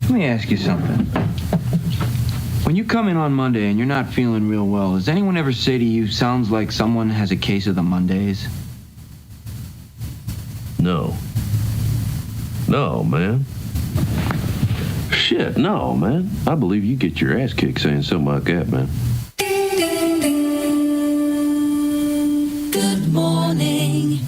Let me ask you something. When you come in on Monday and you're not feeling real well, does anyone ever say to you, sounds like someone has a case of the Mondays? No. No, man. Shit, no, man. I believe you get your ass kicked saying something like that, man. Good morning.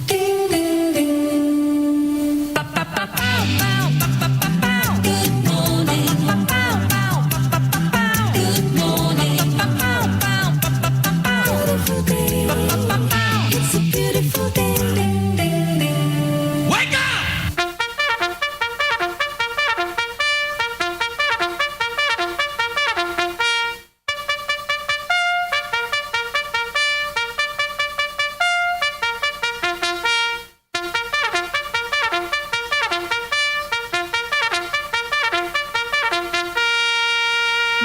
It's a beautiful day. Wake up!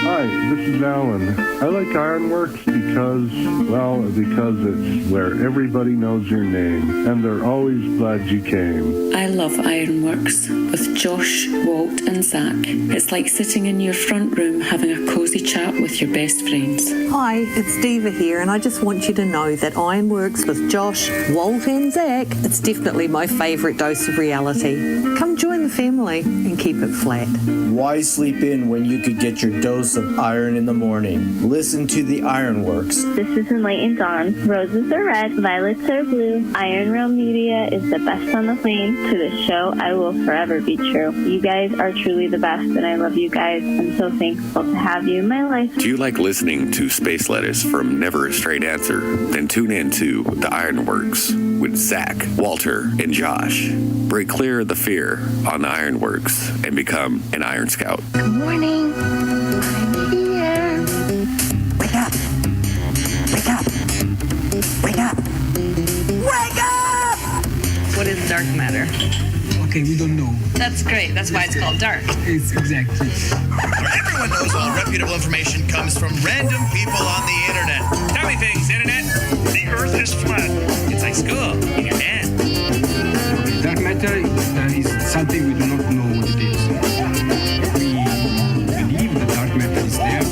Hi, this is Alan. I like IRONWORX because it's where everybody knows your name, and they're always glad you came. I love IRONWORX with Josh, Walt and Zack. It's like sitting in your front room having a cosy chat with your best friends. Hi, it's Diva here, and I just want you to know that IRONWORX with Josh, Walt and Zack, it's definitely my favourite dose of reality. Come join the family and keep it flat. Why sleep in when you could get your dose of iron in the morning? Listen to the IRONWORX. This is Enlightened Dawn. Roses are red, violets are blue. ironrealmmedia is the best on the plane. To this show, I will forever be true. You guys are truly the best, and I love you guys. I'm so thankful to have you in my life. Do you like listening to space letters from Never a Straight Answer? Then tune in to the IRONWORX with Zack, Walter, and Josh. Break clear of the fear on the IRONWORX and become an Iron Scout. Good morning. I'm here. Wake up. Wake up. Wake up. Wake up! What is dark matter? Okay, we don't know. That's great. That's why it's called dark. It's exactly. Where everyone knows all reputable information comes from random people on the internet. Tell me things, internet. The earth is flat. It's like school in your head. Okay, dark matter is something we do not know what it is. We believe that dark matter is there,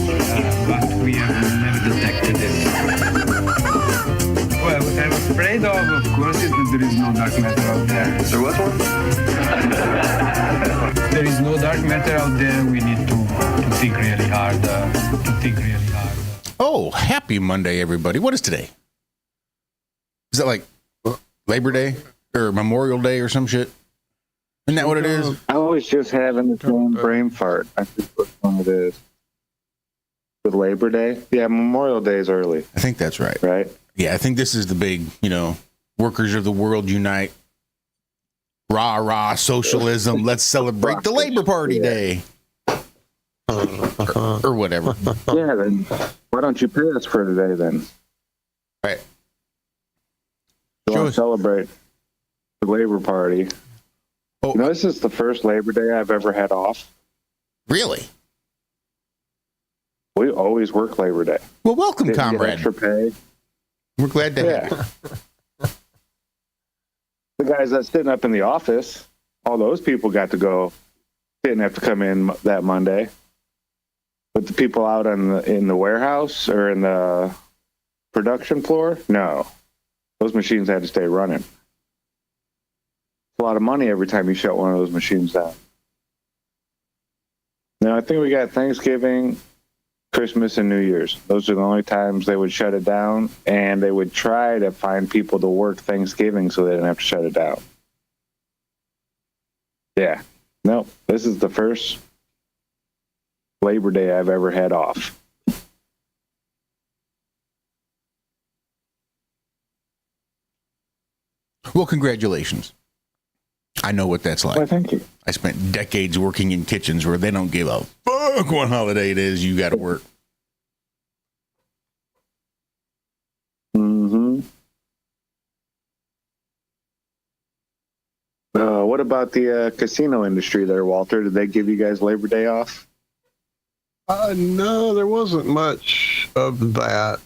but we have never detected it. Well, what I'm afraid of course, is that there is no dark matter out there. There was one? There is no dark matter out there. We need to think really hard. Oh, happy Monday, everybody. What is today? Is that like Labor Day or Memorial Day or some shit? Isn't that what it is? I was just having the same brain fart. I think what one it is. With Labor Day? Yeah, Memorial Day is early. I think that's right. Right? Yeah, I think this is the big, workers of the world unite. Rah, rah, socialism. Let's celebrate the Labor Party Day. Or whatever. Yeah, then why don't you pay us for today then? Right. You want to celebrate the Labor Party. Oh, this is the first Labor Day I've ever had off. Really? We always work Labor Day. Well, welcome, comrade. Extra pay. We're glad to have you. The guys that's sitting up in the office, all those people got to go. Didn't have to come in that Monday. But the people out in the warehouse or in the production floor, no. Those machines had to stay running. It's a lot of money every time you shut one of those machines down. Now, I think we got Thanksgiving, Christmas, and New Year's. Those are the only times they would shut it down, and they would try to find people to work Thanksgiving so they didn't have to shut it down. Yeah. No, this is the first Labor Day I've ever had off. Well, congratulations. I know what that's like. Well, thank you. I spent decades working in kitchens where they don't give a fuck what holiday it is. You got to work. Mm-hmm. What about the casino industry there, Walter? Did they give you guys Labor Day off? No, there wasn't much of that.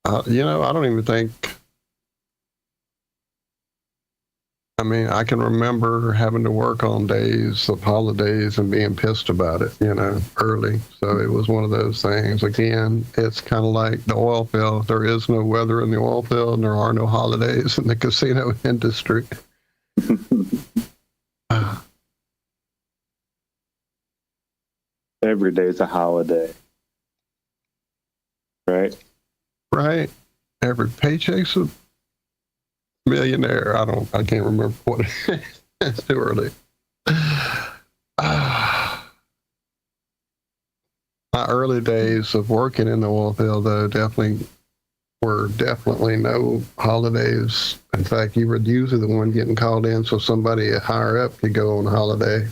I don't even think. I mean, I can remember having to work on days of holidays and being pissed about it, early. So it was one of those things. Again, it's kind of like the oil field. There is no weather in the oil field, and there are no holidays in the casino industry. Every day's a holiday. Right? Right. Every paycheck's a millionaire. I can't remember what it is. It's too early. My early days of working in the oil field, though, were definitely no holidays. In fact, you were usually the one getting called in so somebody higher up could go on holiday.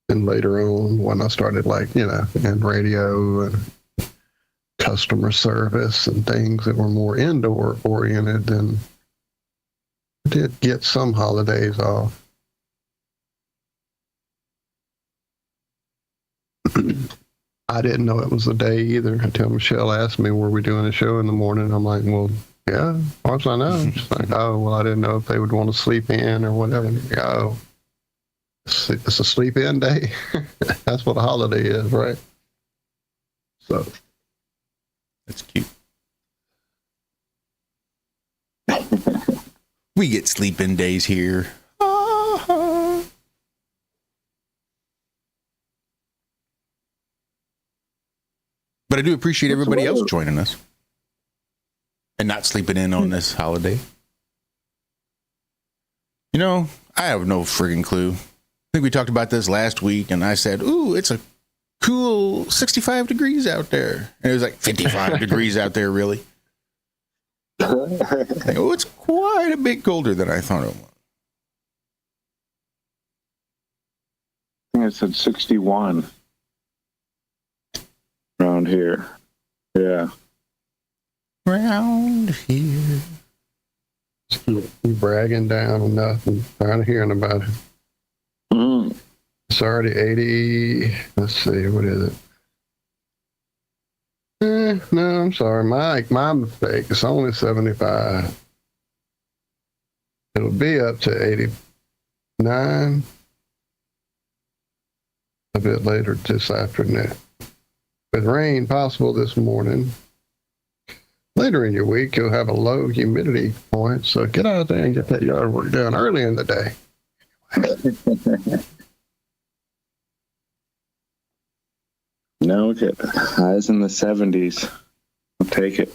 And later on, when I started, in radio and customer service and things that were more indoor oriented, then I did get some holidays off. I didn't know it was a day either until Michelle asked me, were we doing a show in the morning? I'm like, well, yeah, as far as I know. She's like, oh, well, I didn't know if they would want to sleep in or whatever. Oh, it's a sleep in day. That's what a holiday is, right? So that's cute. We get sleep in days here. But I do appreciate everybody else joining us and not sleeping in on this holiday. I have no friggin' clue. I think we talked about this last week, and I said, ooh, it's a cool 65 degrees out there. And it was like 55 degrees out there, really. Oh, it's quite a bit colder than I thought it was. I think it said 61 around here. Yeah. Around here. You bragging down on nothing, trying to hearing about it. It's already 80. Let's see, what is it? No, I'm sorry. My mistake. It's only 75. It'll be up to 89 a bit later this afternoon. With rain possible this morning. Later in your week, you'll have a low humidity point, so get out there and get that yard work done early in the day. No, get highs in the 70s. I'll take it.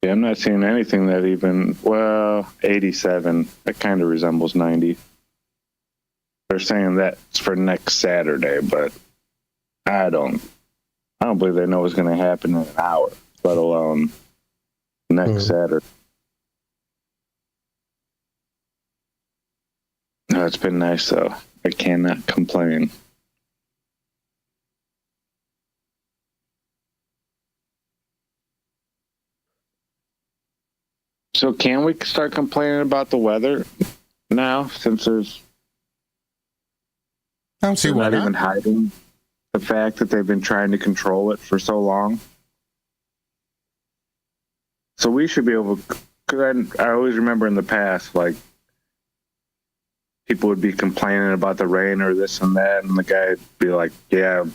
Yeah, I'm not seeing anything that 87. That kind of resembles 90. They're saying that's for next Saturday, but I don't believe they know what's going to happen in an hour, let alone next Saturday. No, it's been nice though. I cannot complain. So can we start complaining about the weather now, since there's I don't see why not even hiding the fact that they've been trying to control it for so long? So we should be able to, because I always remember in the past, people would be complaining about the rain or this and that, and the guy would be like, yeah, who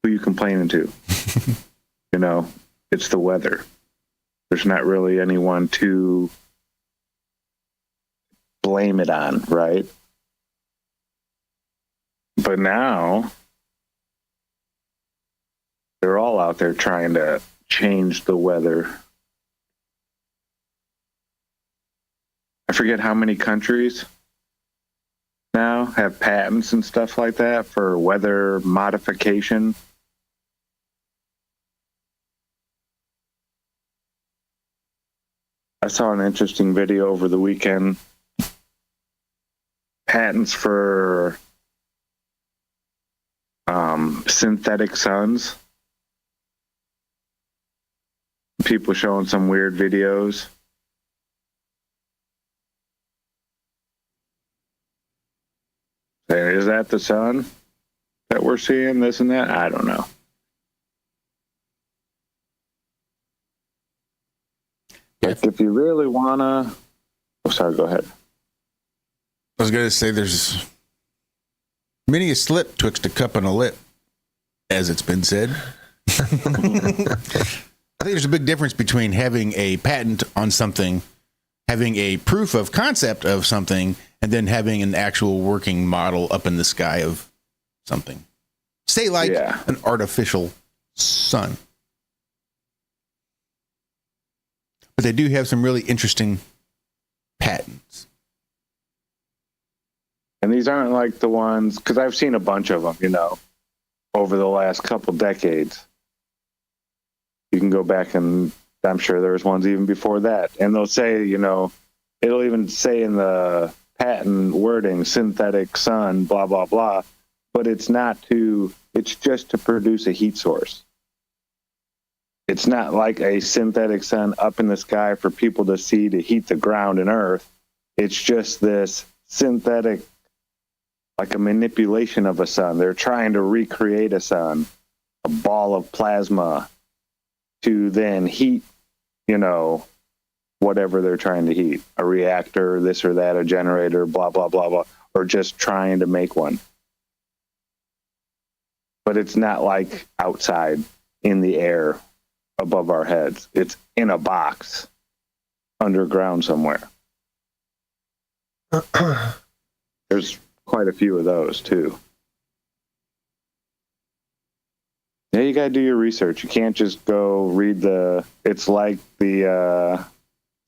are you complaining to? It's the weather. There's not really anyone to blame it on, right? But now, they're all out there trying to change the weather. I forget how many countries now have patents and stuff like that for weather modification. I saw an interesting video over the weekend. Patents for synthetic suns. People showing some weird videos. Saying, is that the sun that we're seeing? This and that? I don't know. Like if you really wanna, oh, sorry, go ahead. I was going to say there's many a slip twixt a cup and a lip, as it's been said. I think there's a big difference between having a patent on something, having a proof of concept of something, and then having an actual working model up in the sky of something. Say like an artificial sun. But they do have some really interesting patents. And these aren't like the ones, because I've seen a bunch of them, you know, over the last couple decades. You can go back and I'm sure there was ones even before that. And they'll say, you know, it'll even say in the patent wording, synthetic sun, blah, blah, blah. But it's not to, it's just to produce a heat source. It's not like a synthetic sun up in the sky for people to see to heat the ground and earth. It's just this synthetic, like a manipulation of a sun. They're trying to recreate a sun, a ball of plasma to then heat, you know, whatever they're trying to heat, a reactor, this or that, a generator, blah, blah, blah, blah, or just trying to make one. But it's not like outside in the air above our heads. It's in a box underground somewhere. There's quite a few of those too. Yeah, you gotta do your research. You can't just go read it's like the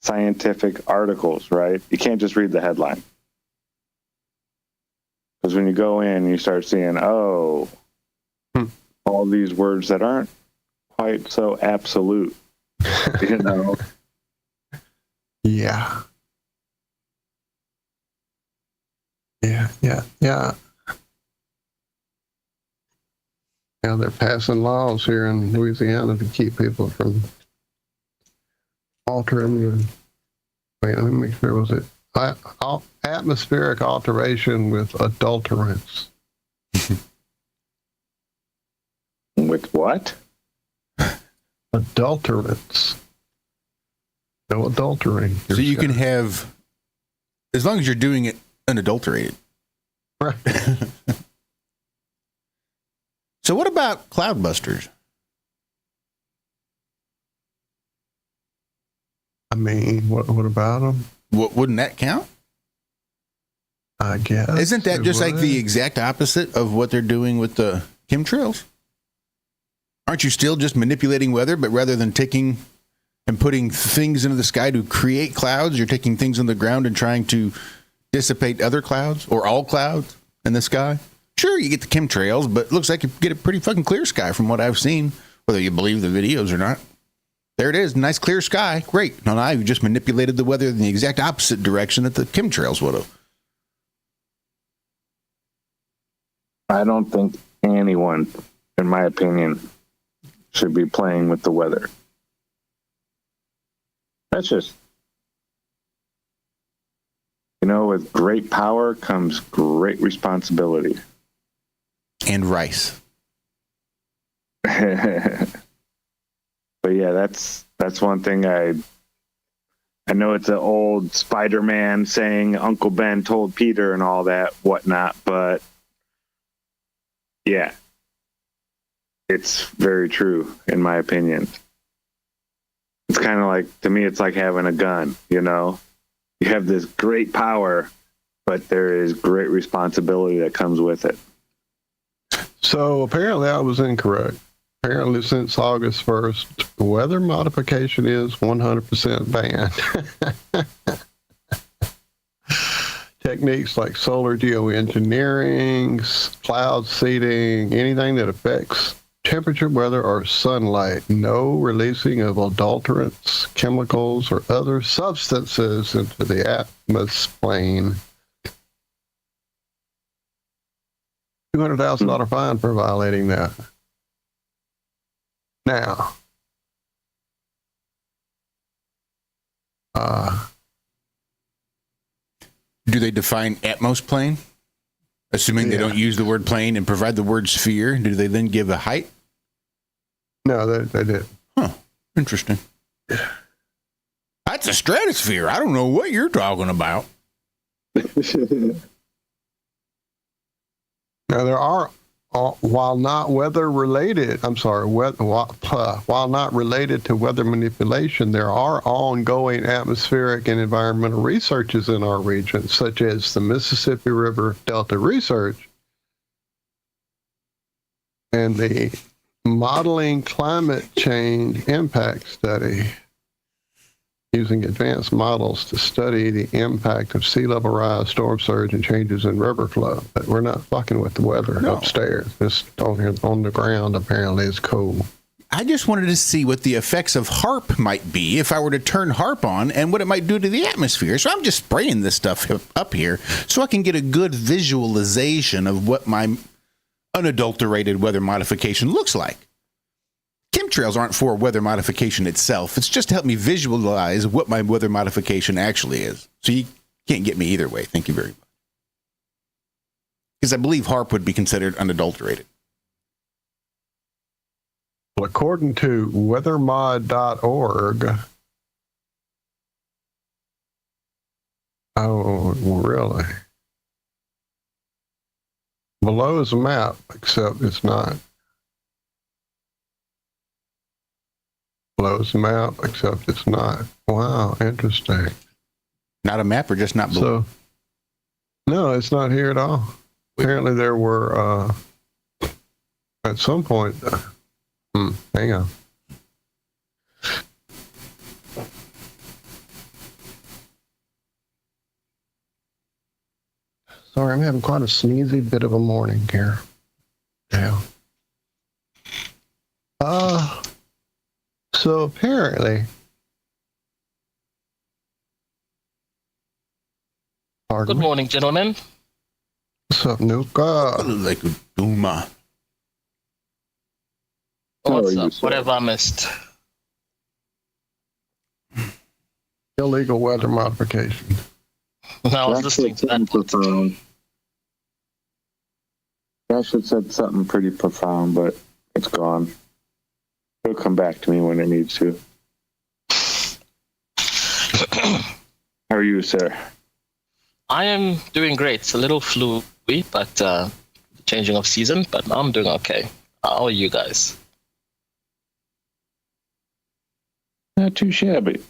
scientific articles, right? You can't just read the headline. Because when you go in, you start seeing, all these words that aren't quite so absolute, you know? Yeah. Yeah. Yeah, they're passing laws here in Louisiana to keep people from altering the, wait, let me make sure, was it atmospheric alteration with adulterants? With what? Adulterants. No adultering. So you can have, as long as you're doing it unadulterated. Right. So what about cloudbusters? I mean, what about them? Wouldn't that count? I guess. Isn't that just like the exact opposite of what they're doing with the chemtrails? Aren't you still just manipulating weather, but rather than taking and putting things into the sky to create clouds, you're taking things on the ground and trying to dissipate other clouds or all clouds in the sky? Sure, you get the chemtrails, but it looks like you get a pretty fucking clear sky from what I've seen, whether you believe the videos or not. There it is, nice clear sky. Great. Now you've just manipulated the weather in the exact opposite direction that the chemtrails would have. I don't think anyone, in my opinion, should be playing with the weather. That's just, you know, with great power comes great responsibility. And rice. But yeah, that's one thing I know it's an old Spider-Man saying Uncle Ben told Peter and all that whatnot, but yeah, it's very true in my opinion. It's kind of like, to me, it's like having a gun, you know? You have this great power, but there is great responsibility that comes with it. So apparently I was incorrect. Apparently since August 1st, weather modification is 100% banned. Techniques like solar geoengineering, cloud seeding, anything that affects temperature, weather, or sunlight. No releasing of adulterants, chemicals, or other substances into the atmosphere. $200,000 fine for violating that. Now, do they define atmos plane? Assuming they don't use the word plane and provide the word sphere, do they then give a height? No, they did. Huh. Interesting. That's a stratosphere. I don't know what you're talking about. Now, there are, while not weather related, while not related to weather manipulation, there are ongoing atmospheric and environmental researches in our region, such as the Mississippi River Delta Research and the Modeling Climate Change Impact Study, using advanced models to study the impact of sea level rise, storm surge, and changes in river flow. But we're not fucking with the weather upstairs. This on the ground apparently is cold. I just wanted to see what the effects of HARP might be if I were to turn HARP on and what it might do to the atmosphere. So I'm just spraying this stuff up here so I can get a good visualization of what my unadulterated weather modification looks like. Chemtrails aren't for weather modification itself. It's just to help me visualize what my weather modification actually is. So you can't get me either way. Thank you very much. Because I believe HARP would be considered unadulterated. Well, according to weathermod.org, oh, really? Below is a map, except it's not. Below is a map, except it's not. Wow, interesting. Not a map or just not below? So, no, it's not here at all. Apparently there were, at some point, hang on. Sorry, I'm having quite a sneezy bit of a morning here. Yeah. So apparently, good morning, gentlemen. What's up, Nuka? Like a Duma. What's up? What have I missed? Illegal weather modification. I was listening to that. Josh had said something pretty profound, but it's gone. It'll come back to me when it needs to. How are you, sir? I am doing great. It's a little flu-y, but changing of season, but I'm doing okay. How are you guys? Not too shabby.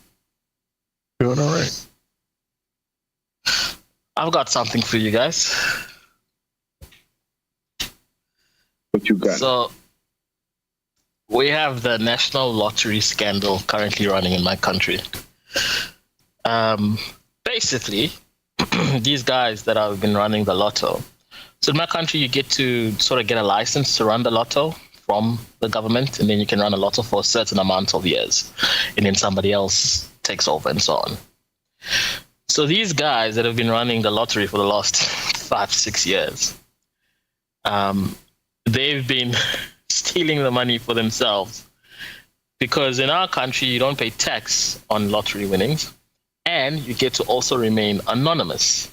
Doing all right. I've got something for you guys. What you got? So, we have the national lottery scandal currently running in my country. Basically, these guys that have been running the lotto. So in my country, you get to sort of get a license to run the lotto from the government, and then you can run a lotto for a certain amount of years, and then somebody else takes over and so on. So these guys that have been running the lottery for the last 5-6 years, they've been stealing the money for themselves, because in our country, you don't pay tax on lottery winnings, and you get to also remain anonymous.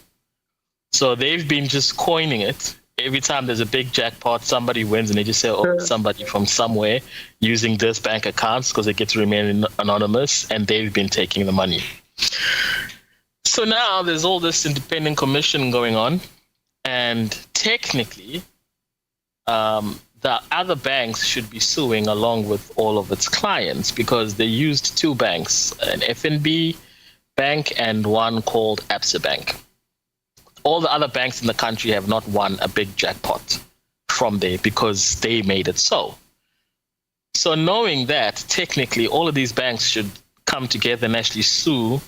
So they've been just coining it. Every time there's a big jackpot, somebody wins, and they just say, oh, somebody from somewhere using this bank accounts, because they get to remain anonymous, and they've been taking the money. So now there's all this independent commission going on, and technically, the other banks should be suing along with all of its clients, because they used two banks, an FNB bank and one called Absa Bank. All the other banks in the country have not won a big jackpot from there because they made it so. So knowing that, technically, all of these banks should come together and actually sue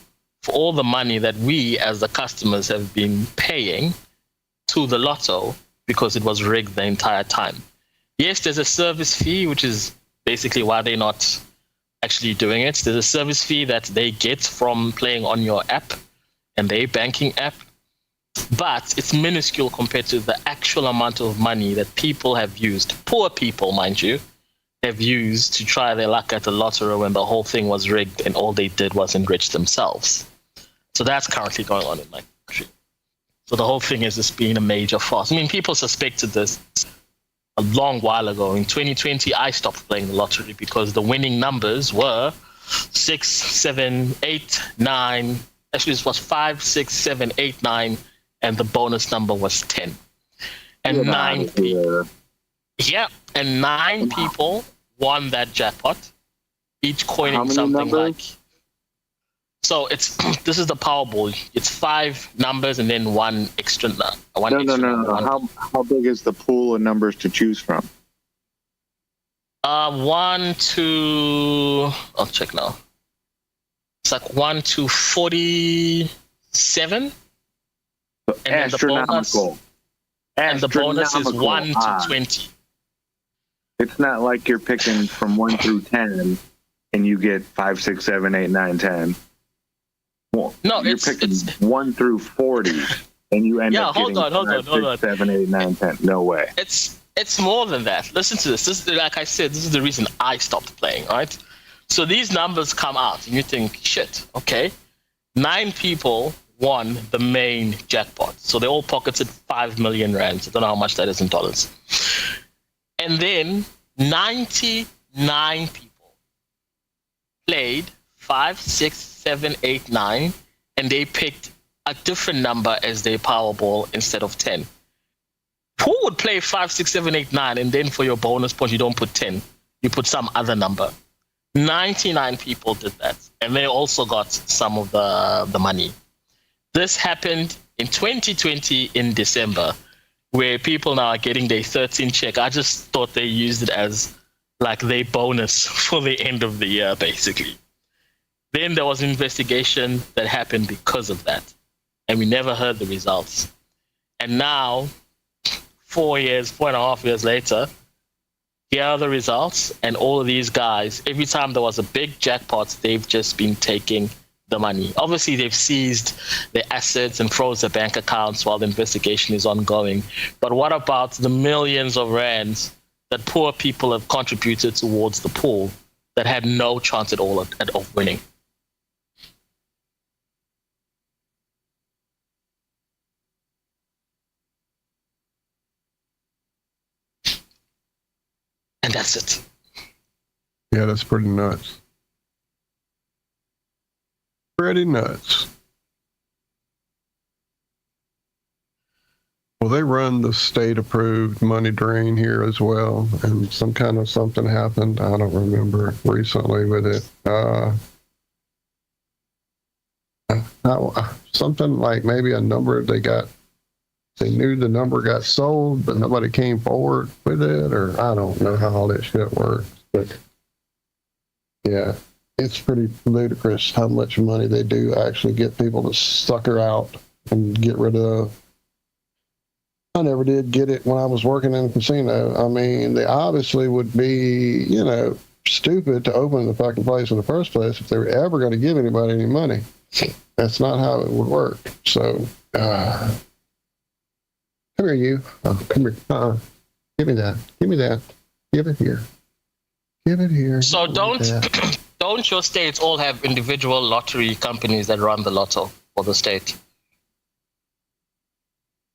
for all the money that we as the customers have been paying to the lotto because it was rigged the entire time. Yes, there's a service fee, which is basically why they're not actually doing it. There's a service fee that they get from playing on your app and their banking app, but it's minuscule compared to the actual amount of money that people have used, poor people, mind you, have used to try their luck at the lottery when the whole thing was rigged and all they did was enrich themselves. So that's currently going on in my country. So the whole thing is just being a major farce. I mean, people suspected this a long while ago. In 2020, I stopped playing the lottery because the winning numbers were 6, 7, 8, 9. Actually, this was 5, 6, 7, 8, 9, and the bonus number was 10. And 9 people. Yeah, and 9 people won that jackpot, each coining something numbers? Like. So it's this is the Powerball. It's 5 numbers and then one extra. No. How big is the pool of numbers to choose from? 1 to. I'll check now. It's like 1 to 47. So and astronomical. And the bonus is 1 to 20. It's not like you're picking from 1 through 10 and you get 5, 6, 7, 8, 9, 10. Well, no, you're picking 1 through 40 and you end up getting 5, 6, 7, 8, 9, 10. No way. It's more than that. Listen to this. This is, like I said, this is the reason I stopped playing, right? So these numbers come out and you think, shit, okay. 9 people won the main jackpot. So they all pocketed 5 million rands. I don't know how much that is in dollars. And then 99 people played 5, 6, 7, 8, 9, and they picked a different number as their Powerball instead of 10. Who would play 5, 6, 7, 8, 9, and then for your bonus point you don't put 10, you put some other number? 99 people did that, and they also got some of the money. This happened in 2020 in December, where people now are getting their 13 check. I just thought they used it as like their bonus for the end of the year, basically. Then there was an investigation that happened because of that, and we never heard the results. And now, 4.5 years later, here are the results, and all of these guys, every time there was a big jackpot, they've just been taking the money. Obviously, they've seized their assets and froze their bank accounts while the investigation is ongoing. But what about the millions of rands that poor people have contributed towards the pool that had no chance at all of winning? And that's it. Yeah, that's pretty nuts. Pretty nuts. Well, they run the state-approved money drain here as well, and some kind of something happened. I don't remember recently with it. Something like maybe a number they knew the number got sold, but nobody came forward with it, or I don't know how all that shit works. But yeah, it's pretty ludicrous how much money they do actually get people to sucker out and get rid of. I never did get it when I was working in a casino. I mean, they obviously would be, stupid to open the fucking place in the first place if they were ever going to give anybody any money. That's not how it would work. So, come here, you. Oh, come here. Give me that. Give me that. Give it here. Give it here. So don't your states all have individual lottery companies that run the lotto for the state?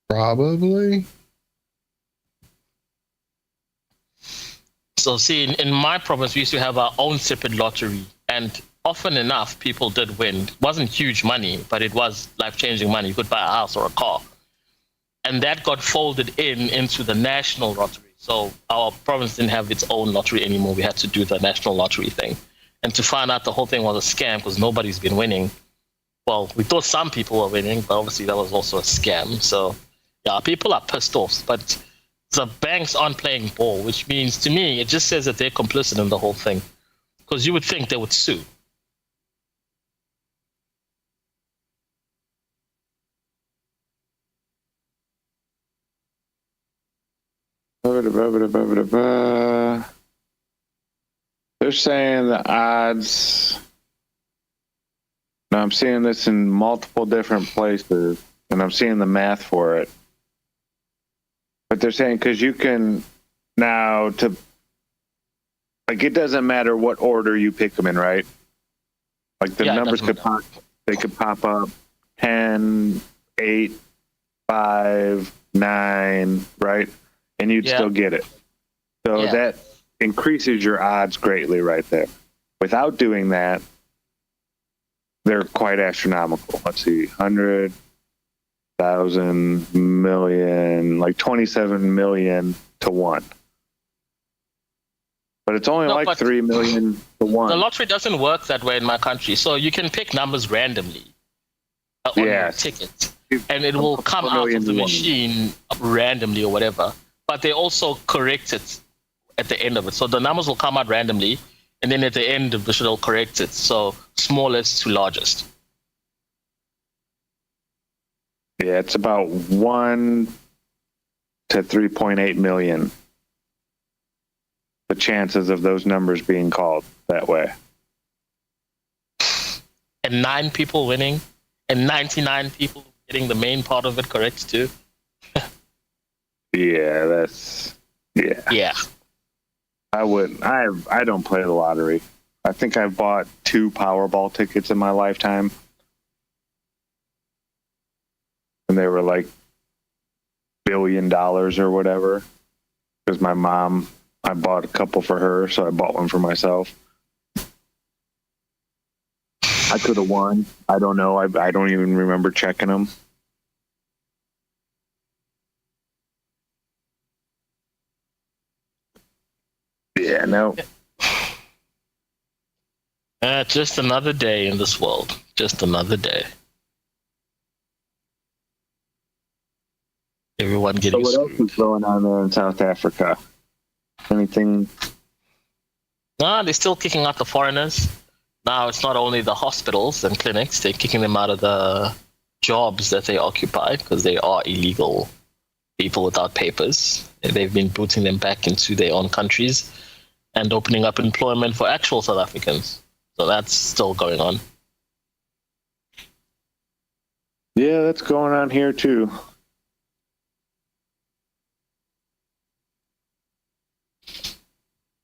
Probably. So see, in my province, we used to have our own separate lottery, and often enough, people did win. It wasn't huge money, but it was life-changing money. You could buy a house or a car. And that got folded into the national lottery. So our province didn't have its own lottery anymore. We had to do the national lottery thing. And to find out the whole thing was a scam because nobody's been winning. Well, we thought some people were winning, but obviously that was also a scam. So yeah, people are pissed off. But the banks aren't playing ball, which means to me, it just says that they're complicit in the whole thing. Because you would think they would sue. They're saying the odds. Now I'm seeing this in multiple different places, and I'm seeing the math for it. But they're saying because you can now it doesn't matter what order you pick them in, right? Like the numbers could pop up 10, 8, 5, 9, right? And you'd still get it. So that increases your odds greatly right there. Without doing that, they're quite astronomical. Let's see, 100,000 million, like 27 million to 1. But it's only like 3 million to 1. The lottery doesn't work that way in my country. So you can pick numbers randomly on your ticket, and it will come out of the machine randomly or whatever. But they also correct it at the end of it. So the numbers will come out randomly, and then at the end of the show, they'll correct it. So smallest to largest. Yeah, it's about 1 to 3.8 million. The chances of those numbers being called that way. And 9 people winning, and 99 people getting the main part of it correct too. Yeah, that's yeah. I wouldn't. I don't play the lottery. I think I've bought 2 Powerball tickets in my lifetime, and they were like $1 billion or whatever. Because my mom, I bought a couple for her, so I bought one for myself. I could have won. I don't know. I don't even remember checking them. Yeah, no. Just another day in this world. Just another day. Everyone getting So what else is going on there in South Africa? Anything? No, they're still kicking out the foreigners. Now it's not only the hospitals and clinics, they're kicking them out of the jobs that they occupy because they are illegal people without papers. They've been booting them back into their own countries and opening up employment for actual South Africans. So that's still going on. Yeah, that's going on here too.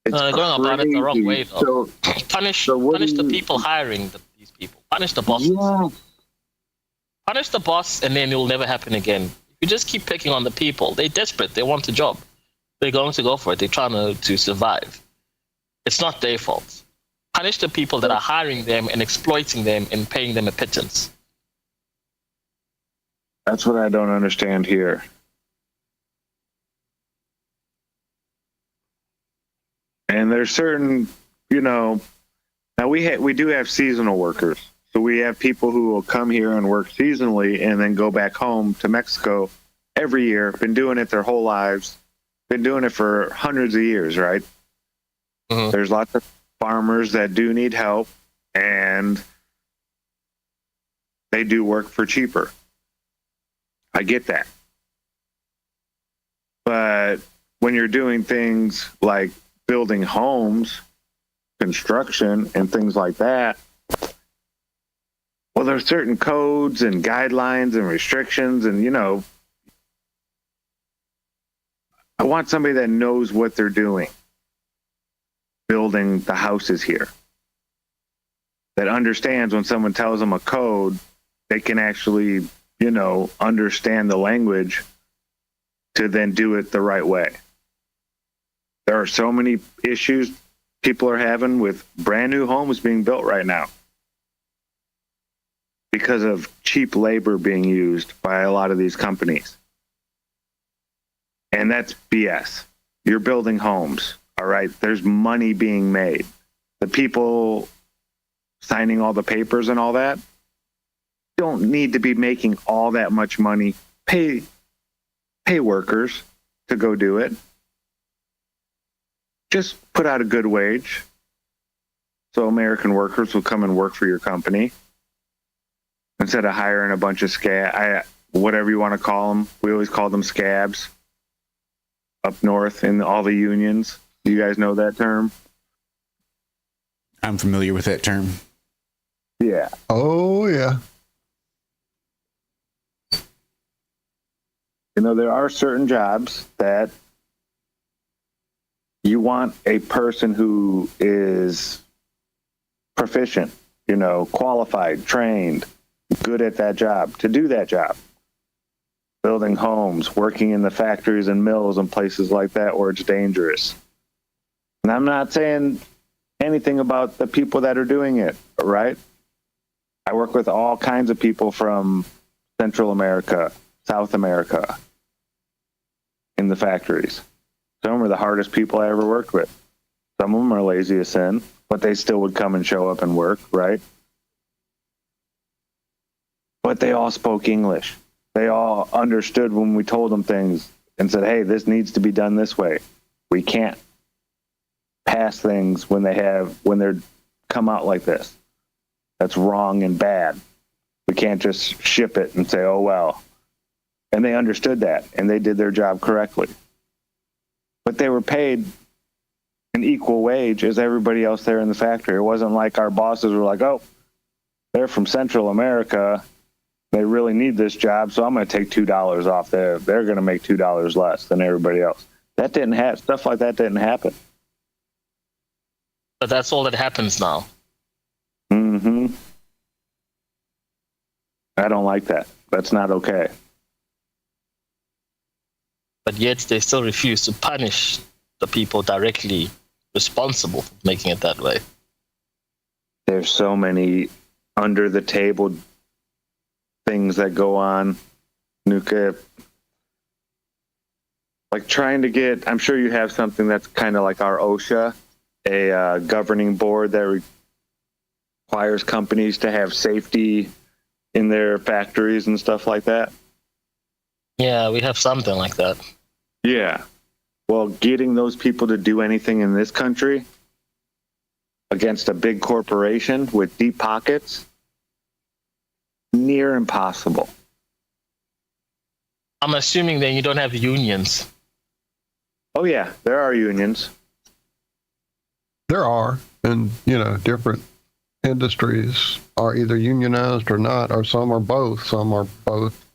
Going about it the wrong way, though. Punish the people hiring these people. Punish the bosses. Yeah. Punish the boss, and then it will never happen again. If you just keep picking on the people, they're desperate. They want a job. They're going to go for it. They're trying to survive. It's not their fault. Punish the people that are hiring them and exploiting them and paying them a pittance. That's what I don't understand here. And there's certain, now we do have seasonal workers. So we have people who will come here and work seasonally and then go back home to Mexico every year. Been doing it their whole lives. Been doing it for hundreds of years, right? Mm-hmm. There's lots of farmers that do need help, and they do work for cheaper. I get that. But when you're doing things like building homes, construction, and things like that, well, there's certain codes and guidelines and restrictions, and, I want somebody that knows what they're doing, building the houses here, that understands when someone tells them a code, they can actually, understand the language to then do it the right way. There are so many issues people are having with brand new homes being built right now because of cheap labor being used by a lot of these companies. And that's BS. You're building homes, all right? There's money being made. The people signing all the papers and all that don't need to be making all that much money. Pay workers to go do it. Just put out a good wage so American workers will come and work for your company instead of hiring a bunch of whatever you want to call them. We always call them scabs up north in all the unions. Do you guys know that term? I'm familiar with that term. Yeah. Oh, yeah. There are certain jobs that you want a person who is proficient, qualified, trained, good at that job, to do that job. Building homes, working in the factories and mills and places like that where it's dangerous. And I'm not saying anything about the people that are doing it, right? I work with all kinds of people from Central America, South America in the factories. Some of them are the hardest people I ever worked with. Some of them are lazy as sin, but they still would come and show up and work, right? But they all spoke English. They all understood when we told them things and said, hey, this needs to be done this way. We can't pass things when they're come out like this. That's wrong and bad. We can't just ship it and say, oh, well. And they understood that, and they did their job correctly. But they were paid an equal wage as everybody else there in the factory. It wasn't like our bosses were like, oh, they're from Central America. They really need this job, so I'm going to take $2 off there. They're going to make $2 less than everybody else. That didn't happen. Stuff like that didn't happen. But that's all that happens now. Mm-hmm. I don't like that. That's not okay. But yet they still refuse to punish the people directly responsible for making it that way. There's so many under the table things that go on. Nuka, like trying to get, I'm sure you have something that's kind of like our OSHA, a governing board that requires companies to have safety in their factories and stuff like that. Yeah, we have something like that. Yeah. Well, getting those people to do anything in this country against a big corporation with deep pockets, near impossible. I'm assuming then you don't have unions. Oh, yeah, there are unions. There are, and different industries are either unionized or not, or some are both. Some are both,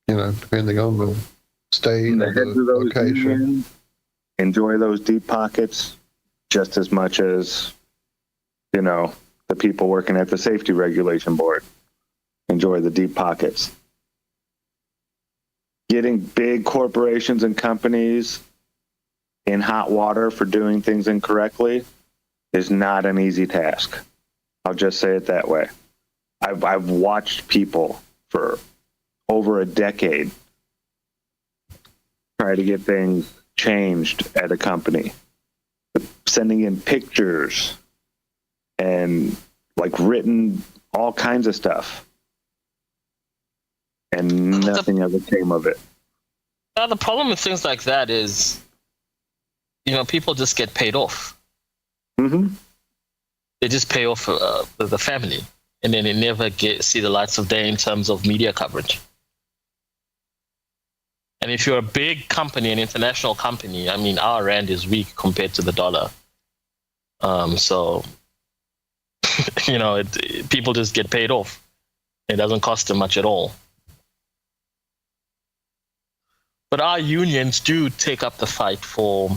depending on the state or the location. Unions enjoy those deep pockets just as much as, the people working at the safety regulation board enjoy the deep pockets. Getting big corporations and companies in hot water for doing things incorrectly is not an easy task. I'll just say it that way. I've watched people for over a decade try to get things changed at a company, sending in pictures and written all kinds of stuff, and nothing ever came of it. The problem with things like that is, people just get paid off. Mm-hmm. They just pay off the family, and then they never see the lights of day in terms of media coverage. And if you're a big company, an international company, our rand is weak compared to the dollar. So, people just get paid off. It doesn't cost them much at all. But our unions do take up the fight for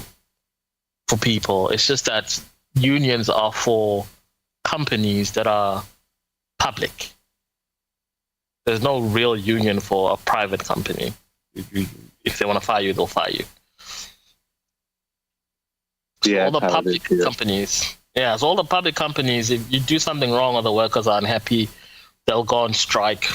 people. It's just that unions are for companies that are public. There's no real union for a private company. If they want to fire you, they'll fire you. So all the public companies, so all the public companies, if you do something wrong or the workers are unhappy, they'll go on strike,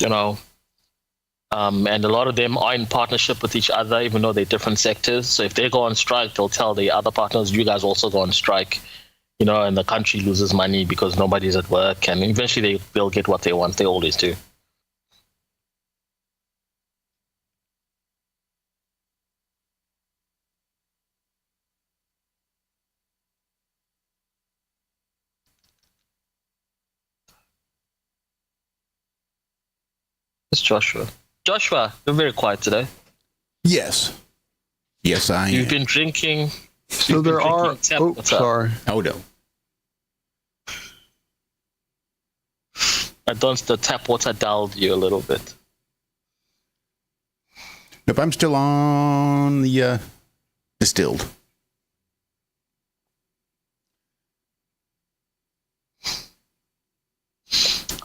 and a lot of them are in partnership with each other, even though they're different sectors. So if they go on strike, they'll tell the other partners, you guys also go on strike, and the country loses money because nobody's at work, and eventually they'll get what they want. They always do. It's Joshua. Joshua, you're very quiet today. Yes. Yes, I am. You've been drinking. So there are. Oh, sorry. Oh, no. The tap water dulled you a little bit. Nope, I'm still on the distilled.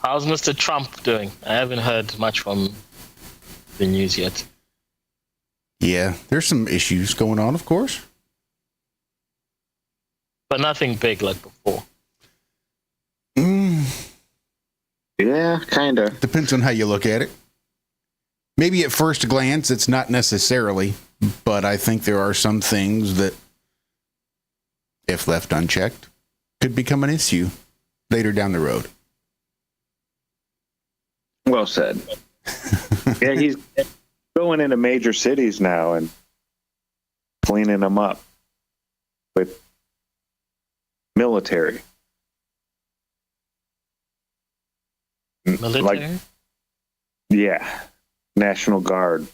How's Mr. Trump doing? I haven't heard much from the news yet. Yeah, there's some issues going on, of course. but nothing big like before. Yeah, kind of. Depends on how you look at it. Maybe at first glance, it's not necessarily, but I think there are some things that, if left unchecked, could become an issue later down the road. Well said. Yeah, he's going into major cities now and cleaning them up with military. Military? Yeah, National Guard,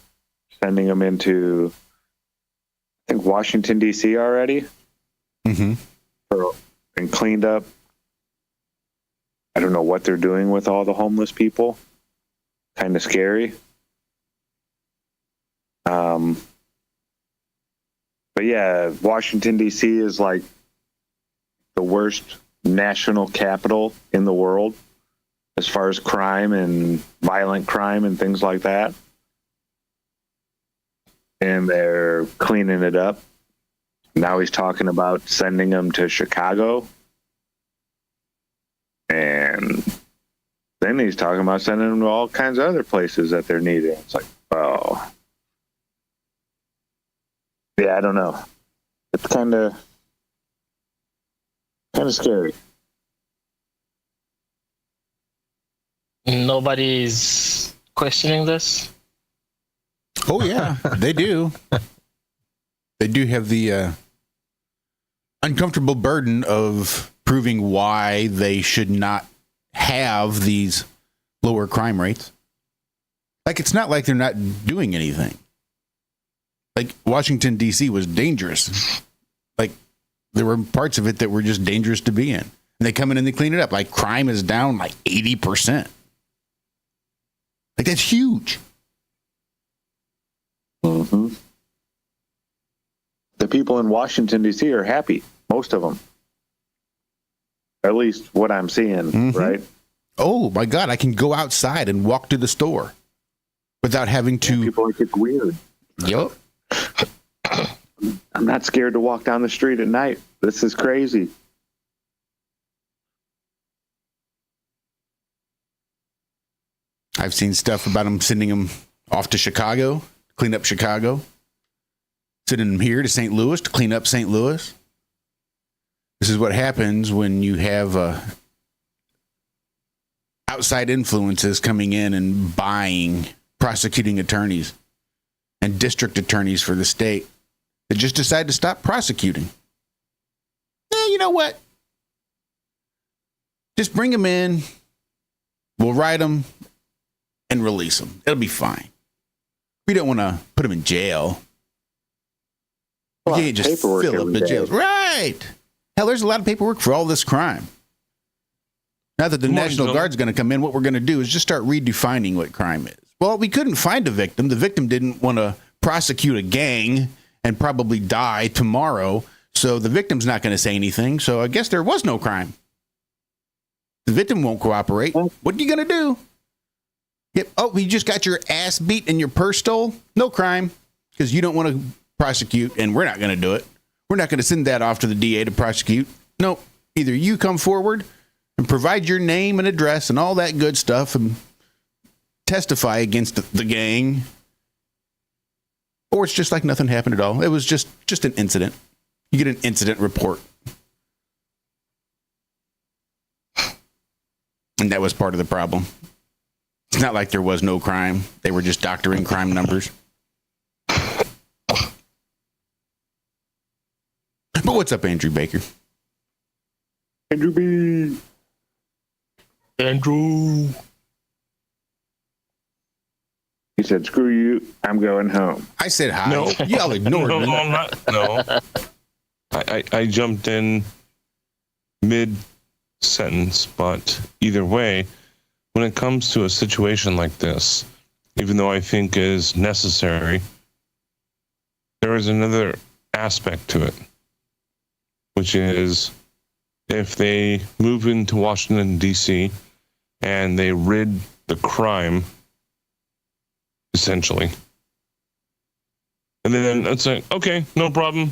sending them into, I think, Washington, D.C. already. Mm-hmm. And cleaned up. I don't know what they're doing with all the homeless people. Kind of scary. But yeah, Washington, D.C. is like the worst national capital in the world as far as crime and violent crime and things like that. And they're cleaning it up. Now he's talking about sending them to Chicago. And then he's talking about sending them to all kinds of other places that they're needed. It's like, oh. Yeah, I don't know. It's kind of scary. Nobody's questioning this? Oh, yeah, they do. They do have the uncomfortable burden of proving why they should not have these lower crime rates. Like, it's not like they're not doing anything. Like, Washington, D.C. was dangerous. Like, there were parts of it that were just dangerous to be in. And they come in and they clean it up. Like, crime is down like 80%. Like, that's huge. Mm-hmm. The people in Washington, D.C. are happy. Most of them. At least what I'm seeing, right? Oh, my God. I can go outside and walk to the store without having to... Yeah, people think it's weird. Yup. I'm not scared to walk down the street at night. This is crazy. I've seen stuff about them sending them off to Chicago, clean up Chicago. Sending them here to St. Louis to clean up St. Louis. This is what happens when you have outside influences coming in and buying prosecuting attorneys and district attorneys for the state that just decide to stop prosecuting. You know what? Just bring them in. We'll write them and release them. It'll be fine. We don't want to put them in jail. You can't just fill up the jails. Right. Hell, there's a lot of paperwork for all this crime. Now that the National Guard's going to come in, what we're going to do is just start redefining what crime is. Well, we couldn't find a victim. The victim didn't want to prosecute a gang and probably die tomorrow. So the victim's not going to say anything. So I guess there was no crime. The victim won't cooperate. What are you going to do? Yep. Oh, you just got your ass beat and your purse stole? No crime. Because you don't want to prosecute, and we're not going to do it. We're not going to send that off to the DA to prosecute. No. Either you come forward and provide your name and address and all that good stuff and testify against the gang, or it's just like nothing happened at all. It was just an incident. You get an incident report. And that was part of the problem. It's not like there was no crime. They were just doctoring crime numbers. But what's up, Andrew Baker? Andrew B. Andrew. He said, screw you, I'm going home. I said hi. No. Y'all ignored me. No. I jumped in mid-sentence, but either way, when it comes to a situation like this, even though I think is necessary, there is another aspect to it, which is if they move into Washington, D.C., and they rid the crime, essentially, and then it's like, okay, no problem,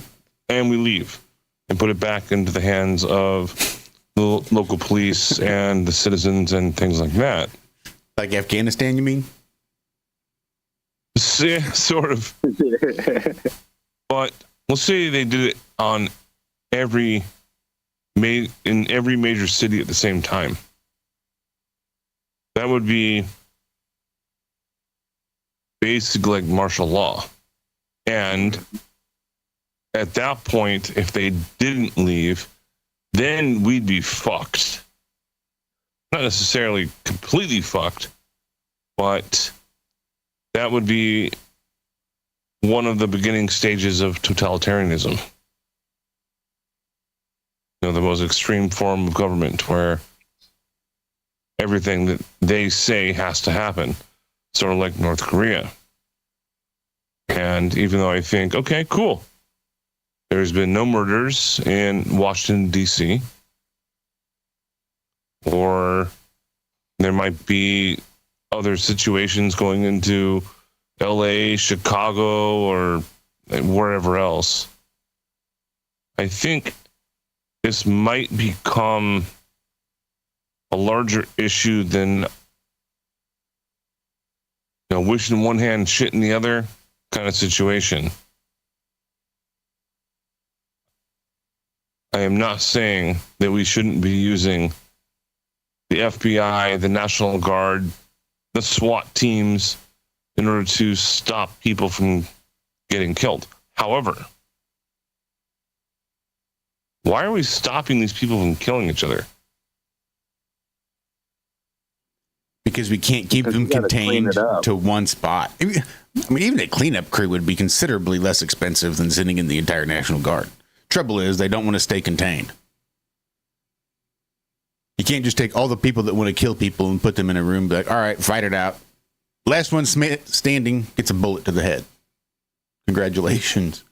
and we leave. and put it back into the hands of the local police and the citizens and things like that. Like Afghanistan, you mean? Yeah, sort of. But let's say they did it on in every major city at the same time. That would be basically like martial law. And at that point, if they didn't leave, then we'd be fucked. Not necessarily completely fucked, but that would be one of the beginning stages of totalitarianism. You know, the most extreme form of government where everything that they say has to happen, sort of like North Korea. And even though I think, okay, cool, there's been no murders in Washington, D.C., or there might be other situations going into L.A., Chicago, or wherever else. I think this might become a larger issue than wish in one hand, shit in the other kind of situation. I am not saying that we shouldn't be using the FBI, the National Guard, the SWAT teams in order to stop people from getting killed. However, why are we stopping these people from killing each other? Because we can't keep them contained to one spot. I mean, even a cleanup crew would be considerably less expensive than sending in the entire National Guard. Trouble is, they don't want to stay contained. You can't just take all the people that want to kill people and put them in a room and be like, all right, fight it out. Last one standing gets a bullet to the head. Congratulations.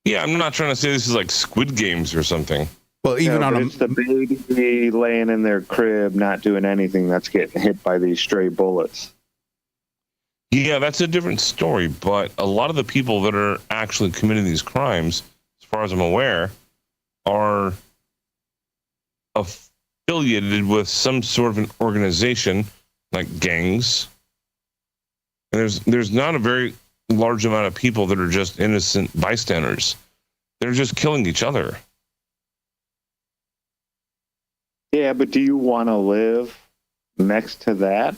Yeah, I'm not trying to say this is like Squid Games or something. Well, even it's the baby laying in their crib, not doing anything, that's getting hit by these stray bullets. Yeah, that's a different story. But a lot of the people that are actually committing these crimes, as far as I'm aware, are affiliated with some sort of an organization, like gangs. And there's not a very large amount of people that are just innocent bystanders. They're just killing each other. Yeah, but do you want to live next to that?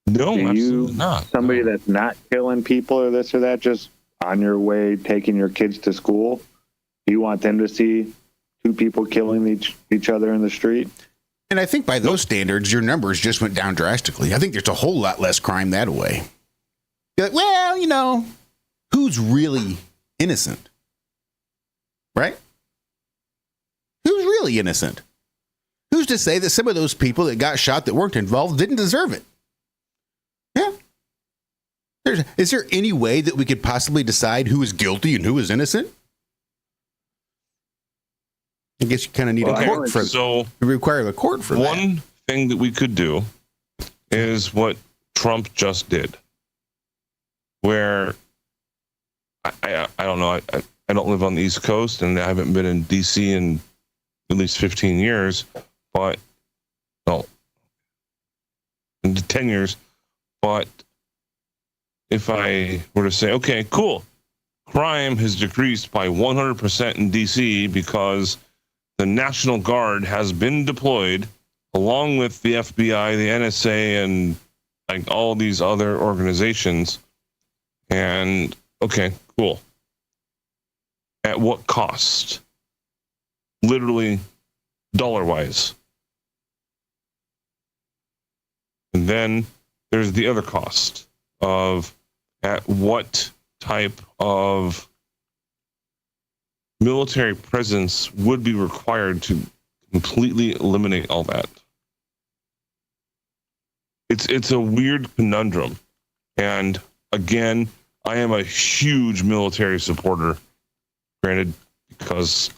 No, absolutely not. Somebody that's not killing people or this or that, just on your way taking your kids to school? Do you want them to see two people killing each other in the street? And I think by those standards, your numbers just went down drastically. I think there's a whole lot less crime that way. You're like, well, who's really innocent? Right? Who's really innocent? Who's to say that some of those people that got shot that weren't involved didn't deserve it? Yeah. Is there any way that we could possibly decide who is guilty and who is innocent? I guess you kind of need a court for that. So you require the court for that. One thing that we could do is what Trump just did, where I don't know, I don't live on the East Coast and I haven't been in D.C. in at least 15 years, but, well, 10 years, but if I were to say, okay, cool, crime has decreased by 100% in D.C. because the National Guard has been deployed along with the FBI, the NSA, and like all these other organizations. And okay, cool. At what cost? Literally, dollar-wise. And then there's the other cost of at what type of military presence would be required to completely eliminate all that. It's a weird conundrum. And again, I am a huge military supporter, granted, because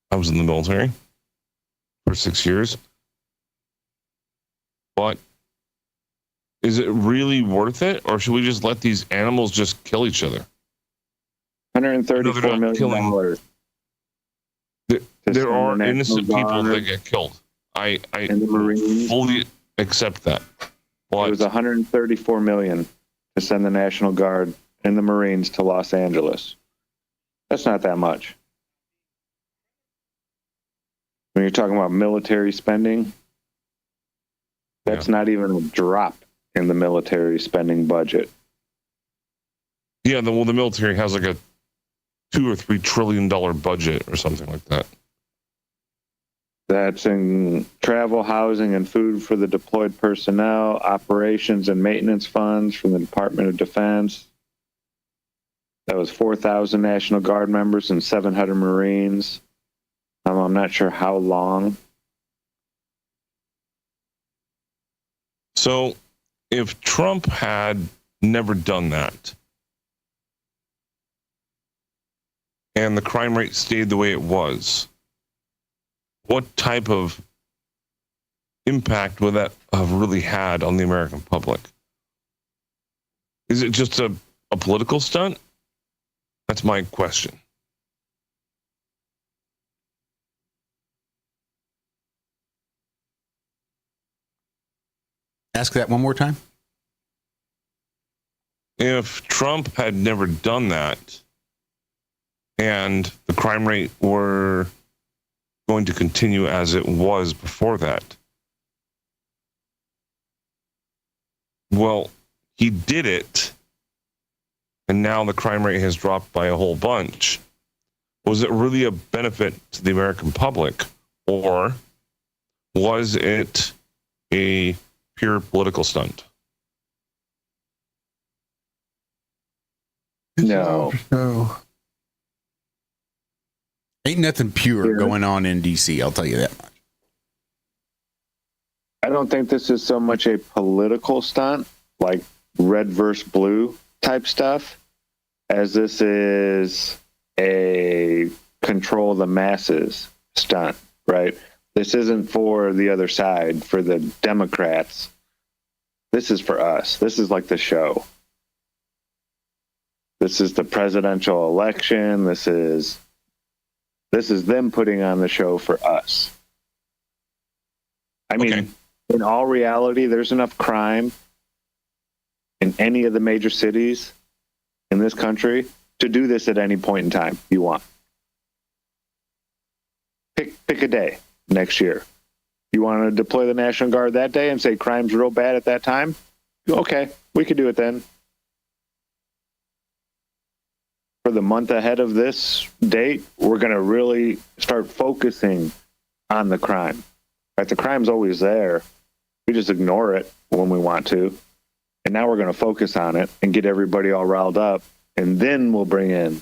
I was in the military for 6 years. But is it really worth it, or should we just let these animals just kill each other? $134 million There are National innocent people Guard. that get killed. I And the Marines. fully accept that. It was $134 million to send the National Guard and the Marines to Los Angeles. That's not that much. When you're talking about military spending, that's not even a drop in the military spending budget. Yeah, the military has like a $2 or $3 trillion budget or something like that. That's in travel, housing, and food for the deployed personnel, operations and maintenance funds from the Department of Defense. That was 4,000 National Guard members and 700 Marines. I'm not sure how long. So if Trump had never done that, and the crime rate stayed the way it was, what type of impact would that have really had on the American public? Is it just a political stunt? That's my question. Ask that one more time. If Trump had never done that, and the crime rate were going to continue as it was before that, well, he did it, and now the crime rate has dropped by a whole bunch. Was it really a benefit to the American public, or was it a pure political stunt? No. Ain't nothing pure going on in D.C., I'll tell you that much. I don't think this is so much a political stunt, like red versus blue type stuff, as this is a control the masses stunt, right? This isn't for the other side, for the Democrats. This is for us. This is like the show. This is the presidential election. This is them putting on the show for us. I mean, in all reality, there's enough crime in any of the major cities in this country to do this at any point in time you want. Pick a day next year. You want to deploy the National Guard that day and say crime's real bad at that time? Okay, we could do it then. For the month ahead of this date, we're going to really start focusing on the crime. Right? The crime's always there. We just ignore it when we want to. And now we're going to focus on it and get everybody all riled up, and then we'll bring in.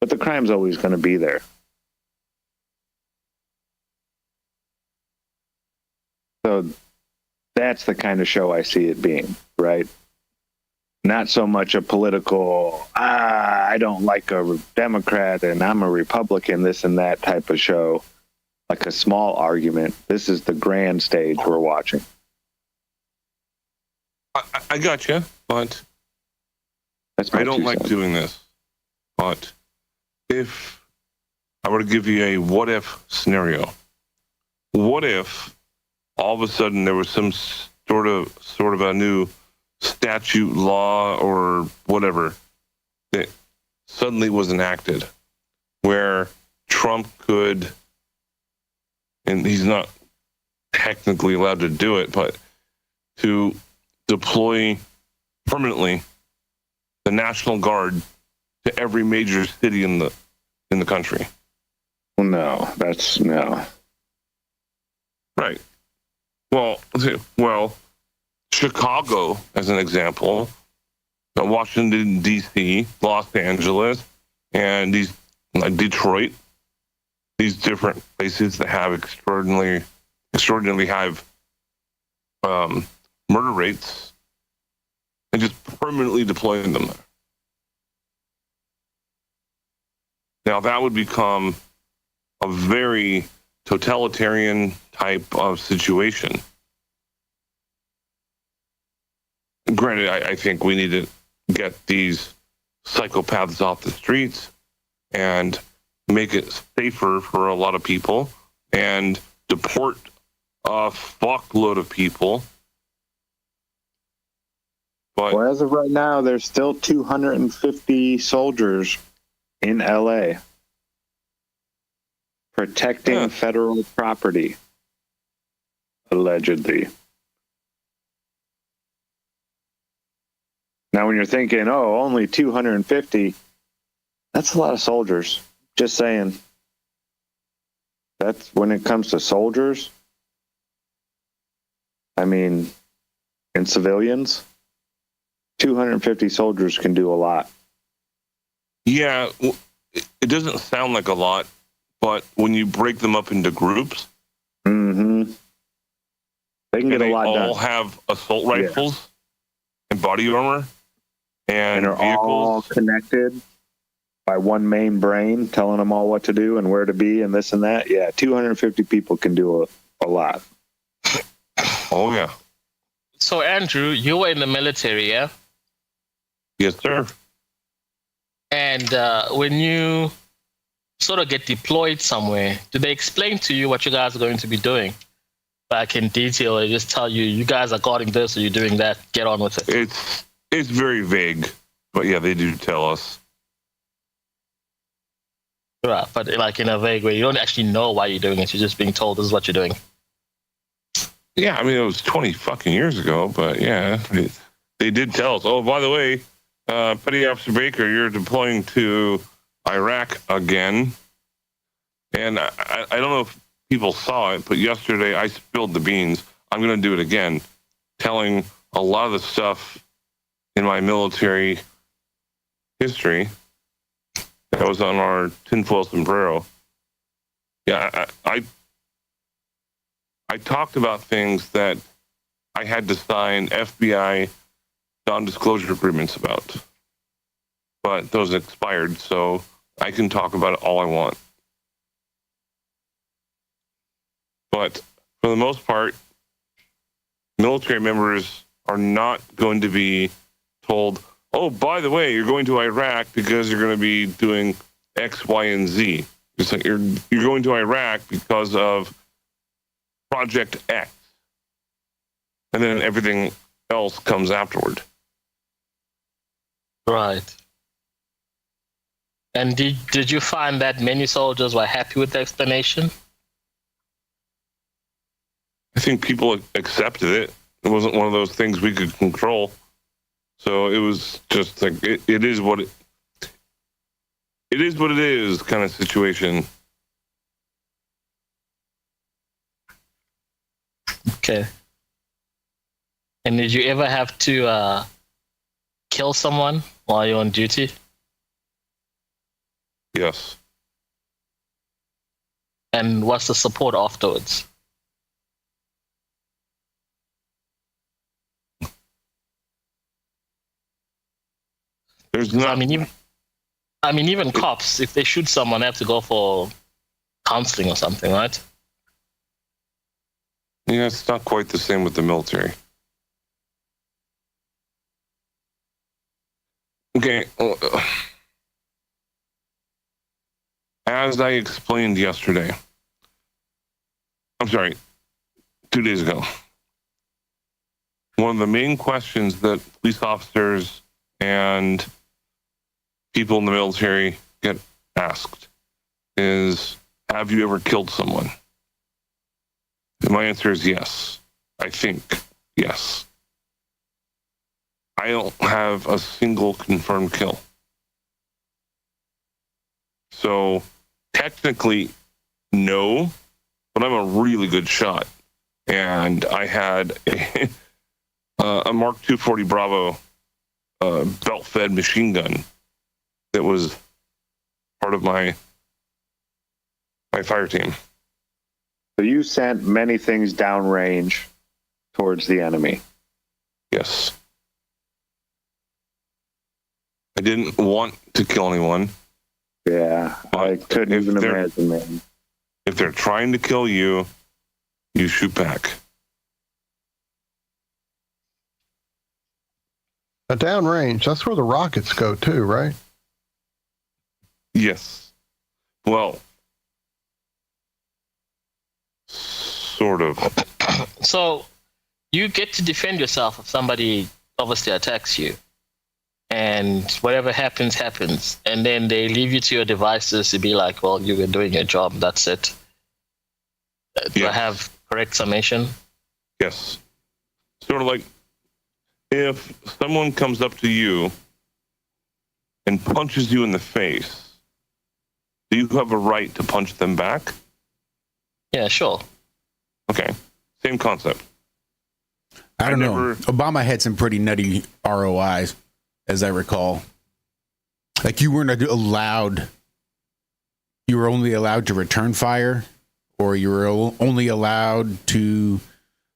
But the crime's always going to be there. So that's the kind of show I see it being, right? Not so much a political, I don't like a Democrat and I'm a Republican, this and that type of show, like a small argument. This is the grand stage we're watching. I got you, but I don't like doing this. But if I were to give you a what-if scenario, what if all of a sudden there was some sort of a new statute, law, or whatever that suddenly was enacted where Trump could, and he's not technically allowed to do it, but to deploy permanently the National Guard to every major city in the country. No, that's no. Right. Well, Chicago, as an example, Washington, D.C., Los Angeles, and these like Detroit, these different places that have extraordinarily high murder rates, and just permanently deploying them there. Now that would become a very totalitarian type of situation. Granted, I think we need to get these psychopaths off the streets and make it safer for a lot of people and deport a fuckload of people. But well, as of right now, there's still 250 soldiers in LA protecting federal property, allegedly. Now, when you're thinking, oh, only 250, that's a lot of soldiers. Just saying. That's when it comes to soldiers. I mean, and civilians, 250 soldiers can do a lot. yeah, it doesn't sound like a lot, but when you break them up into groups, they can get a lot done. They all done. have assault rifles and body armor and are vehicles. all connected by one main brain, telling them all what to do and where to be and this and that. Yeah, 250 people can do a lot. Oh, yeah. So, Andrew, you were in the military, yeah? Yes, sir. And when you sort of get deployed somewhere, do they explain to you what you guys are going to be doing? Back in detail, they just tell you, you guys are guarding this or you're doing that, get on with it. It's very vague, but yeah, they do tell us. Right, but like in a vague way, you don't actually know why you're doing it. You're just being told this is what you're doing. Yeah, I mean, it was 20 fucking years ago, but yeah, they did tell us. Oh, by the way, Petty Officer Baker, you're deploying to Iraq again. And I don't know if people saw it, but yesterday I spilled the beans. I'm going to do it again, telling a lot of the stuff in my military history that was on our tinfoil sombrero. Yeah, I talked about things that I had to sign FBI non-disclosure agreements about, but those expired, so I can talk about it all I want. But for the most part, military members are not going to be told, oh, by the way, you're going to Iraq because you're going to be doing X, Y, and Z. It's like you're going to Iraq because of Project X. And then everything else comes afterward. Right. And did you find that many soldiers were happy with the explanation? I think people accepted it. It wasn't one of those things we could control. So it was just like, it is what it is kind of situation. Okay. And did you ever have to kill someone while you're on duty? Yes. And what's the support afterwards? There's not. I mean, even cops, if they shoot someone, they have to go for counseling or something, right? Yeah, it's not quite the same with the military. Okay. As I explained yesterday, I'm sorry, 2 days ago, one of the main questions that police officers and people in the military get asked is, have you ever killed someone? And my answer is yes. I think yes. I don't have a single confirmed kill. So technically, no, but I'm a really good shot. And I had a Mark 240 Bravo belt-fed machine gun that was part of my fire team. So you sent many things downrange towards the enemy. Yes. I didn't want to kill anyone. Yeah, I couldn't even imagine, man. If they're trying to kill you, you shoot back. A downrange, that's where the rockets go too, right? Yes. Well, sort of. So you get to defend yourself if somebody obviously attacks you. And whatever happens, happens. And then they leave you to your devices to be like, well, you were doing your job. That's it. Do I have correct summation? Yes. Sort of like if someone comes up to you and punches you in the face, do you have a right to punch them back? Yeah, sure. Okay. Same concept. I don't know. Obama had some pretty nutty ROIs, as I recall. Like you were only allowed to return fire, or you were only allowed to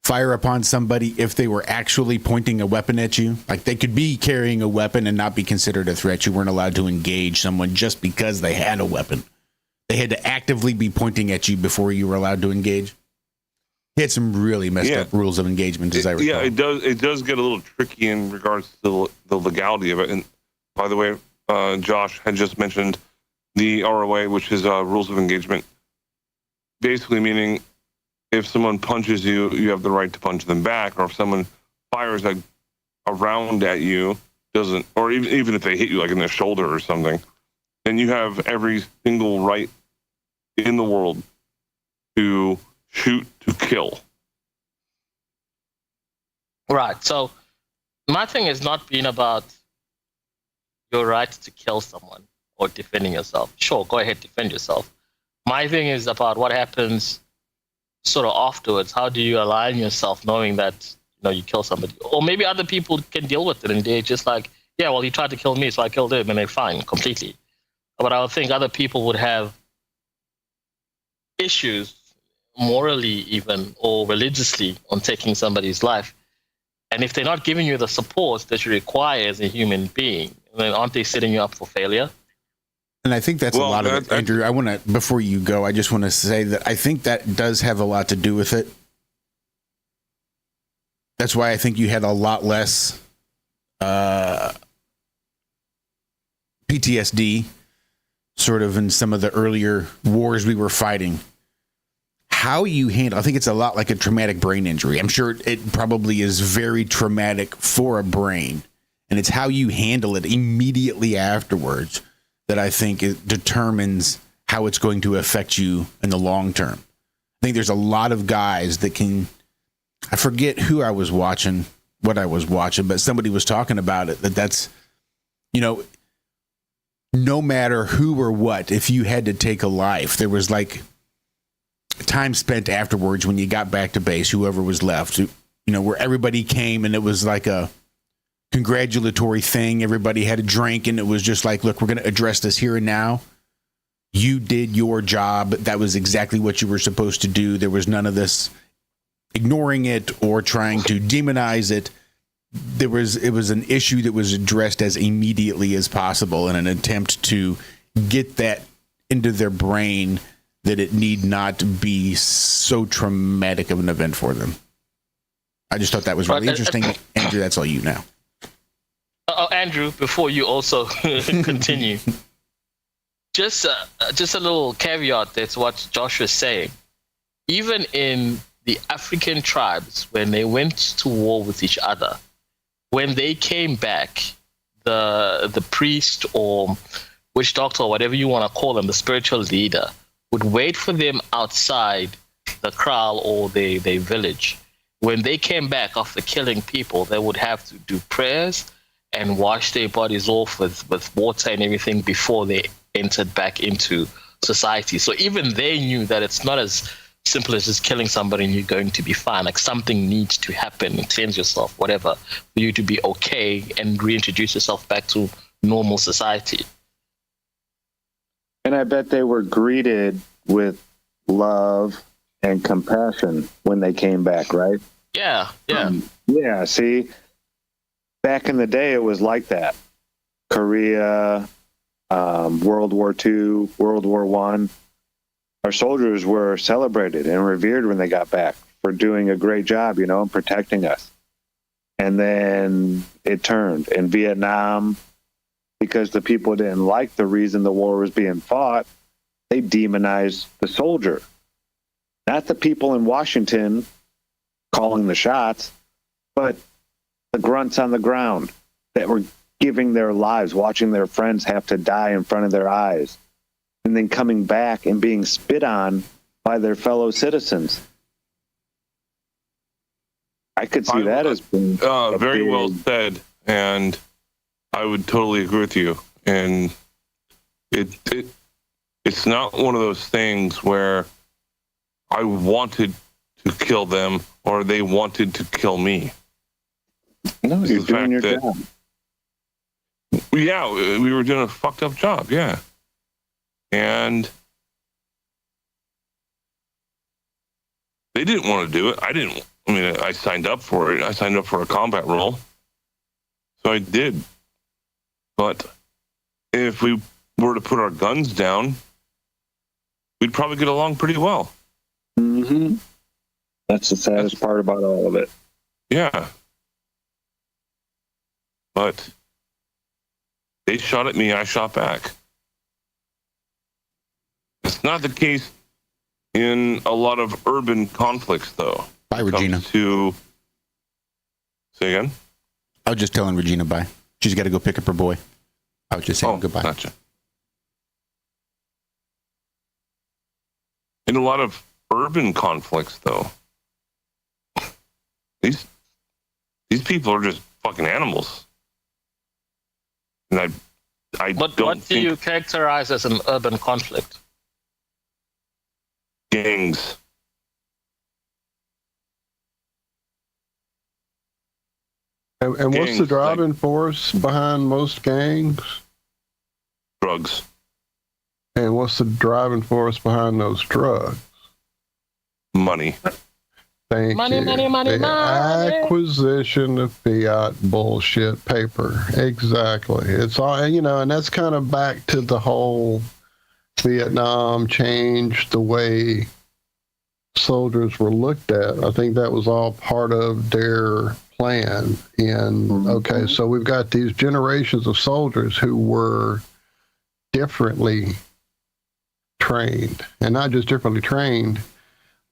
fire upon somebody if they were actually pointing a weapon at you. Like they could be carrying a weapon and not be considered a threat. You weren't allowed to engage someone just because they had a weapon. They had to actively be pointing at you before you were allowed to engage. He had some really messed up rules of engagement, as I recall. Yeah, it does get a little tricky in regards to the legality of it. And by the way, Josh had just mentioned the ROA, which is rules of engagement. Basically meaning if someone punches you, you have the right to punch them back, or if someone fires a round at you, or even if they hit you like in the shoulder or something, then you have every single right in the world to shoot to kill. Right. So my thing is not being about your right to kill someone or defending yourself. Sure, go ahead, defend yourself. My thing is about what happens sort of afterwards. How do you align yourself knowing that you kill somebody? Or maybe other people can deal with it and they're just like, yeah, well, he tried to kill me, so I killed him, and they're fine completely. But I would think other people would have issues morally even or religiously on taking somebody's life. And if they're not giving you the support that you require as a human being, then aren't they setting you up for failure? And I think that's a lot of it, Andrew. I want to, before you go, I just want to say that I think that does have a lot to do with it. That's why I think you had a lot less PTSD sort of in some of the earlier wars we were fighting. How you handle, I think it's a lot like a traumatic brain injury. I'm sure it probably is very traumatic for a brain, and it's how you handle it immediately afterwards that I think it determines how it's going to affect you in the long term. I think there's a lot of guys that can, I forget who I was watching, what I was watching, but somebody was talking about it, that's, no matter who or what, if you had to take a life, there was like time spent afterwards when you got back to base, whoever was left, where everybody came and it was like a congratulatory thing. Everybody had a drink and it was just like, look, we're going to address this here and now. You did your job. That was exactly what you were supposed to do. There was none of this ignoring it or trying to demonize it. It was an issue that was addressed as immediately as possible in an attempt to get that into their brain that it need not be so traumatic of an event for them. I just thought that was really interesting. Andrew, that's all you now. Andrew, before you also continue, just a little caveat that's what Josh was saying. Even in the African tribes, when they went to war with each other, when they came back, the priest or witch doctor or whatever you want to call them, the spiritual leader, would wait for them outside the kraal or their village. When they came back after killing people, they would have to do prayers and wash their bodies off with water and everything before they entered back into society. So even they knew that it's not as simple as just killing somebody and you're going to be fine. Like something needs to happen, cleanse yourself, whatever, for you to be okay and reintroduce yourself back to normal society. And I bet they were greeted with love and compassion when they came back, right? Yeah. Yeah, see, back in the day, it was like that. Korea, World War II, World War I. Our soldiers were celebrated and revered when they got back for doing a great job, and protecting us. And then it turned in Vietnam because the people didn't like the reason the war was being fought. they demonize the soldier. Not the people in Washington calling the shots, but the grunts on the ground that were giving their lives, watching their friends have to die in front of their eyes, and then coming back and being spit on by their fellow citizens. I could see that as being very well said, and I would totally agree with you. And it's not one of those things where I wanted to kill them or they wanted to kill me. No, you're doing your job. Yeah, we were doing a fucked up job, yeah. And they didn't want to do it. I signed up for it. I signed up for a combat role. So I did. But if we were to put our guns down, we'd probably get along pretty well. Mm-hmm. That's the saddest part about all of it. Yeah. But they shot at me, I shot back. It's not the case in a lot of urban conflicts, though. Bye, Regina. Say again? I was just telling Regina bye. She's got to go pick up her boy. I was just saying goodbye. Gotcha. In a lot of urban conflicts, though, these people are just fucking animals. And what do you characterize as an urban conflict? Gangs. And what's the driving force behind most gangs? Drugs. And what's the driving force behind those drugs? Money. Thank you. Money. Acquisition of fiat bullshit paper. Exactly. It's all, and that's kind of back to the whole Vietnam changed the way soldiers were looked at. I think that was all part of their plan. And okay, so we've got these generations of soldiers who were differently trained, and not just differently trained.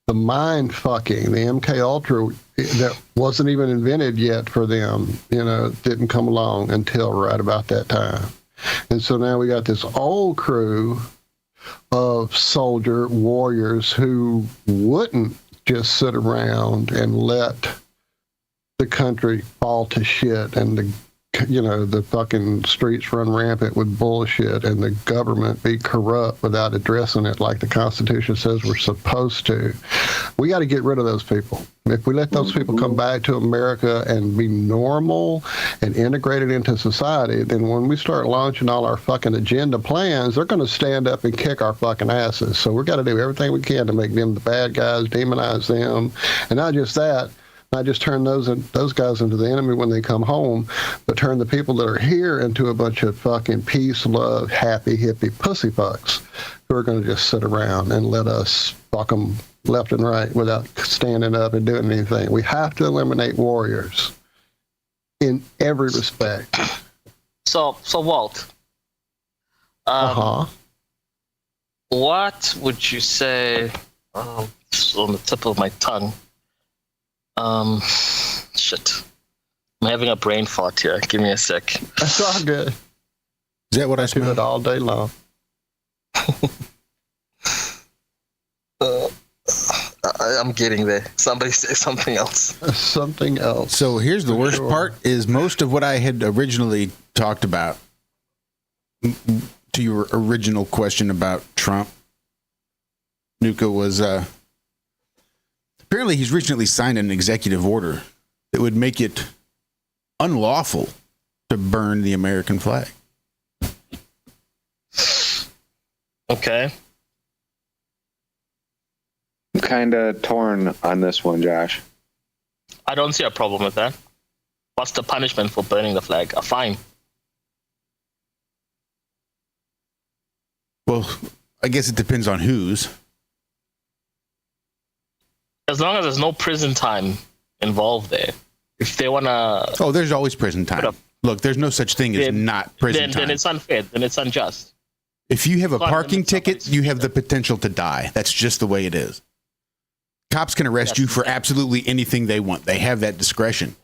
The mind fucking, the MK Ultra that wasn't even invented yet for them, didn't come along until right about that time. And so now we got this old crew of soldier warriors who wouldn't just sit around and let the country fall to shit and the fucking streets run rampant with bullshit and the government be corrupt without addressing it like the Constitution says we're supposed to. We got to get rid of those people. If we let those people come back to America and be normal and integrated into society, then when we start launching all our fucking agenda plans, they're going to stand up and kick our fucking asses. So we've got to do everything we can to make them the bad guys, demonize them, and not just that, not just turn those guys into the enemy when they come home, but turn the people that are here into a bunch of fucking peace, love, happy, hippie pussy fucks who are going to just sit around and let us fuck them left and right without standing up and doing anything. We have to eliminate warriors in every respect. So Walt, what would you say? It's on the tip of my tongue. Shit. I'm having a brain fart here. Give me a sec. That's all good. Is that what I do it all day long? I'm getting there. Somebody say something else. Something else. So here's the worst part is most of what I had originally talked about to your original question about Trump, Nuka, was apparently he's recently signed an executive order that would make it unlawful to burn the American flag. Okay. I'm kind of torn on this one, Josh. I don't see a problem with that. What's the punishment for burning the flag? A fine. Well, I guess it depends on whose. As long as there's no prison time involved there. If they want to... Oh, there's always prison time. Look, there's no such thing as not prison time. Then it's unfair. Then it's unjust. If you have a Can't parking limit ticket, you have the potential to die. That's just the way it is. Cops can arrest you for absolutely anything they want. They have that discretion.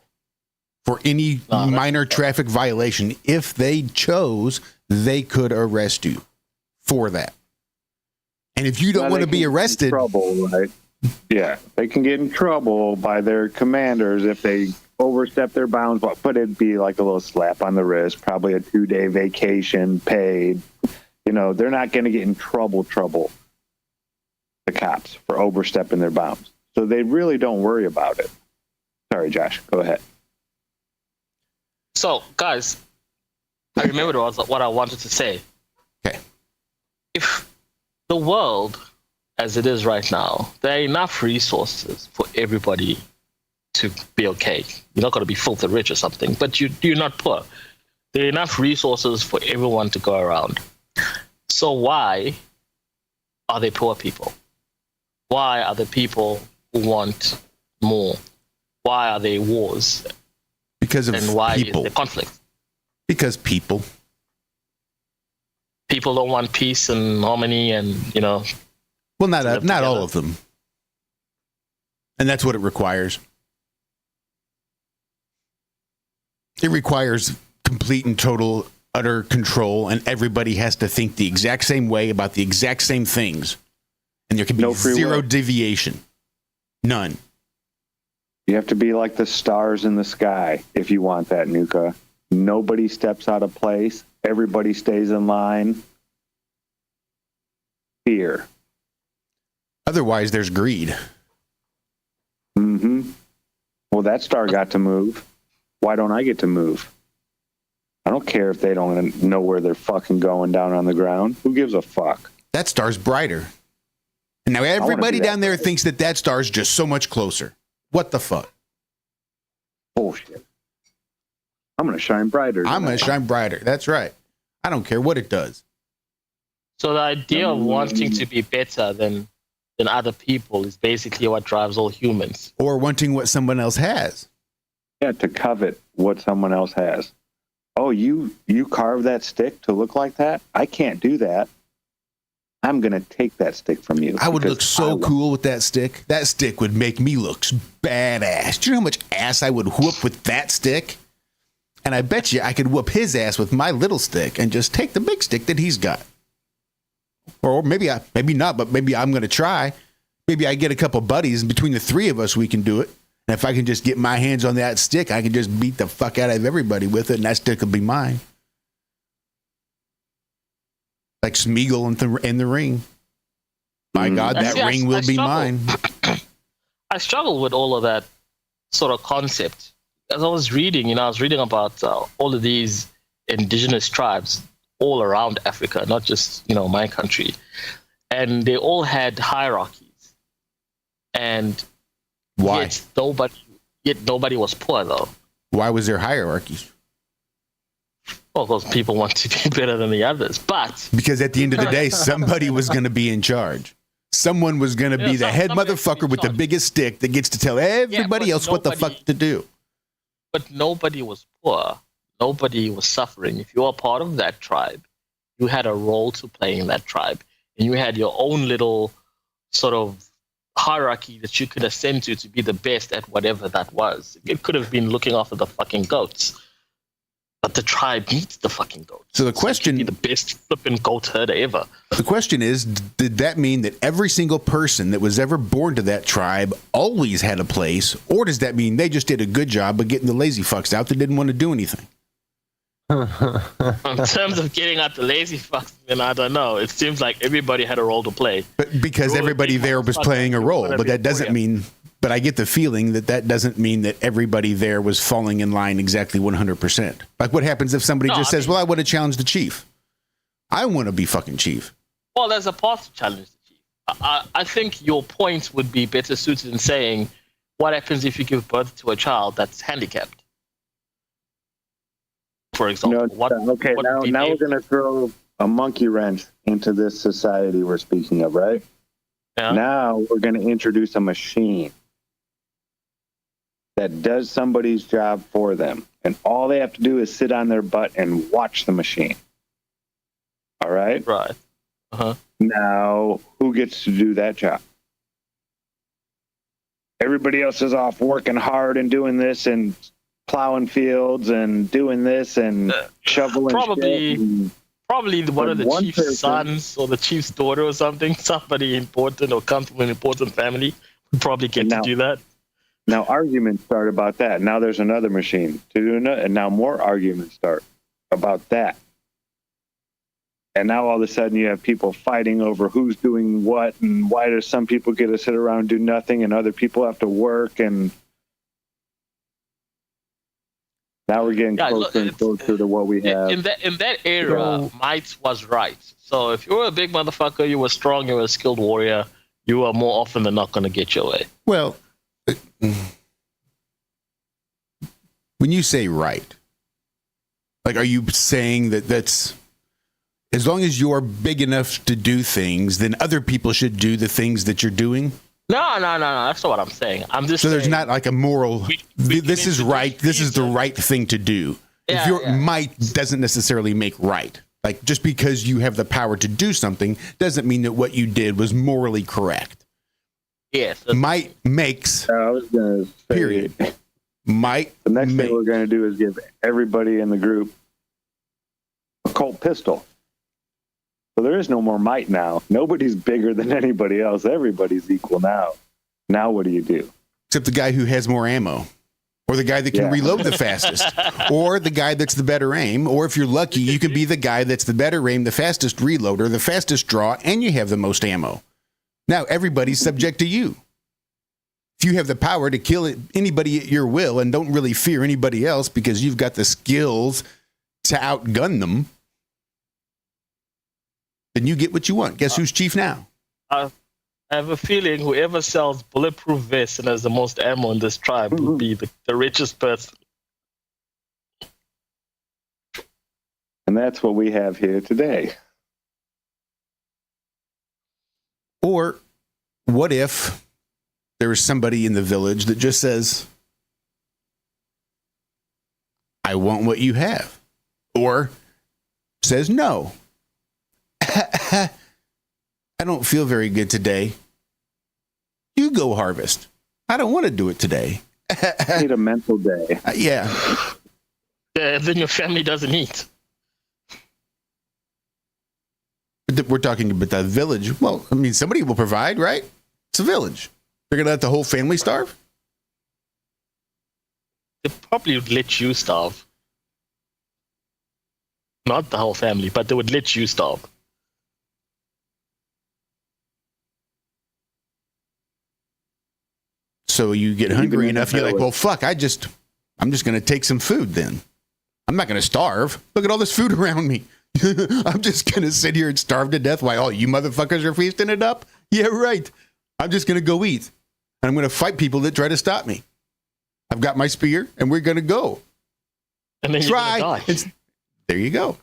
For any minor traffic violation, if they chose, they could arrest you for that. And if you don't want to be arrested, trouble, right? Yeah, they can get in trouble by their commanders if they overstep their bounds. But it'd be like a little slap on the wrist, probably a 2-day vacation paid. You know, they're not going to get in trouble, the cops, for overstepping their bounds. So they really don't worry about it. Sorry, Josh, go ahead. So, guys, I remembered what I wanted to say. Okay. If the world, as it is right now, there are enough resources for everybody to be okay. You're not going to be filthy rich or something, but you're not poor. There are enough resources for everyone to go around. So why are they poor people? Why are the people who want more? Why are there wars? Because of and why people. is there conflict? Because people don't want peace and harmony, and well, not all of them, and that's what it requires. It requires complete and total utter control, and everybody has to think the exact same way about the exact same things, and there can be zero deviation, none. You have to be like the stars in the sky if you want that, Nuka. Nobody steps out of place. Everybody stays in line. Fear. Otherwise, there's greed. Mm-hmm. Well, that star got to move. Why don't I get to move? I don't care if they don't know where they're fucking going down on the ground. Who gives a fuck? That star's brighter. And now everybody down there thinks that star's just so much closer. What the fuck? Bullshit. I'm going to shine brighter. I'm going to shine brighter. That's right. I don't care what it does. So the idea of wanting to be better than other people is basically what drives all humans. Or wanting what someone else has. Yeah, to covet what someone else has. Oh, you carved that stick to look like that? I can't do that. I'm going to take that stick from you. I would look so cool with that stick. That stick would make me look badass. Do you know how much ass I would whoop with that stick? And I bet you I could whoop his ass with my little stick and just take the big stick that he's got. Or maybe not, but maybe I'm going to try. Maybe I get a couple buddies, and between the three of us, we can do it. And if I can just get my hands on that stick, I can just beat the fuck out of everybody with it, and that stick will be mine. Like Smeagol in the ring. My God, that ring will be mine. I struggle with all of that sort of concept. As I was reading, about all of these indigenous tribes all around Africa, not just, my country. And they all had hierarchies. And why? Yet nobody was poor, though. Why was there hierarchies? Well, because people want to be better than the others, but... Because at the end of the day, somebody was going to be in charge. Someone was going to be the head motherfucker with the biggest stick that gets to tell everybody else what the fuck to do. But nobody was poor. Nobody was suffering. If you were part of that tribe, you had a role to play in that tribe. And you had your own little sort of hierarchy that you could ascend to be the best at whatever that was. It could have been looking after the fucking goats. But the tribe needs the fucking goats. So the question... Be the best flipping goat herder ever. The question is, did that mean that every single person that was ever born to that tribe always had a place? Or does that mean they just did a good job of getting the lazy fucks out that didn't want to do anything? In terms of getting out the lazy fucks, then I don't know. It seems like everybody had a role to play. But because everybody there was playing a role, but that doesn't mean... But I get the feeling that doesn't mean that everybody there was falling in line exactly 100%. Like what happens if somebody says, well, I want to challenge the chief. I want to be fucking chief. Well, there's a path to challenge the chief. I think your point would be better suited in saying, what happens if you give birth to a child that's handicapped? For example. Now we're going to throw a monkey wrench into this society we're speaking of, right? Yeah. Now we're going to introduce a machine that does somebody's job for them. And all they have to do is sit on their butt and watch the machine. All right? Right. Uh-huh. Now, who gets to do that job? Everybody else is off working hard and doing this and plowing fields and doing this and shoveling Probably, shit and- probably one of the one chief's person- sons or the chief's daughter or something. Somebody important or comes from an important family would probably get to do that. Now arguments start about that. Now there's another machine to do another, and now more arguments start about that. And now all of a sudden you have people fighting over who's doing what and why do some people get to sit around and do nothing and other people have to work, and now we're getting closer and closer to what we have. In that era, might was right. So if you were a big motherfucker, you were strong, you were a skilled warrior, you were more often than not going to get your way. Well, when you say right, like, are you saying that that's as long as you're big enough to do things, then other people should do the things that you're doing? No. That's not what I'm saying. I'm just so there's saying, not like a moral. This is right. This is the right thing to do. If your might doesn't necessarily make right. Like, just because you have the power to do something doesn't mean that what you did was morally correct. Yes. Might makes. I was going to say, period. Might. The next thing we're going to do is give everybody in the group a Colt pistol. So there is no more might now. Nobody's bigger than anybody else. Everybody's equal now. Now what do you do? Except the guy who has more ammo. Or the guy that can reload the fastest. Or the guy that's the better aim. Or if you're lucky, you can be the guy that's the better aim, the fastest reloader, the fastest draw, and you have the most ammo. Now everybody's subject to you. If you have the power to kill anybody at your will and don't really fear anybody else because you've got the skills to outgun them, then you get what you want. Guess who's chief now? I have a feeling whoever sells bulletproof vests and has the most ammo in this tribe will be the richest person. And that's what we have here today. Or what if there is somebody in the village that just says, I want what you have. Or says, no. I don't feel very good today. You go harvest. I don't want to do it today. I need a mental day. Yeah. Then your family doesn't eat. But we're talking about the village. Well, I mean, somebody will provide, right? It's a village. They're going to let the whole family starve? They probably would let you starve. Not the whole family, but they would let you starve. So you get hungry enough, you're like, well, fuck, I'm just going to take some food then. I'm not going to starve. Look at all this food around me. I'm just going to sit here and starve to death while all you motherfuckers are feasting it up? Yeah, right. I'm just going to go eat. And I'm going to fight people that try to stop me. I've got my spear, and we're going to go. And then try. You're gonna die. There you go.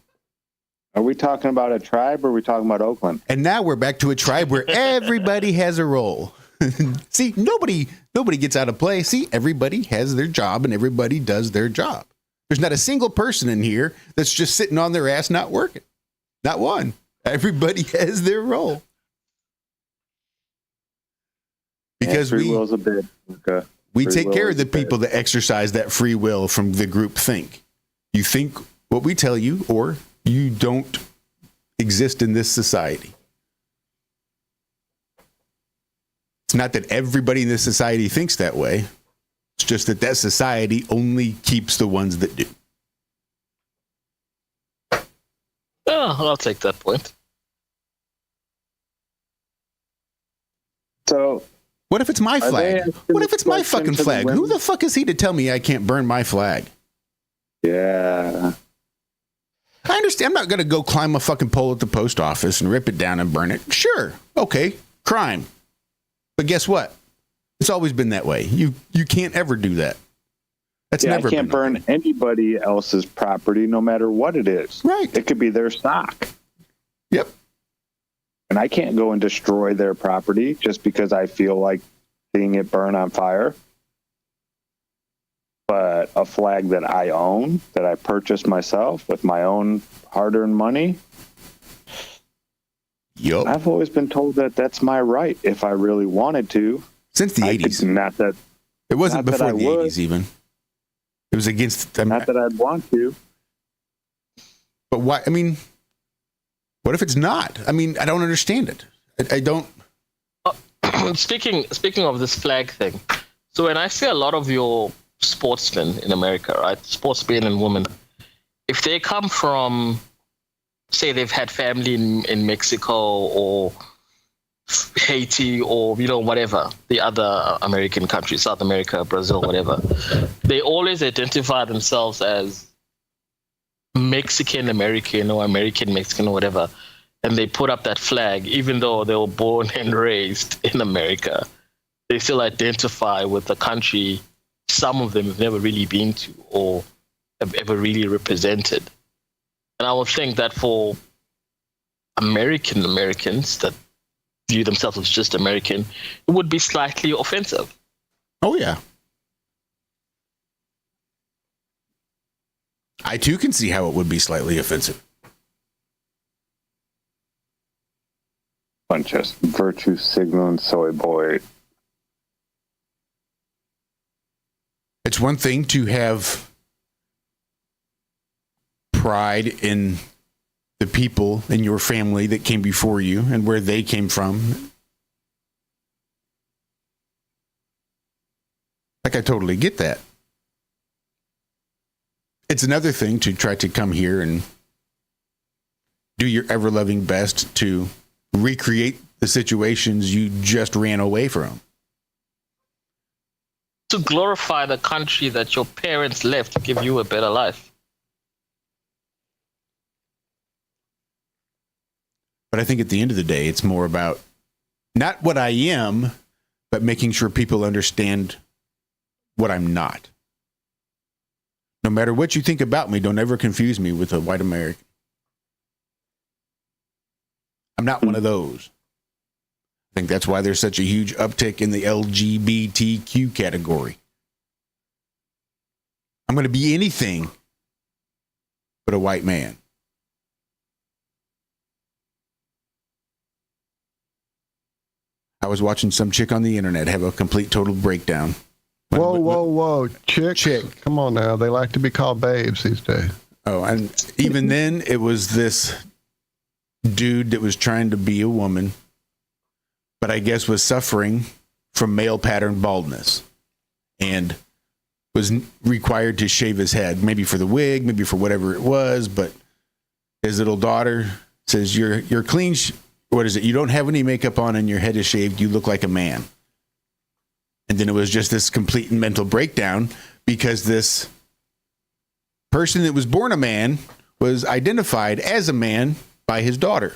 Are we talking about a tribe or are we talking about Oakland? And now we're back to a tribe where everybody has a role. See, nobody gets out of play. See, everybody has their job and everybody does their job. There's not a single person in here that's just sitting on their ass not working. Not one. Everybody has their role. Because free will's a bit. Okay. We Free take will care is of the a bit. people that exercise that free will from the group think. You think what we tell you, or you don't exist in this society. It's not that everybody in this society thinks that way. It's just that that society only keeps the ones that do. Oh, I'll take that point. So, what if it's my Are they flag? asking What if it's my question fucking to the flag? Who women? the fuck is he to tell me I can't burn my flag? Yeah. I understand. I'm not going to go climb a fucking pole at the post office and rip it down and burn it. Sure. Okay. Crime. But guess what? It's always been that way. You can't ever do that. That's Yeah, never I can't been. burn anybody else's property, no matter what it is. Right. It could be their stock. Yep. And I can't go and destroy their property just because I feel like seeing it burn on fire. But a flag that I own, that I purchased myself with my own hard-earned money, Yup. I've always been told that that's my right if I really wanted to. Since the 80s. Not that it wasn't not that before I the would. 80s even. It was against. Not that I'd want to. But why? I mean, what if it's not? I mean, I don't understand it. I don't. Speaking of this flag thing, so when I see a lot of your sportsmen in America, right, sportsmen and women, if they come from, say, they've had family in Mexico or Haiti or whatever the other American countries, South America, Brazil, whatever, they always identify themselves as Mexican American or American Mexican or whatever, and they put up that flag, even though they were born and raised in America. They still identify with the country some of them have never really been to or have ever really represented. And I would think that for Americans that view themselves as just American, it would be slightly offensive. Oh, yeah. I, too, can see how it would be slightly offensive. Bunch of virtue signaling soy boy. It's one thing to have pride in the people in your family that came before you and where they came from. Like, I totally get that. It's another thing to try to come here and do your ever-loving best to recreate the situations you just ran away from. To glorify the country that your parents left to give you a better life. But I think at the end of the day, it's more about not what I am, but making sure people understand what I'm not. No matter what you think about me, don't ever confuse me with a white American. I'm not one of those. I think that's why there's such a huge uptick in the LGBTQ category. I'm going to be anything but a white man. I was watching some chick on the internet have a complete total breakdown. Whoa. Chick. Come on now. They like to be called babes these days. Oh, and even then, it was this dude that was trying to be a woman, but I guess was suffering from male pattern baldness and was required to shave his head, maybe for the wig, maybe for whatever it was. But his little daughter says, you're clean. What is it? You don't have any makeup on and your head is shaved. You look like a man. And then it was just this complete mental breakdown because this person that was born a man was identified as a man by his daughter.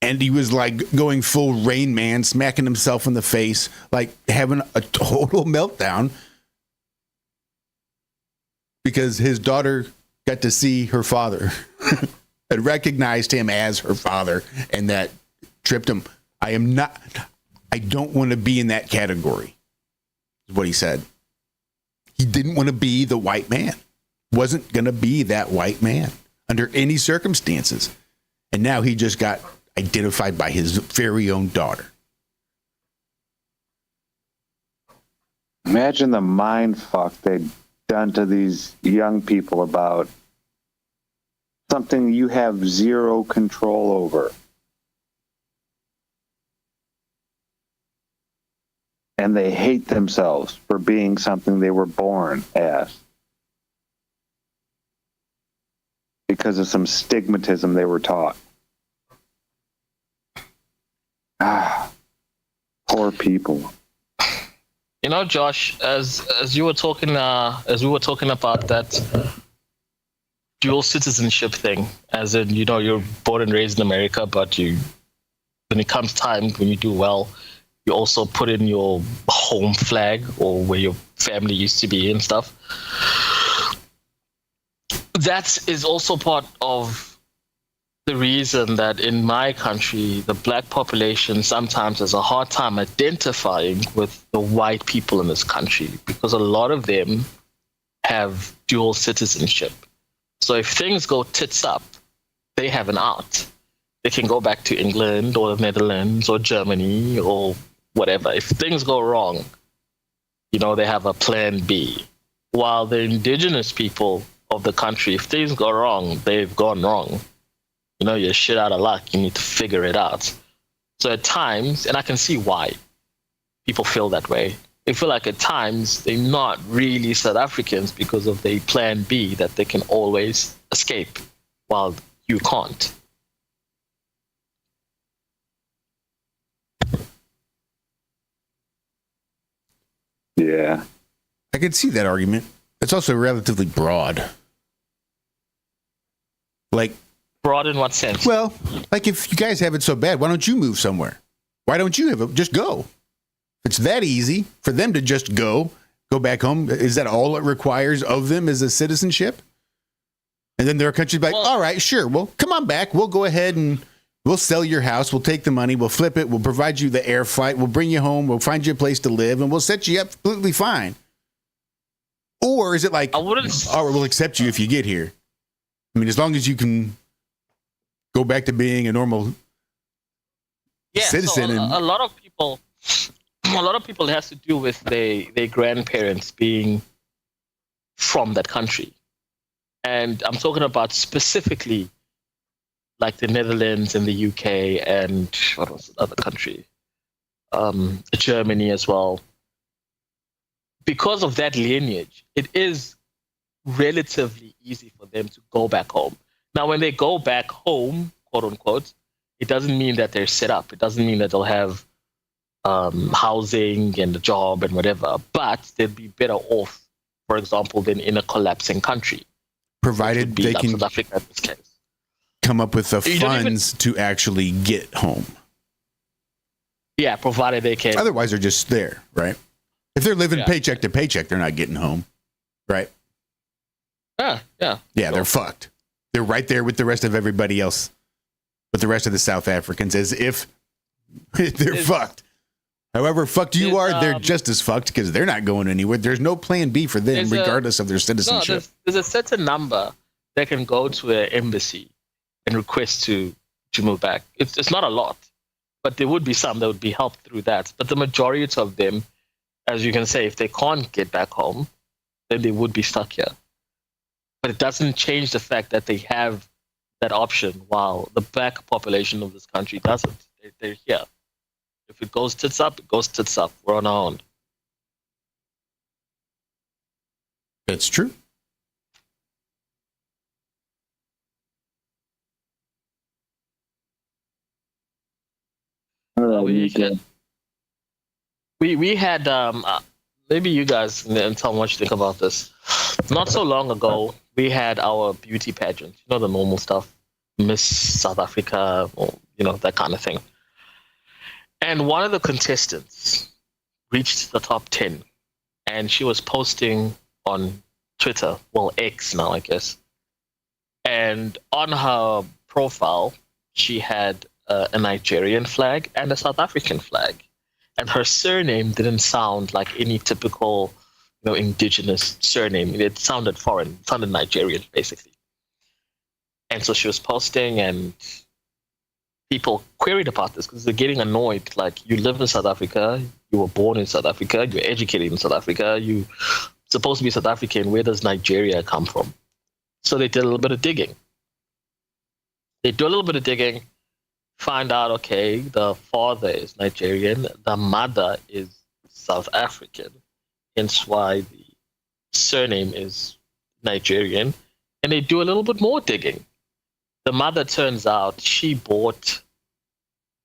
And he was like going full Rain Man, smacking himself in the face, like having a total meltdown because his daughter got to see her father and recognized him as her father, and that tripped him. I don't want to be in that category, is what he said. He didn't want to be the white man. Wasn't going to be that white man under any circumstances. And now he just got identified by his very own daughter. Imagine the mind fuck they've done to these young people about something you have zero control over. And they hate themselves for being something they were born as. Because of some stigmatism they were taught. Poor people. You know, Josh, as you were talking, as we were talking about that dual citizenship thing, as in, you're born and raised in America, but when it comes time, when you do well, you also put in your home flag or where your family used to be and stuff. That is also part of the reason that in my country, the black population sometimes has a hard time identifying with the white people in this country because a lot of them have dual citizenship. So if things go tits up, they have an out. they can go back to England or the Netherlands or Germany or whatever. If things go wrong, they have a plan B. While the indigenous people of the country, if things go wrong, they've gone wrong. You're shit out of luck. You need to figure it out. So at times, and I can see why people feel that way. They feel like at times they're not really South Africans because of their plan B that they can always escape while you can't. Yeah. I could see that argument. It's also relatively broad. Like, broad in what sense? Well, like if you guys have it so bad, why don't you move somewhere? Why don't you just go? It's that easy for them to just go back home. Is that all it requires of them is a citizenship? And then their country's like, all right, sure. Well, come on back. We'll go ahead and we'll sell your house. We'll take the money. We'll flip it. We'll provide you the air flight. We'll bring you home. We'll find you a place to live and we'll set you up completely fine. Or is it like, we'll accept you if you get here? I mean, as long as you can go back to being a normal citizen. So a lot of people it has to do with their grandparents being from that country. And I'm talking about specifically like the Netherlands and the UK and what was the other country? Germany as well. Because of that lineage, it is relatively easy for them to go back home. Now, when they go back home, quote unquote, it doesn't mean that they're set up. It doesn't mean that they'll have housing and a job and whatever, but they'll be better off, for example, than in a collapsing country. Provided they can South Africa in this case. Come up with the funds to actually get home. Yeah, provided they can. Otherwise, they're just there, right? If they're living paycheck to paycheck, they're not getting home, right? Yeah. Yeah, they're fucked. They're right there with the rest of everybody else, with the rest of the South Africans, as if they're fucked. However fucked you are, they're just as fucked because they're not going anywhere. There's no plan B for them, regardless of their citizenship. There's a certain number that can go to an embassy and request to move back. It's not a lot, but there would be some that would be helped through that. But the majority of them, as you can say, if they can't get back home, then they would be stuck here. But it doesn't change the fact that they have that option while the black population of this country doesn't. They're here. If it goes tits up, it goes tits up. We're on our own. That's true. We had maybe you guys and tell me what you think about this. Not so long ago, we had our beauty pageant. The normal stuff, Miss South Africa, or that kind of thing. And one of the contestants reached the top 10, and she was posting on Twitter, well, X now, I guess. And on her profile, she had a Nigerian flag and a South African flag. And her surname didn't sound like any typical, indigenous surname. It sounded foreign. It sounded Nigerian, basically. And so she was posting, and people queried about this because they're getting annoyed. Like, you live in South Africa, you were born in South Africa, you're educated in South Africa, you're supposed to be South African. Where does Nigeria come from? So they did a little bit of digging. Find out, okay, the father is Nigerian, the mother is South African, hence why the surname is Nigerian, and they do a little bit more digging. The mother, turns out, she bought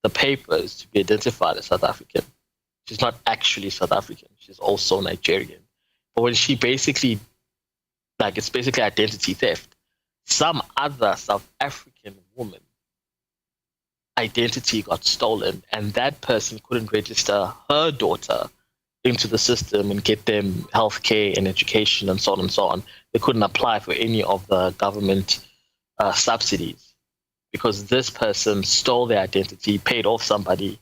the papers to be identified as South African. She's not actually South African, she's also Nigerian. But when she basically, it's basically identity theft, some other South African woman identity got stolen, and that person couldn't register her daughter into the system and get them healthcare and education and so on and so on. They couldn't apply for any of the government subsidies because this person stole their identity, paid off somebody,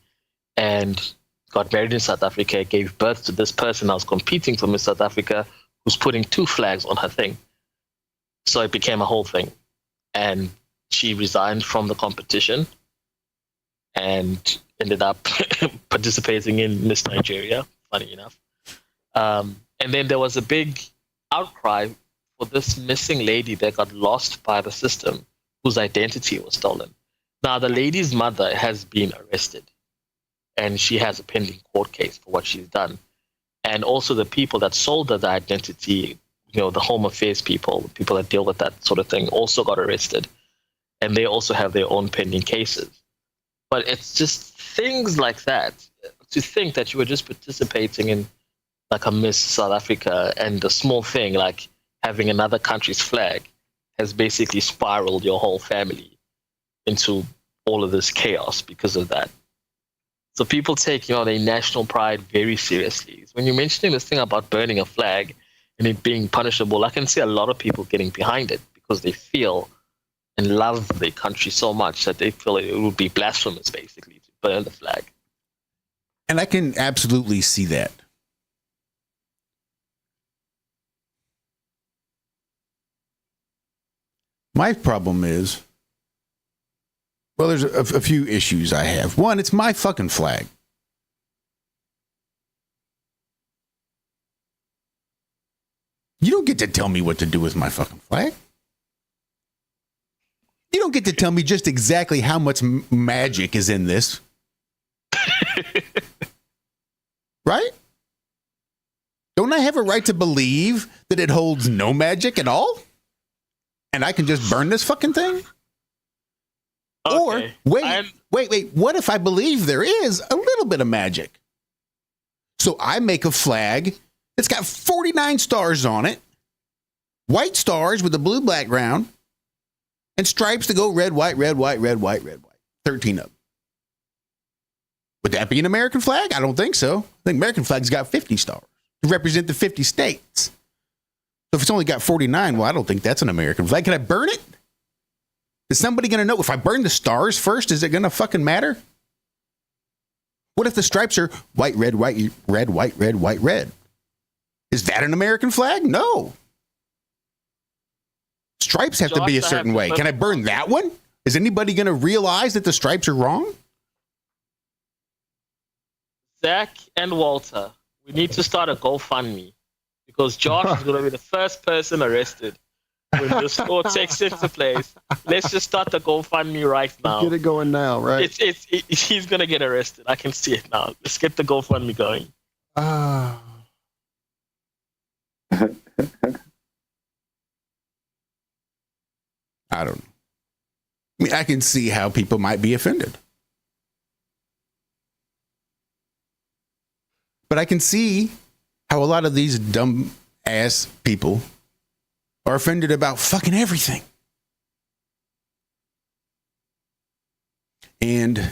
and got married in South Africa, gave birth to this person that was competing for Miss South Africa, who's putting 2 flags on her thing. So it became a whole thing. And she resigned from the competition and ended up participating in Miss Nigeria, funny enough. And then there was a big outcry for this missing lady that got lost by the system, whose identity was stolen. Now, the lady's mother has been arrested, and she has a pending court case for what she's done. And also the people that sold her the identity, the Home Affairs people, the people that deal with that sort of thing, also got arrested. And they also have their own pending cases. But it's just things like that. To think that you were just participating in like a Miss South Africa, and a small thing like having another country's flag has basically spiraled your whole family into all of this chaos because of that. So people take, their national pride very seriously. When you're mentioning this thing about burning a flag and it being punishable, I can see a lot of people getting behind it because they feel and love their country so much that they feel it would be blasphemous, basically, to burn the flag. And I can absolutely see that. My problem is, well, there's a few issues I have. One, it's my fucking flag. You don't get to tell me what to do with my fucking flag. You don't get to tell me just exactly how much magic is in this. Right? Don't I have a right to believe that it holds no magic at all? And I can just burn this fucking thing? Okay. Or, wait. What if I believe there is a little bit of magic? So I make a flag that's got 49 stars on it, white stars with a blue background, and stripes that go red, white, red, white, red, white, red, white. 13 of them. Would that be an American flag? I don't think so. I think American flag's got 50 stars to represent the 50 states. So if it's only got 49, well, I don't think that's an American flag. Can I burn it? Is somebody going to know? If I burn the stars first, is it going to fucking matter? What if the stripes are white, red, white, red, white, red, white, red? Is that an American flag? No. Stripes have to be a certain way. Can I burn that one? Is anybody going to realize that the stripes are wrong? Zack and Walter, we need to start a GoFundMe because Josh is going to be the first person arrested when this law takes into place. Let's just start the GoFundMe right now. Get it going now, right? He's going to get arrested. I can see it now. Let's get the GoFundMe going. I don't know. I mean, I can see how people might be offended. But I can see how a lot of these dumb ass people are offended about fucking everything. And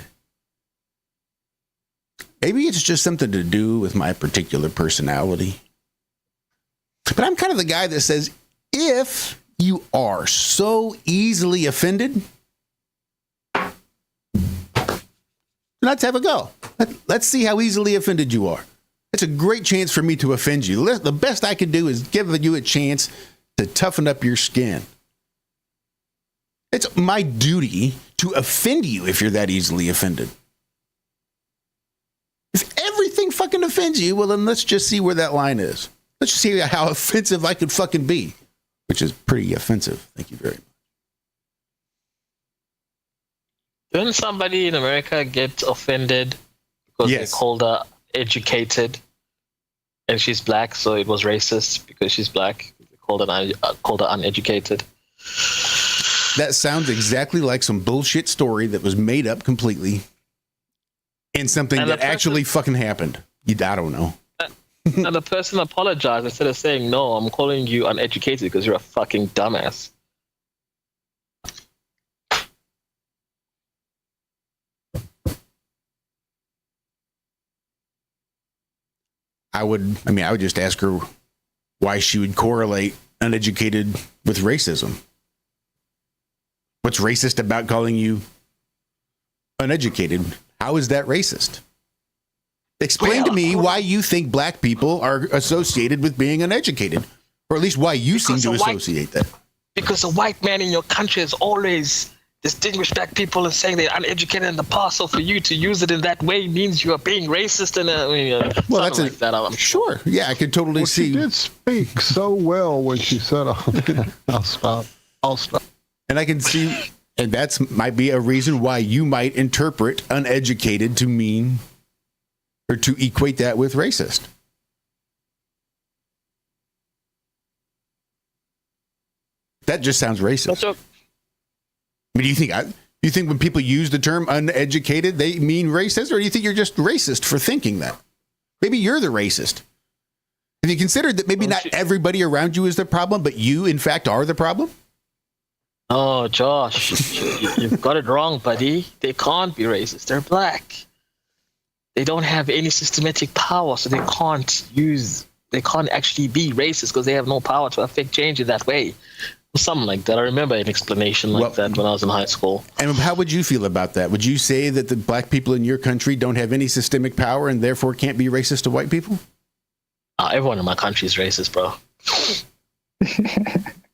maybe it's just something to do with my particular personality. But I'm kind of the guy that says, if you are so easily offended, let's have a go. Let's see how easily offended you are. It's a great chance for me to offend you. The best I can do is give you a chance to toughen up your skin. It's my duty to offend you if you're that easily offended. If everything fucking offends you, well, then let's just see where that line is. Let's just see how offensive I could fucking be, which is pretty offensive. Thank you very much. Didn't somebody in America get offended because they called her educated and she's black, so it was racist because she's black? They called her uneducated. That sounds exactly like some bullshit story that was made up completely and something that actually fucking happened. I don't know. And the person apologized instead of saying, no, I'm calling you uneducated because you're a fucking dumbass. I would just ask her why she would correlate uneducated with racism. What's racist about calling you uneducated? How is that racist? Explain to me why you think black people are associated with being uneducated, or at least why you seem to associate that. Because a white man in your country has always distinguish black people and saying they're uneducated in the past. So for you to use it in that way means you are being racist. And well, that's like that. I'm sure. Yeah, I could totally see. She did speak so well when she said, I'll stop. And I can see, and that's might be a reason why you might interpret uneducated to mean, or to equate that with racist. That just sounds racist. I mean, do you think when people use the term uneducated, they mean racist, or do you think you're just racist for thinking that? Maybe you're the racist. Have you considered that maybe not everybody around you is the problem, but you, in fact, are the problem? Oh, Josh, you've got it wrong, buddy. They can't be racist. They're black. They don't have any systematic power, so they can't actually be racist because they have no power to affect change in that way. Something like that. I remember an explanation like that when I was in high school. And how would you feel about that? Would you say that the black people in your country don't have any systemic power and therefore can't be racist to white people? Everyone in my country is racist, bro.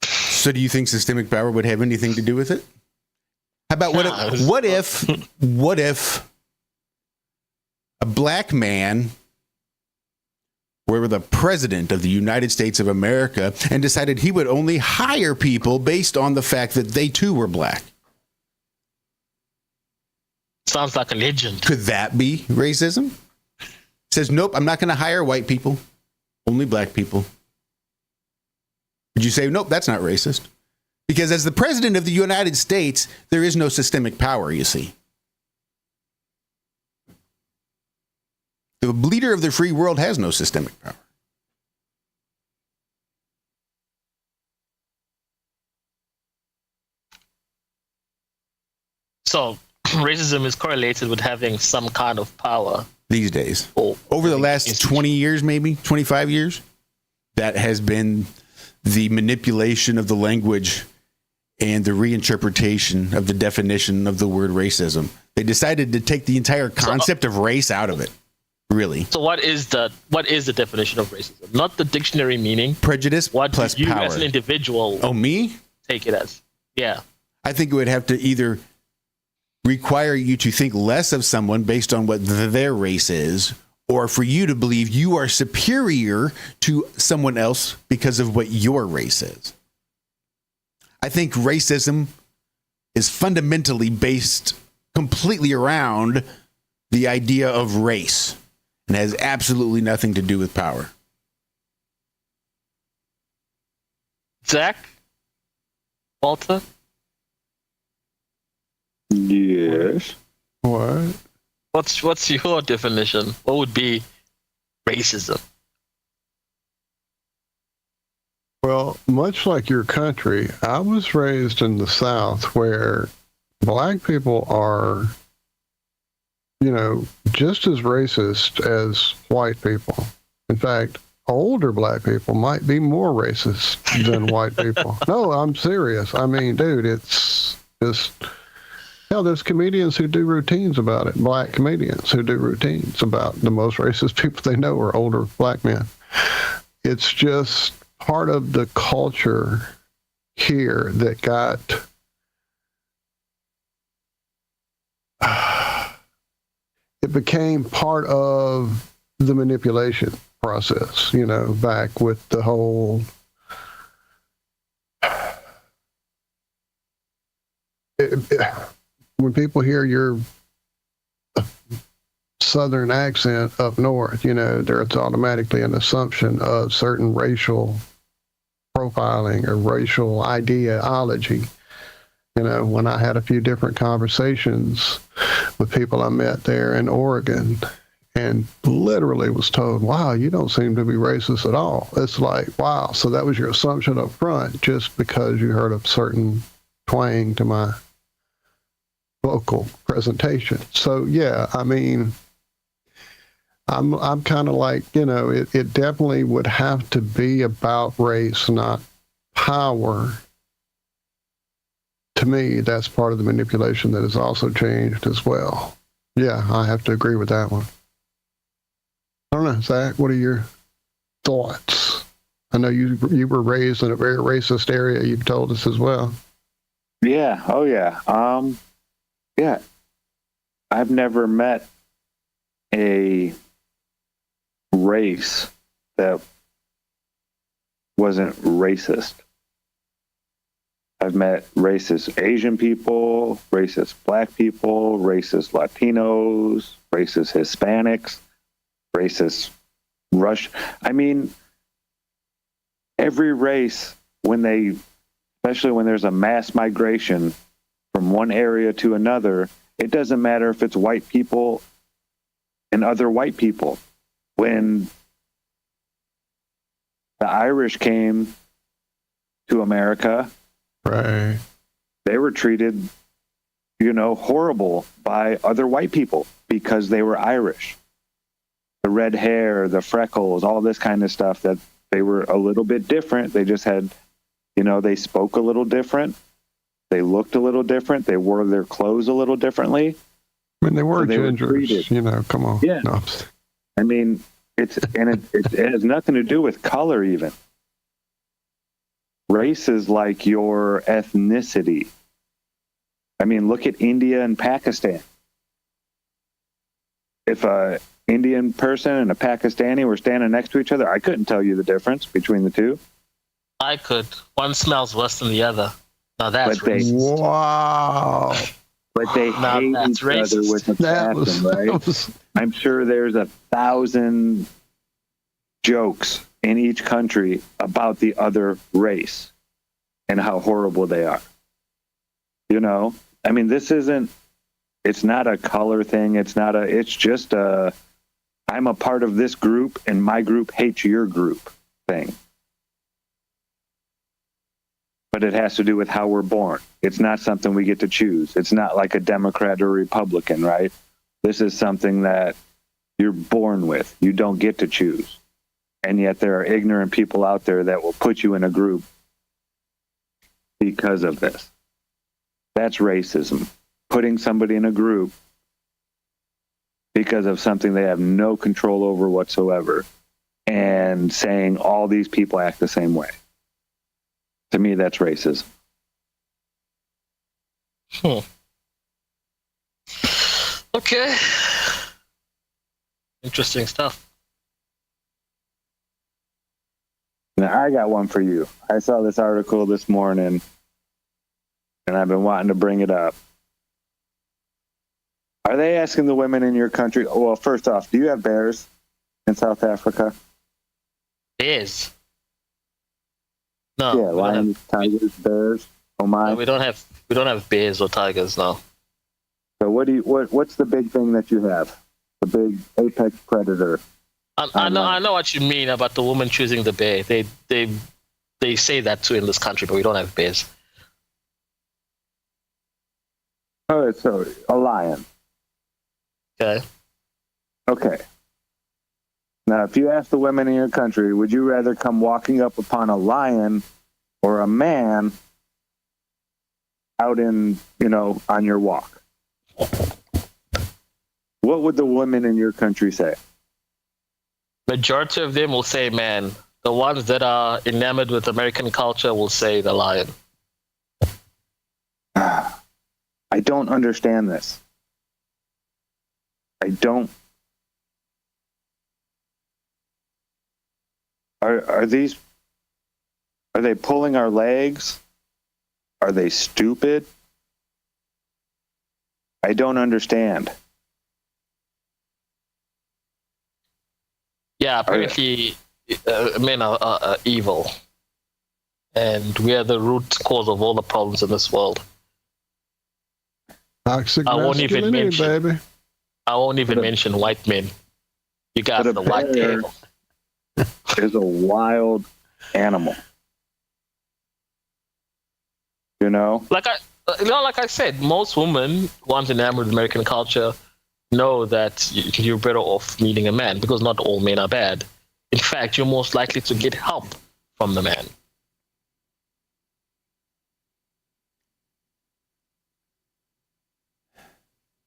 So do you think systemic power would have anything to do with it? How about what if a black man were the president of the United States of America and decided he would only hire people based on the fact that they too were black? Sounds like a legend. Could that be racism? Says, nope, I'm not going to hire white people, only black people. Would you say, nope, that's not racist? Because as the president of the United States, there is no systemic power, you see. The leader of the free world has no systemic power. So racism is correlated with having some kind of power. These days. Over the last 20 years, maybe 25 years, that has been the manipulation of the language and the reinterpretation of the definition of the word racism. They decided to take the entire concept of race out of it. Really. So what is the definition of racism? Not the dictionary meaning. Prejudice plus you power. As an individual. Oh, me? Take it as. Yeah. I think it would have to either require you to think less of someone based on what their race is, or for you to believe you are superior to someone else because of what your race is. I think racism is fundamentally based completely around the idea of race and has absolutely nothing to do with power. Zack? Walter? Yes. What? What's your definition? What would be racism? Well, much like your country, I was raised in the South where black people are, just as racist as white people. In fact, older black people might be more racist than white people. No, I'm serious. I mean, dude, it's just... Hell, there's comedians who do routines about it. Black comedians who do routines about the most racist people they know are older black men. It's just part of the culture here that got it became part of the manipulation process, back with the whole when people hear your southern accent up north, there's automatically an assumption of certain racial profiling or racial ideology. When I had a few different conversations with people I met there in Oregon and literally was told, wow, you don't seem to be racist at all. It's like, wow, so that was your assumption up front just because you heard a certain twang to my vocal presentation. So yeah, I mean, I'm kind of like, it definitely would have to be about race, not power. To me, that's part of the manipulation that has also changed as well. Yeah, I have to agree with that one. I don't know, Zach, what are your thoughts? I know you were raised in a very racist area, you've told us as well. Yeah. Oh, yeah. Yeah. I've never met a race that wasn't racist. I've met racist Asian people, racist black people, racist Latinos, racist Hispanics, racist Russian. I mean, every race, especially when there's a mass migration from one area to another, it doesn't matter if it's white people and other white people. When the Irish came to America, right, they were treated, horrible by other white people because they were Irish. The red hair, the freckles, all this kind of stuff, that they were a little bit different. They just had, they spoke a little different. They looked a little different. They wore their clothes a little differently. I mean, they were So they were gingers, treated. Come on. Yeah. No. I mean, it has nothing to do with color even. Race is like your ethnicity. I mean, look at India and Pakistan. If a Indian person and a Pakistani were standing next to each other, I couldn't tell you the difference between the two. I could. One smells worse than the other. Now that's racist. Wow. But they Now hate that's each other racist. with a passion, right? I'm sure there's 1,000 jokes in each country about the other race and how horrible they are. I mean, it's not a color thing. It's just I'm a part of this group and my group hates your group thing. But it has to do with how we're born. It's not something we get to choose. It's not like a Democrat or Republican, right? This is something that you're born with. You don't get to choose. And yet there are ignorant people out there that will put you in a group because of this. That's racism. Putting somebody in a group because of something they have no control over whatsoever and saying all these people act the same way. To me, that's racism. Okay. Interesting stuff. Now, I got one for you. I saw this article this morning, and I've been wanting to bring it up. Are they asking the women in your country? Well, first off, do you have bears in South Africa? Bears? No. Yeah, lions, tigers, bears. Oh my! No, we don't have bears or tigers now. So what's the big thing that you have? The big apex predator. I know what you mean about the woman choosing the bear. They say that too in this country, but we don't have bears. Oh, so a lion. Okay. Okay. Now, if you ask the women in your country, would you rather come walking up upon a lion or a man out in, on your walk? What would the women in your country say? Majority of them will say man. The ones that are enamored with American culture will say the lion. I don't understand this. I don't. Are they pulling our legs? Are they stupid? I don't understand. Yeah, apparently men are evil. And we are the root cause of all the problems in this world. Toxic I won't even masculinity, mention, baby. I won't even mention white men. You guys are the white table. Is a wild animal. Like I said, most women, once enamored with American culture, know that you're better off meeting a man because not all men are bad. In fact, you're most likely to get help from the man.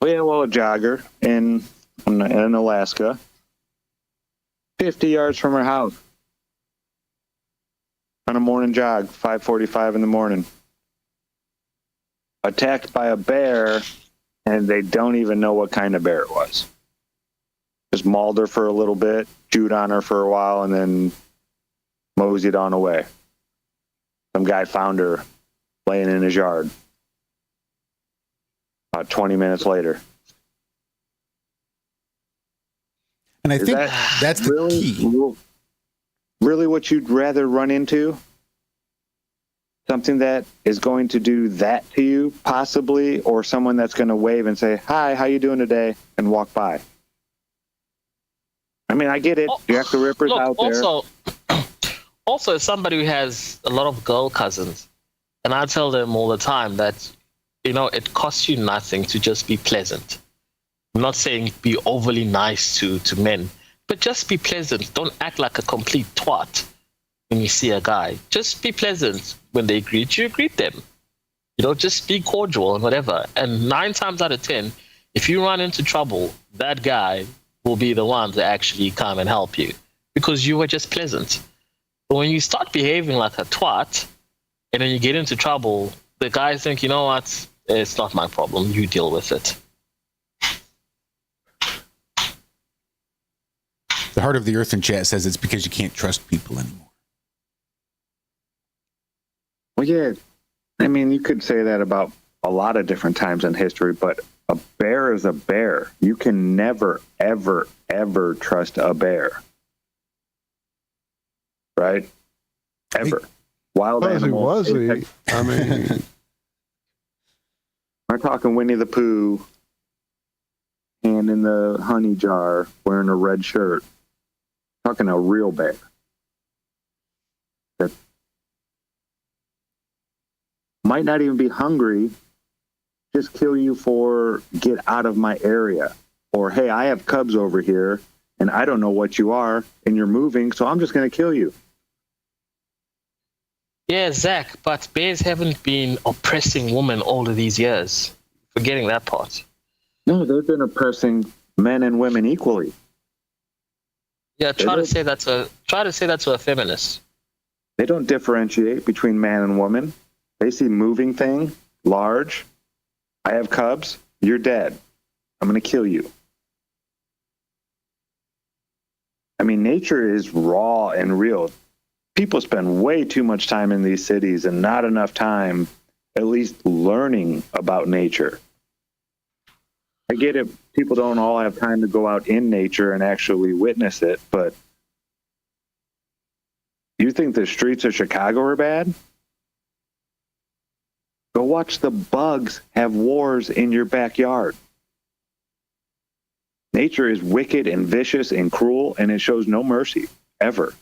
Yeah, well, a jogger in Alaska, 50 yards from her house, on a morning jog, 5:45 in the morning. attacked by a bear, and they don't even know what kind of bear it was. Just mauled her for a little bit, chewed on her for a while, and then moseyed on away. Some guy found her laying in his yard about 20 minutes later. And I think that's the really, key. Really what you'd rather run into? Something that is going to do that to you, possibly, or someone that's going to wave and say, "Hi, how you doing today?" and walk by. I mean, I get it. Jack the Ripper's out there. Also, as somebody who has a lot of girl cousins, and I tell them all the time that, it costs you nothing to just be pleasant. I'm not saying be overly nice to men, but just be pleasant. Don't act like a complete twat when you see a guy. Just be pleasant. When they greet you, greet them. Just be cordial and whatever. And 9 times out of 10, if you run into trouble, that guy will be the one to actually come and help you because you were just pleasant. But when you start behaving like a twat and then you get into trouble, the guys think, you know what? It's not my problem. You deal with it. The Heart of the Earth in chat says it's because you can't trust people anymore. Well, yeah. I mean, you could say that about a lot of different times in history, but a bear is a bear. You can never, ever, ever trust a bear. Right? Ever. Wild animals. Was he? I mean... We're talking Winnie the Pooh, hand in the honey jar, wearing a red shirt. Talking a real bear. That might not even be hungry, just kill you for get out of my area. Or, hey, I have cubs over here, and I don't know what you are, and you're moving, so I'm just going to kill you. Yeah, Zack, but bears haven't been oppressing women all of these years. Forgetting that part. No, they've been oppressing men and women equally. Yeah, try to say that to a feminist. They don't differentiate between man and woman. They see moving thing, large. I have cubs. You're dead. I'm going to kill you. I mean, nature is raw and real. People spend way too much time in these cities and not enough time at least learning about nature. I get it. People don't all have time to go out in nature and actually witness it, but you think the streets of Chicago are bad? Go watch the bugs have wars in your backyard. Nature is wicked and vicious and cruel, and it shows no mercy, ever.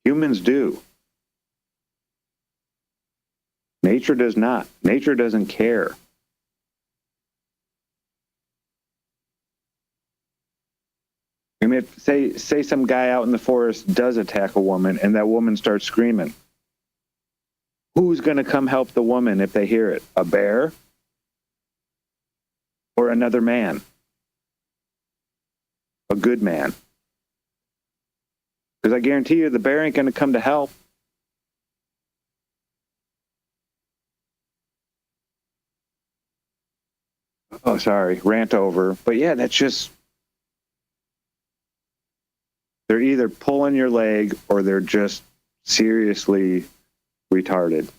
Humans do. Nature does not. Nature doesn't care. I mean, say some guy out in the forest does attack a woman and that woman starts screaming. Who's going to come help the woman if they hear it? A bear? Or another man? A good man? Because I guarantee you the bear ain't going to come to help. Oh, sorry, rant over. But yeah, that's just... They're either pulling your leg or they're just seriously retarded.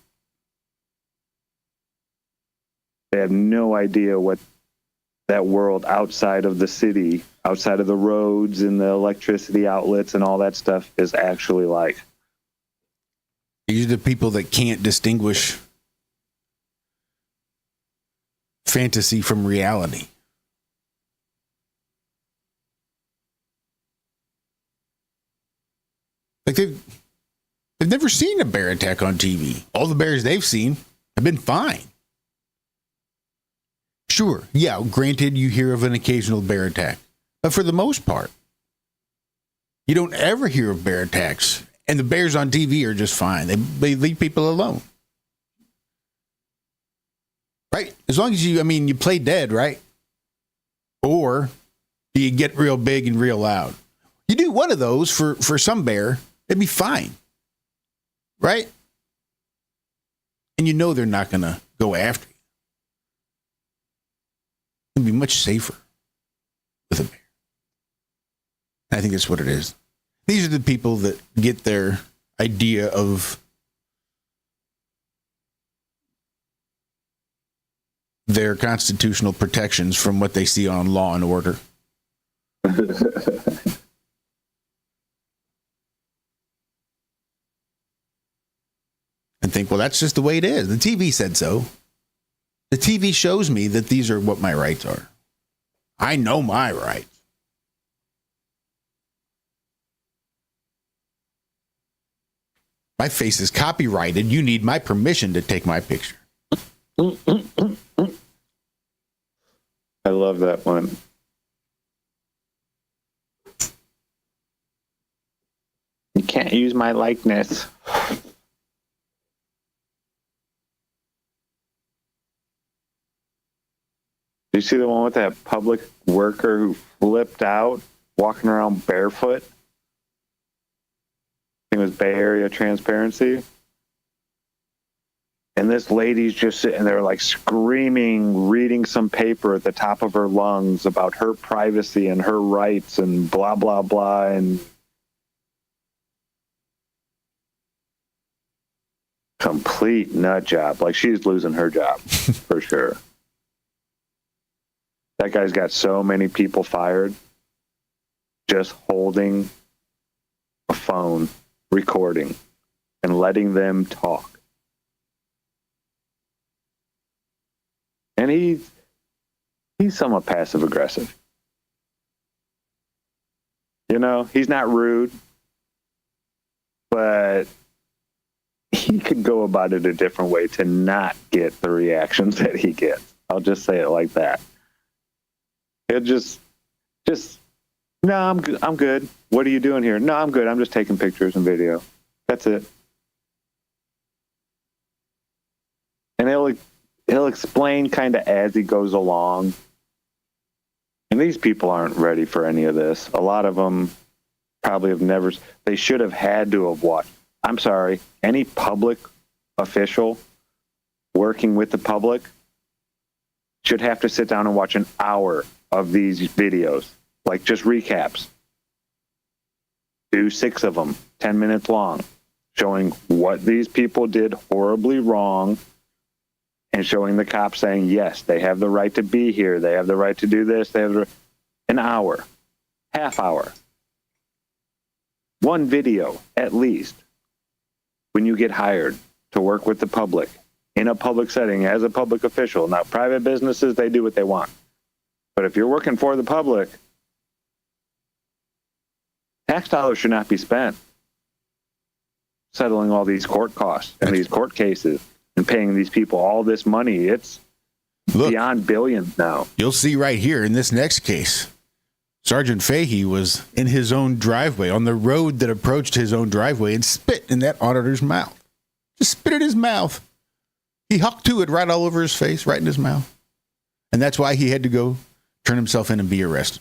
They have no idea what that world outside of the city, outside of the roads and the electricity outlets and all that stuff is actually like. These are the people that can't distinguish fantasy from reality. Like they've never seen a bear attack on TV. All the bears they've seen have been fine. Sure, yeah, granted you hear of an occasional bear attack. But for the most part, you don't ever hear of bear attacks. And the bears on TV are just fine. They leave people alone. Right? As long as you play dead, right? Or you get real big and real loud. You do one of those for some bear, it'd be fine. Right? And you know they're not going to go after you. It'd be much safer with a bear. I think that's what it is. These are the people that get their idea of their constitutional protections from what they see on Law and Order. And think, well, that's just the way it is. The TV said so. The TV shows me that these are what my rights are. I know my rights. My face is copyrighted. You need my permission to take my picture. I love that one. You can't use my likeness. Did you see the one with that public worker who flipped out, walking around barefoot? I think it was Bay Area Transparency. And this lady's just sitting there like screaming, reading some paper at the top of her lungs about her privacy and her rights and blah, blah, blah. And complete nut job. Like, she's losing her job for sure. That guy's got so many people fired just holding a phone, recording, and letting them talk. And he's somewhat passive aggressive. You know, he's not rude, but he could go about it a different way to not get the reactions that he gets. I'll just say it like that. He'll just no, I'm good. What are you doing here? No, I'm good. I'm just taking pictures and video. That's it. And he'll explain kind of as he goes along. And these people aren't ready for any of this. A lot of them probably have never. They should have had to have watched. I'm sorry. Any public official working with the public should have to sit down and watch an hour of these videos, like just recaps. Do 6 of them, 10 minutes long, showing what these people did horribly wrong and showing the cops saying, yes, they have the right to be here. They have the right to do this. They have an hour, half hour, one video at least when you get hired to work with the public in a public setting as a public official. Now, private businesses, they do what they want. But if you're working for the public, tax dollars should not be spent settling all these court costs and these court cases and paying these people all this money. It's beyond billions now. You'll see right here in this next case, Sergeant Fahey was in his own driveway, on the road that approached his own driveway, and spit in that auditor's mouth. Just spit in his mouth. He hucked to it right all over his face, right in his mouth. And that's why he had to go turn himself in and be arrested.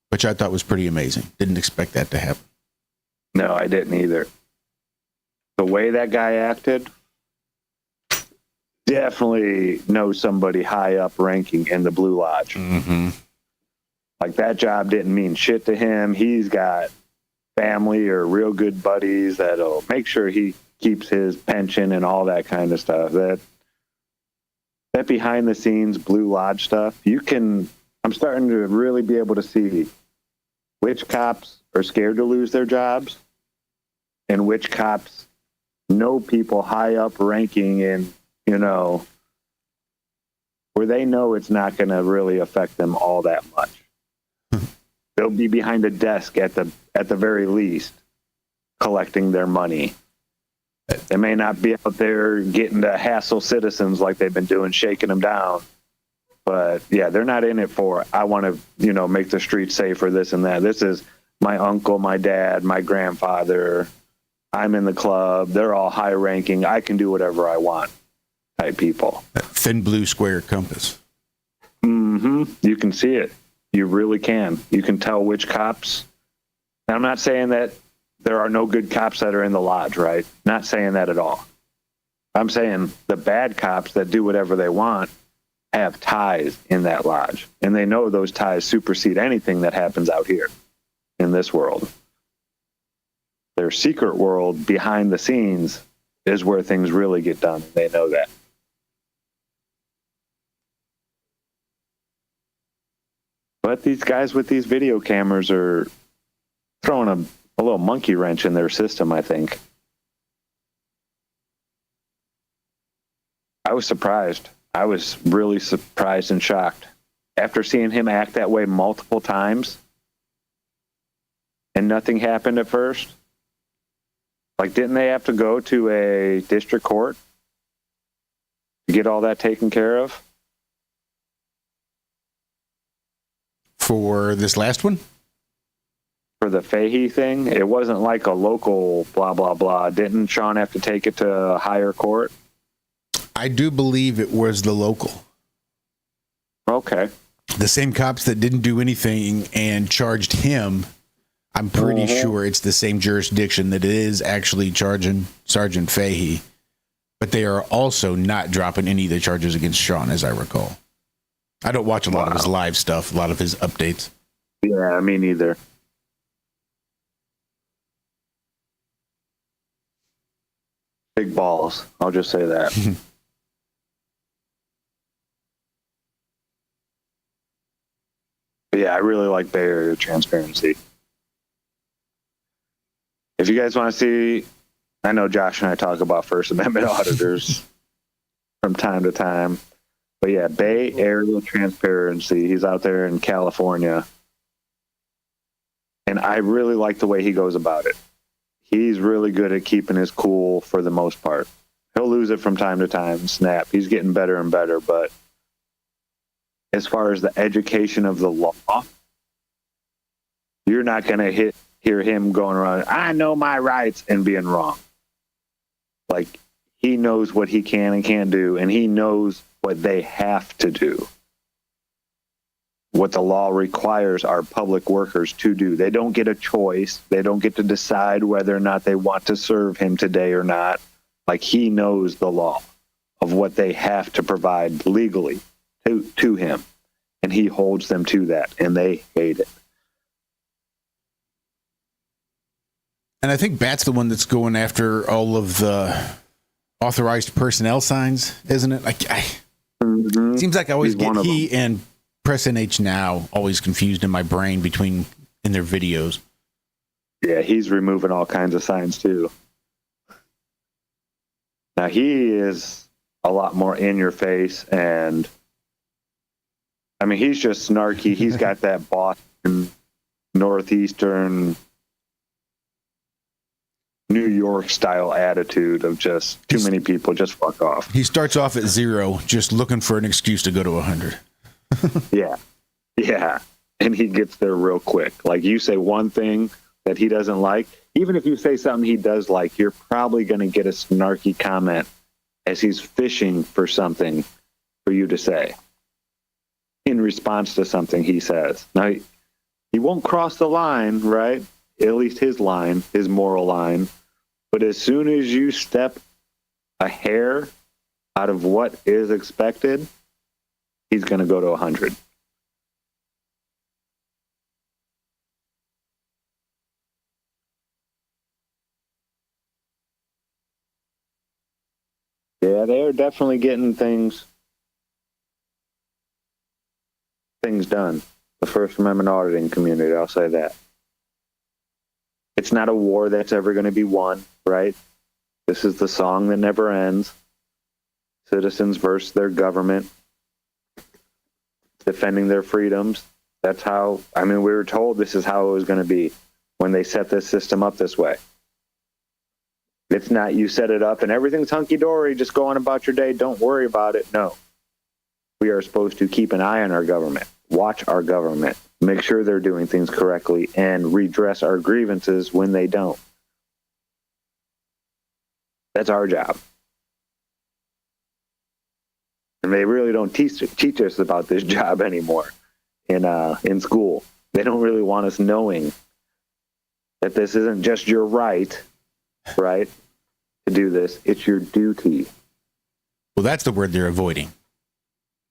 Which I thought was pretty amazing. Didn't expect that to happen. No, I didn't either. The way that guy acted, definitely knows somebody high up ranking in the Blue Lodge. Mm-hmm. Like, that job didn't mean shit to him. He's got family or real good buddies that'll make sure he keeps his pension and all that kind of stuff. That behind the scenes Blue Lodge stuff, I'm starting to really be able to see which cops are scared to lose their jobs and which cops know people high up ranking in, where they know it's not going to really affect them all that much. They'll be behind a desk at the very least collecting their money. They may not be out there getting to hassle citizens like they've been doing, shaking them down. But, yeah, they're not in it for, I want to, make the streets safer, this and that. This is my uncle, my dad, my grandfather. I'm in the club. They're all high ranking. I can do whatever I want type people. That thin blue square compass. Mm-hmm. You can see it. You really can. You can tell which cops. And I'm not saying that there are no good cops that are in the lodge, right? Not saying that at all. I'm saying the bad cops that do whatever they want have ties in that lodge, and they know those ties supersede anything that happens out here in this world. Their secret world behind the scenes is where things really get done. They know that. But these guys with these video cameras are throwing a little monkey wrench in their system, I think. I was surprised. I was really surprised and shocked. After seeing him act that way multiple times and nothing happened at first. Like, didn't they have to go to a district court to get all that taken care of? For this last one? For the Fahey thing? It wasn't like a local blah, blah, blah. Didn't Sean have to take it to a higher court? I do believe it was the local. Okay. The same cops that didn't do anything and charged him. I'm pretty sure it's the same jurisdiction that is actually charging Sergeant Fahey, but they are also not dropping any of the charges against Sean, as I recall. I don't watch a lot of his live stuff, a lot of his updates. Yeah, me neither. Big balls. I'll just say that. But yeah, I really like Bay Area transparency. If you guys want to see, I know Josh and I talk about First Amendment auditors from time to time. But yeah, Bay Area transparency. He's out there in California. And I really like the way he goes about it. He's really good at keeping his cool for the most part. He'll lose it from time to time, snap. He's getting better and better. But as far as the education of the law, you're not going to hear him going around, I know my rights, and being wrong. Like, he knows what he can and can't do, and he knows what they have to do. What the law requires our public workers to do. They don't get a choice. They don't get to decide whether or not they want to serve him today or not. Like, he knows the law of what they have to provide legally to him. And he holds them to that, and they hate it. And I think Bat's the one that's going after all of the authorized personnel signs, isn't it? Like, seems like I always get he and Press NH Now always confused in my brain in their videos. Yeah, he's removing all kinds of signs too. Now he is a lot more in your face, and I mean, he's just snarky. He's got that Boston, Northeastern, New York style attitude of just too many people, just fuck off. He starts off at 0, just looking for an excuse to go to 100. Yeah. And he gets there real quick. Like, you say one thing that he doesn't like, even if you say something he does like, you're probably going to get a snarky comment as he's fishing for something for you to say in response to something he says. Now, he won't cross the line, right? At least his line, his moral line. But as soon as you step a hair out of what is expected, he's going to go to 100. Yeah, they are definitely getting things done. The First Amendment auditing community, I'll say that. It's not a war that's ever going to be won, right? This is the song that never ends. Citizens versus their government. Defending their freedoms. That's how, I mean, we were told this is how it was going to be when they set this system up this way. It's not you set it up and everything's hunky-dory, just go on about your day, don't worry about it. No. We are supposed to keep an eye on our government, watch our government, make sure they're doing things correctly, and redress our grievances when they don't. That's our job. And they really don't teach us about this job anymore in school. They don't really want us knowing That this isn't just your right, to do this. It's your duty. Well, that's the word they're avoiding.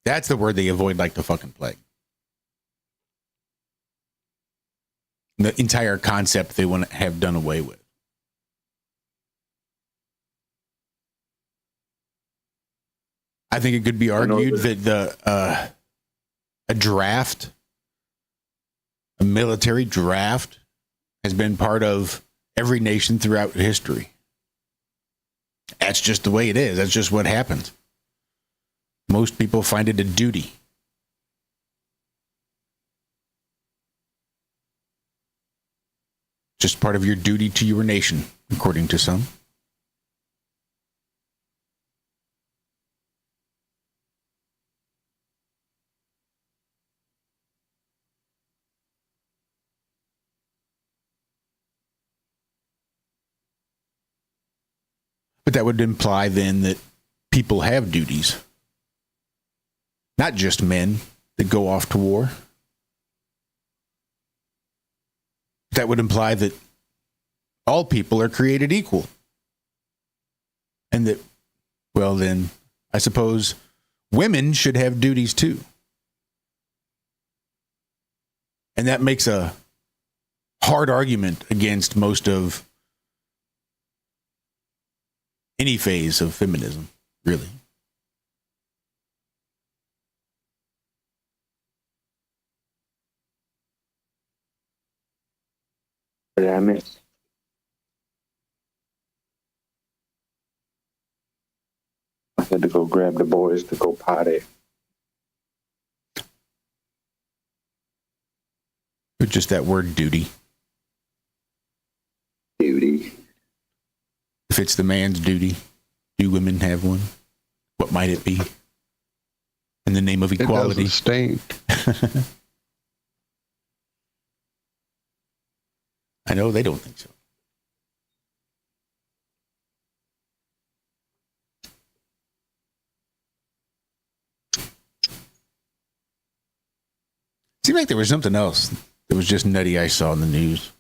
That's the word they avoid like the fucking plague. The entire concept they want to have done away with. I think it could be argued that a draft, a military draft, has been part of every nation throughout history. That's just the way it is. That's just what happens. Most people find it a duty. Just part of your duty to your nation, according to some. But that would imply then that people have duties. Not just men that go off to war. That would imply that all people are created equal. And that, well then, I suppose women should have duties too. And that makes a hard argument against most of any phase of feminism, really. Damn it. I had to go grab the boys to go potty. But just that word duty. Duty. If it's the man's duty, do women have one? What might it be? In the name of equality. It doesn't stink. I know they don't think so. Seemed like there was something else that was just nutty I saw in the news.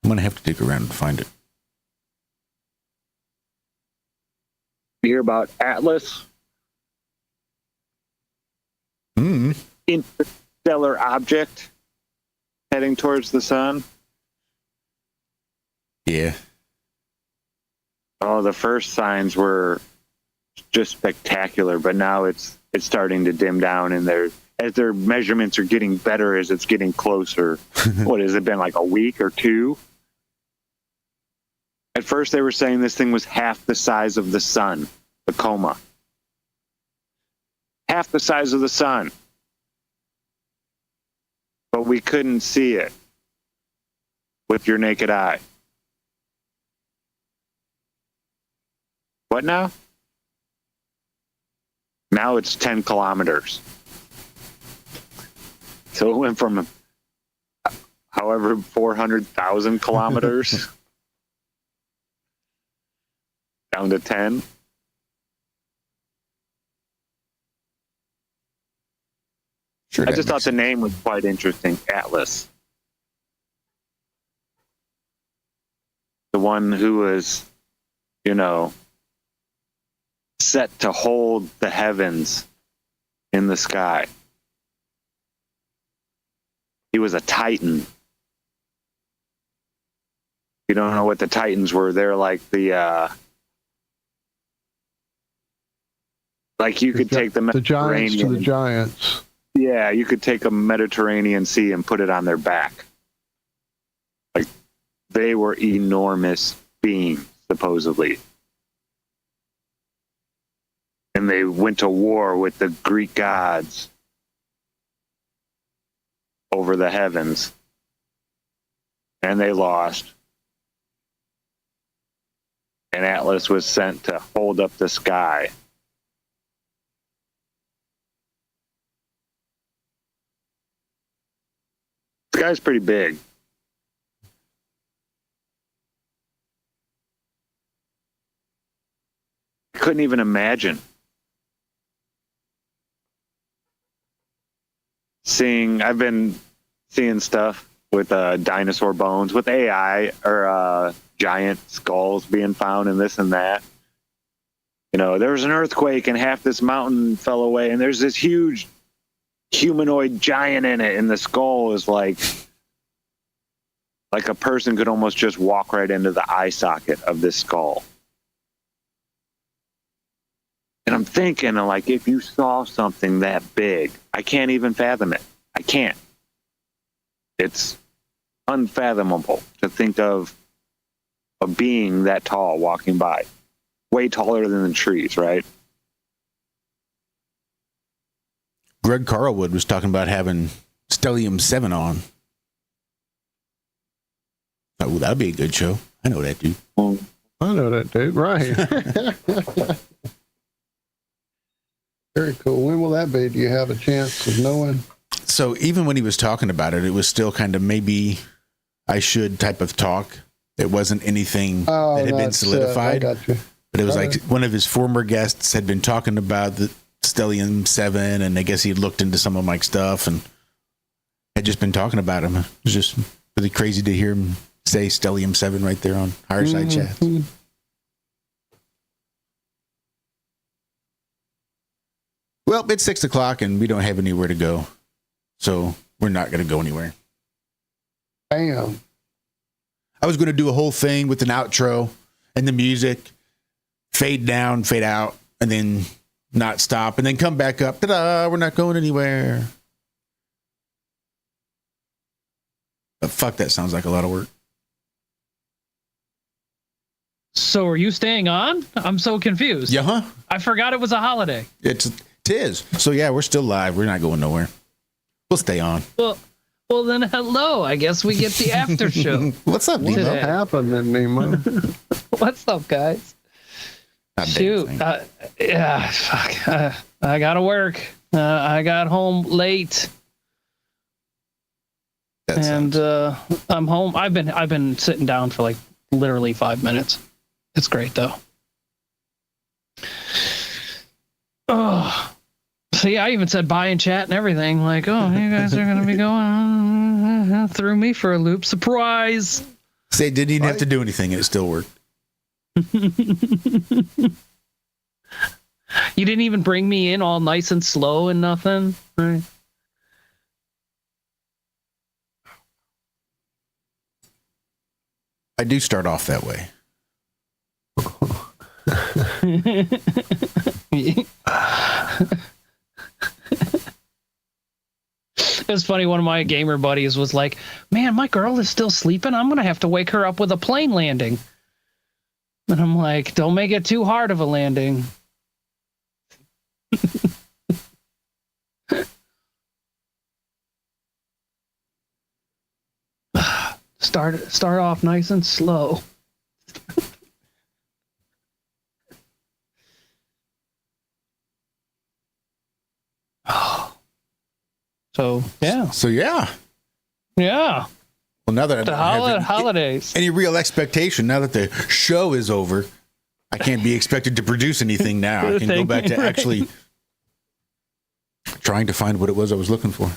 I'm going to have to dig around and find it. You hear about Atlas? Interstellar object heading towards the sun? Yeah. Oh, the first signs were just spectacular, but now it's starting to dim down, and as their measurements are getting better as it's getting closer. What has it been, like a week or two? At first they were saying this thing was half the size of the sun, the coma. Half the size of the sun. But we couldn't see it with your naked eye. What now? Now it's 10 kilometers. So it went from however 400,000 kilometers down to 10. Sure, I just thought the name was quite interesting, Atlas. The one who was, set to hold the heavens in the sky. He was a Titan. You don't know what the Titans were. They're like the like you could take the giants to Mediterranean. the giants. Yeah, you could take a Mediterranean Sea and put it on their back. Like, they were enormous beings, supposedly. And they went to war with the Greek gods over the heavens. And they lost. And Atlas was sent to hold up the sky. The guy's pretty big. I couldn't even imagine I've been seeing stuff with dinosaur bones, with AI or giant skulls being found and this and that. You know, there was an earthquake and half this mountain fell away, and there's this huge humanoid giant in it, and the skull is like a person could almost just walk right into the eye socket of this skull. And I'm thinking, like, if you saw something that big, I can't even fathom it. I can't. It's unfathomable to think of a being that tall walking by. Way taller than the trees, right? Greg Carlwood was talking about having Stellium 7 on. Oh, that'd be a good show. I know that dude. I know that dude, right. Very cool. When will that be? Do you have a chance of knowing? So even when he was talking about it, it was still kind of maybe I should type of talk. It wasn't anything that had been solidified. I got you. But it was like one of his former guests had been talking about the Stellium 7, and I guess he had looked into some of my stuff and had just been talking about him. It was just really crazy to hear him say Stellium 7 right there on Higher Side Chats. Well, it's 6 o'clock and we don't have anywhere to go. So we're not going to go anywhere. Bam. I was going to do a whole thing with an outro and the music, fade down, fade out, and then not stop, and then come back up. Ta-da, we're not going anywhere. But fuck, that sounds like a lot of work. So are you staying on? I'm so confused. Yeah, huh? I forgot it was a holiday. It is. So yeah, we're still live. We're not going nowhere. We'll stay on. Well then, hello. I guess we get the after show. What's up, Nemo? What happened then, Nemo? What's up, guys? Shoot. Yeah, fuck. I gotta work. I got home late. And I'm home. I've been sitting down for like literally 5 minutes. It's great though. Oh, so yeah, I even said bye in chat and everything. Like, oh, you guys are gonna be going threw me for a loop. Surprise! Say, didn't even have to do anything, and it still worked. You didn't even bring me in all nice and slow and nothing, right? I do start off that way. It was funny. One of my gamer buddies was like, "Man, my girl is still sleeping. I'm gonna have to wake her up with a plane landing." And I'm like, "Don't make it too hard of a landing." Start off nice and slow. So yeah. Well, now that I don't have holidays, any real expectation, now that the show is over, I can't be expected to produce anything now. I can go back to actually trying to find what it was I was looking for.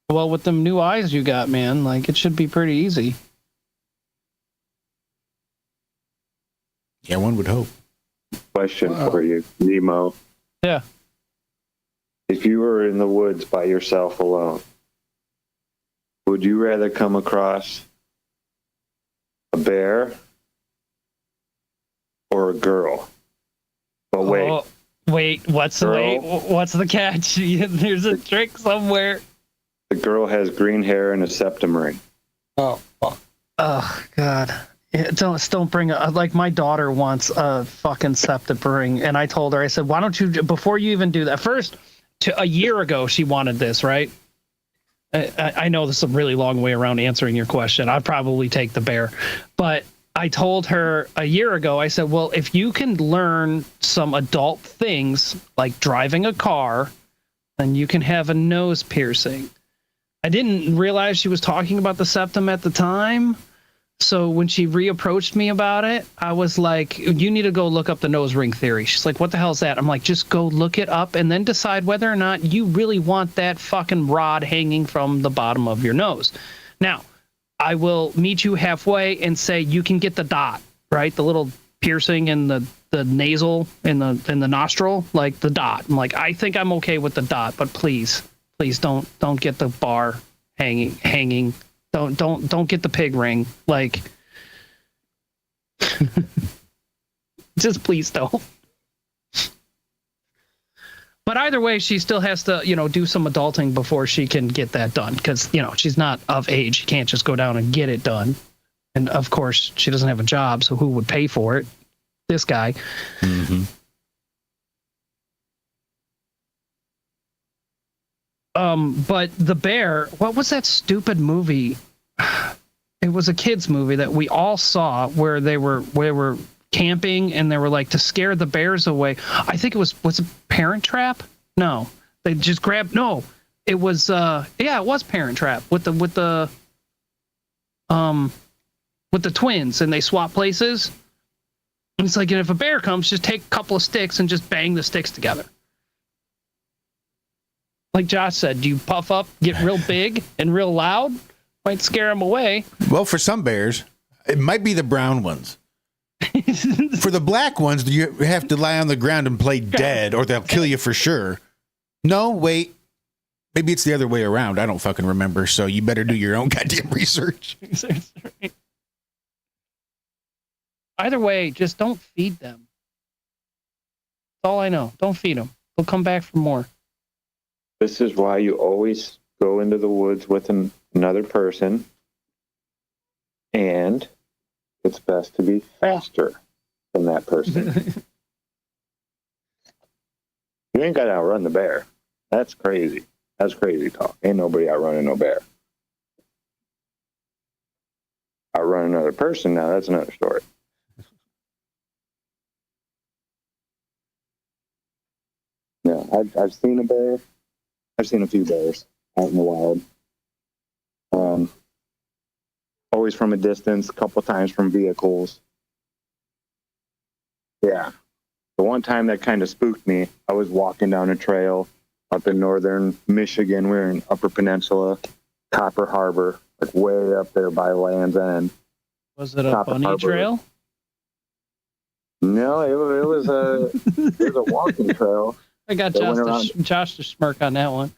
Well, with them new eyes you got, man, like it should be pretty easy. Yeah, one would hope. Question for you, Nemo. Yeah. If you were in the woods by yourself alone, would you rather come across a bear or a girl? But wait, what's the catch? There's a trick somewhere. The girl has green hair and a septum ring. Oh God. Yeah, don't bring up, like my daughter wants a fucking septum ring, and I told her, I said, why don't you, before you even do that, first, a year ago she wanted this, right? I know this is a really long way around answering your question. I'd probably take the bear, but I told her a year ago, I said, well, if you can learn some adult things like driving a car, then you can have a nose piercing. I didn't realize she was talking about the septum at the time. So when she reapproached me about it, I was like, you need to go look up the nose ring theory. She's like, what the hell is that? I'm like, just go look it up and then decide whether or not you really want that fucking rod hanging from the bottom of your nose. Now, I will meet you halfway and say you can get the dot, right? The little piercing in the nasal in the nostril, like the dot. I'm like, I think I'm okay with the dot, but please don't get the bar hanging. Don't get the pig ring. Like, just please don't. But either way, she still has to, do some adulting before she can get that done. Because, she's not of age. She can't just go down and get it done. And of course, she doesn't have a job, so who would pay for it? This guy. Mm-hmm. But the bear, what was that stupid movie? It was a kids movie that we all saw where they were camping and they were like to scare the bears away. I think it was Parent Trap? No. They just grabbed it was it was Parent Trap with the twins and they swap places. And it's like, if a bear comes, just take a couple of sticks and just bang the sticks together. Like Josh said, do you puff up, get real big and real loud? Might scare them away. Well, for some bears, it might be the brown ones. For the black ones, you have to lie on the ground and play dead or they'll kill you for sure. No, wait. Maybe it's the other way around. I don't fucking remember. So you better do your own goddamn research. Either way, just don't feed them. That's all I know. Don't feed them. They'll come back for more. This is why you always go into the woods with another person, and it's best to be faster than that person. You ain't got to outrun the bear. That's crazy. That's crazy talk. Ain't nobody outrunning no bear. Outrun another person, now that's another story. Yeah, I've seen a bear. I've seen a few bears out in the wild. Always from a distance, a couple times from vehicles. Yeah. The one time that kind of spooked me, I was walking down a trail up in northern Michigan. We were in Upper Peninsula, Copper Harbor, like way up there by Land's End. Was it a bunny trail? No, it was a walking trail. I got Josh to smirk on that one.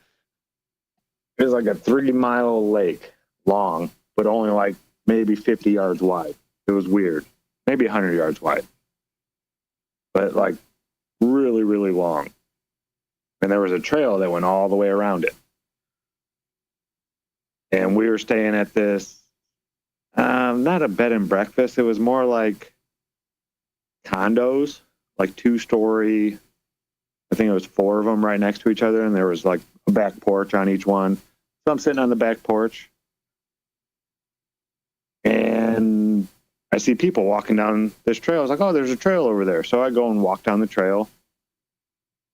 It was like a 3-mile lake long, but only like maybe 50 yards wide. It was weird. Maybe 100 yards wide. But like really, really long. And there was a trail that went all the way around it. And we were staying at this, not a bed and breakfast. It was more like condos, like 2-story. I think it was 4 of them right next to each other, and there was like a back porch on each one. So I'm sitting on the back porch, and I see people walking down this trail. I was like, oh, there's a trail over there. So I go and walk down the trail,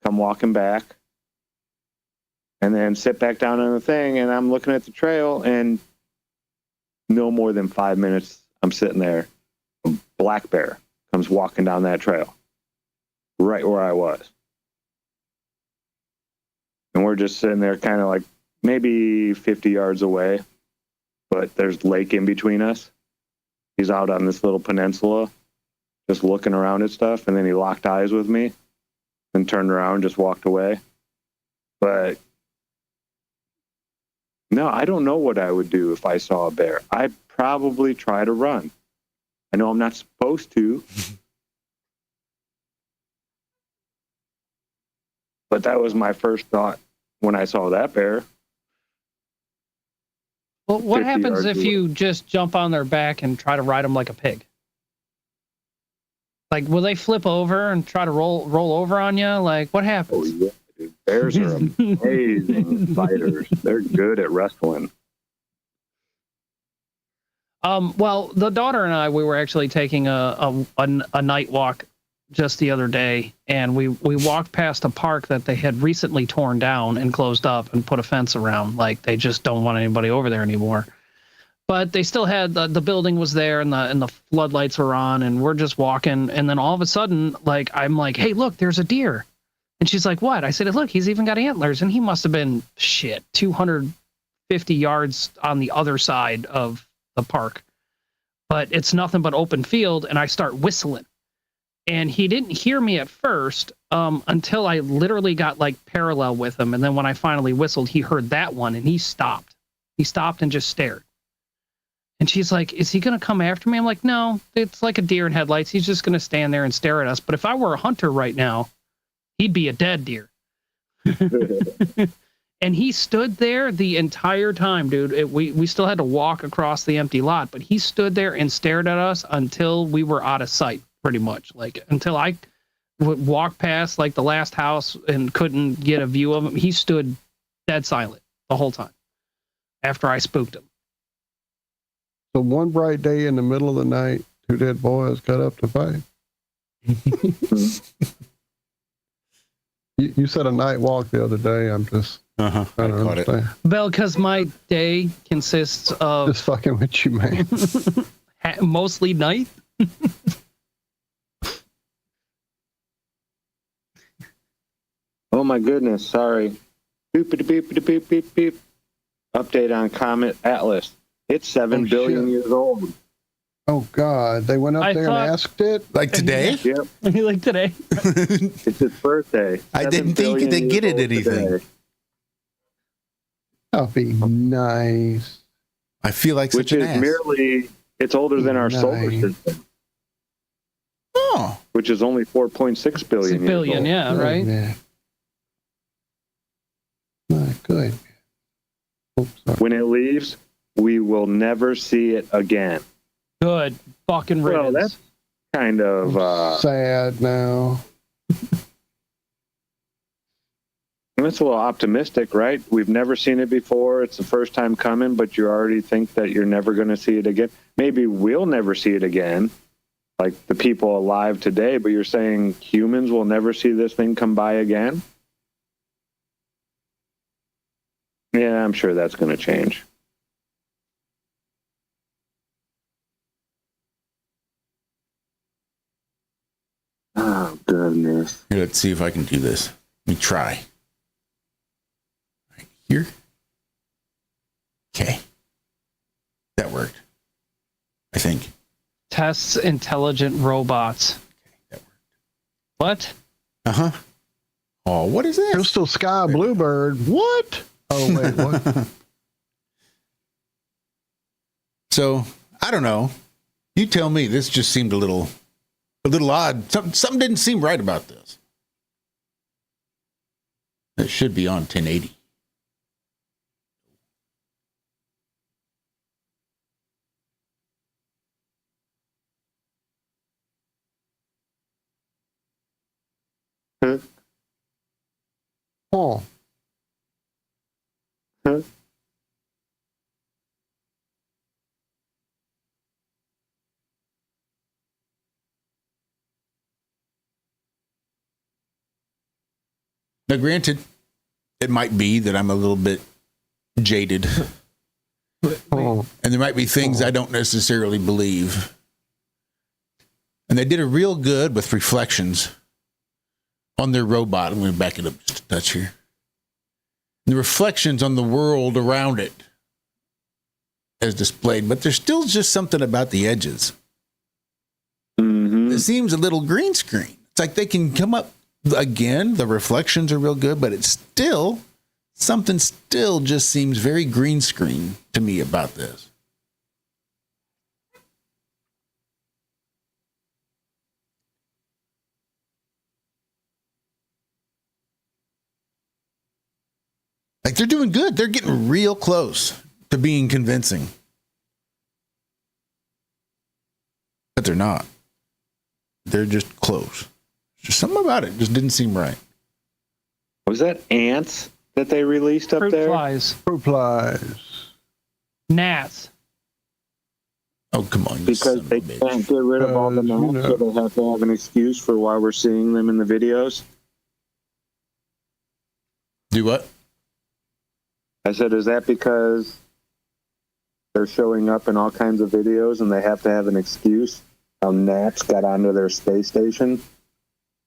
come walking back, and then sit back down on the thing, and I'm looking at the trail, and no more than 5 minutes, I'm sitting there. A black bear comes walking down that trail, right where I was. And we're just sitting there kind of like maybe 50 yards away, but there's lake in between us. He's out on this little peninsula, just looking around at stuff, and then he locked eyes with me and turned around and just walked away. But no, I don't know what I would do if I saw a bear. I'd probably try to run. I know I'm not supposed to. But that was my first thought when I saw that bear. Well, what happens if you just jump on their back and try to ride them like a pig? Like, will they flip over and try to roll over on you? Like, what happens? Oh, yeah, dude. Bears are amazing fighters. They're good at wrestling. Well, the daughter and I, we were actually taking a night walk just the other day, and we walked past a park that they had recently torn down and closed up and put a fence around. Like, they just don't want anybody over there anymore. But they still had the building was there and the floodlights were on and we're just walking. And then all of a sudden, like, I'm like, hey, look, there's a deer. And she's like, what? I said, look, he's even got antlers. And he must have been, 250 yards on the other side of the park. But it's nothing but open field. And I start whistling. And he didn't hear me at first until I literally got like parallel with him. And then when I finally whistled, he heard that one and he stopped. He stopped and just stared. And she's like, is he going to come after me? I'm like, no, it's like a deer in headlights. He's just going to stand there and stare at us. But if I were a hunter right now, he'd be a dead deer. And he stood there the entire time, dude. We still had to walk across the empty lot, but he stood there and stared at us until we were out of sight, pretty much. Like, until I would walk past, like, the last house and couldn't get a view of him. He stood dead silent the whole time after I spooked him. So one bright day in the middle of the night, two dead boys got up to fight. You said a night walk the other day. I'm just I caught it. Well, because my day consists of just fucking with you, man. Mostly night. Oh my goodness, sorry. Beep, beep, beep, beep, beep, beep, beep. Update on Comet Atlas. It's 7 billion years old. Oh God, they went up there and asked it? Like today? Yep. Like today? It's his birthday. I didn't think they get it anything. That'd be nice. I feel like Which such an is ass. merely, it's older than our solar system. Oh. Which is only 4.6 billion years old. Yeah, right? Yeah. My good. When it leaves, we will never see it again. Good fucking riddance. Well, that's kind of sad now. That's a little optimistic, right? We've never seen it before. It's the first time coming, but you already think that you're never going to see it again. Maybe we'll never see it again, like the people alive today, but you're saying humans will never see this thing come by again? Yeah, I'm sure that's going to change. Oh, goodness. Here, let's see if I can do this. Let me try. Right here. Okay. That worked. I think. Tests intelligent robots. Okay, that worked. What? Uh-huh. Oh, what is this? Crystal Sky Bluebird. What? Oh, wait, what? So, I don't know. You tell me. This just seemed a little odd. Something didn't seem right about this. It should be on 1080. Oh. Now, granted, it might be that I'm a little bit jaded. Oh. And there might be things I don't necessarily believe. And they did a real good with reflections on their robot. I'm going to back it up just a touch here. The reflections on the world around it as displayed, but there's still just something about the edges. Mm-hmm. It seems a little green screen. It's like they can come up again. The reflections are real good, but it's still something still just seems very green screen to me about this. Like they're doing good. They're getting real close to being convincing. But they're not. They're just close. Just something about it just didn't seem right. Was that ants that they released up there? Fruit flies. Gnats. Oh, come on. Because they can't get rid of all the gnats, so they have to have an excuse for why we're seeing them in the videos. Do what? I said, is that because they're showing up in all kinds of videos, and they have to have an excuse how gnats got onto their space station.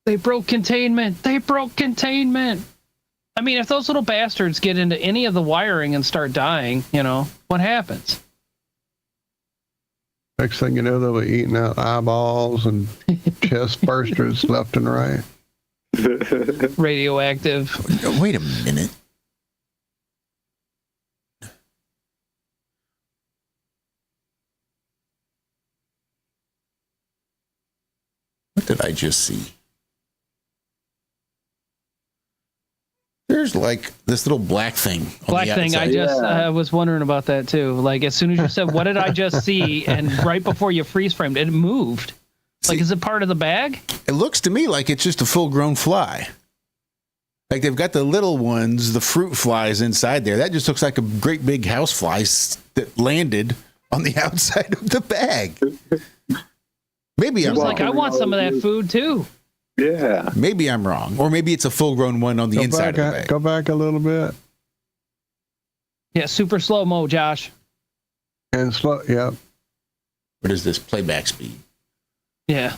They broke containment. They broke containment. I mean, if those little bastards get into any of the wiring and start dying, what happens? Next thing you know, they'll be eating out eyeballs and chest bursters left and right. Radioactive. Wait a minute. What did I just see? There's like this little black thing. Black thing. I was wondering about that too. Like as soon as you said, "What did I just see?" and right before you freeze framed, it moved. Like, is it part of the bag? It looks to me like it's just a full-grown fly. Like they've got the little ones, the fruit flies inside there. That just looks like a great big house fly that landed on the outside of the bag. Maybe I'm like, I want some of that food too. Yeah. Maybe I'm wrong. Or maybe it's a full-grown one on the inside of the bag. Go back a little bit. Yeah, super slow-mo, Josh. And slow, yeah. What is this playback speed? Yeah.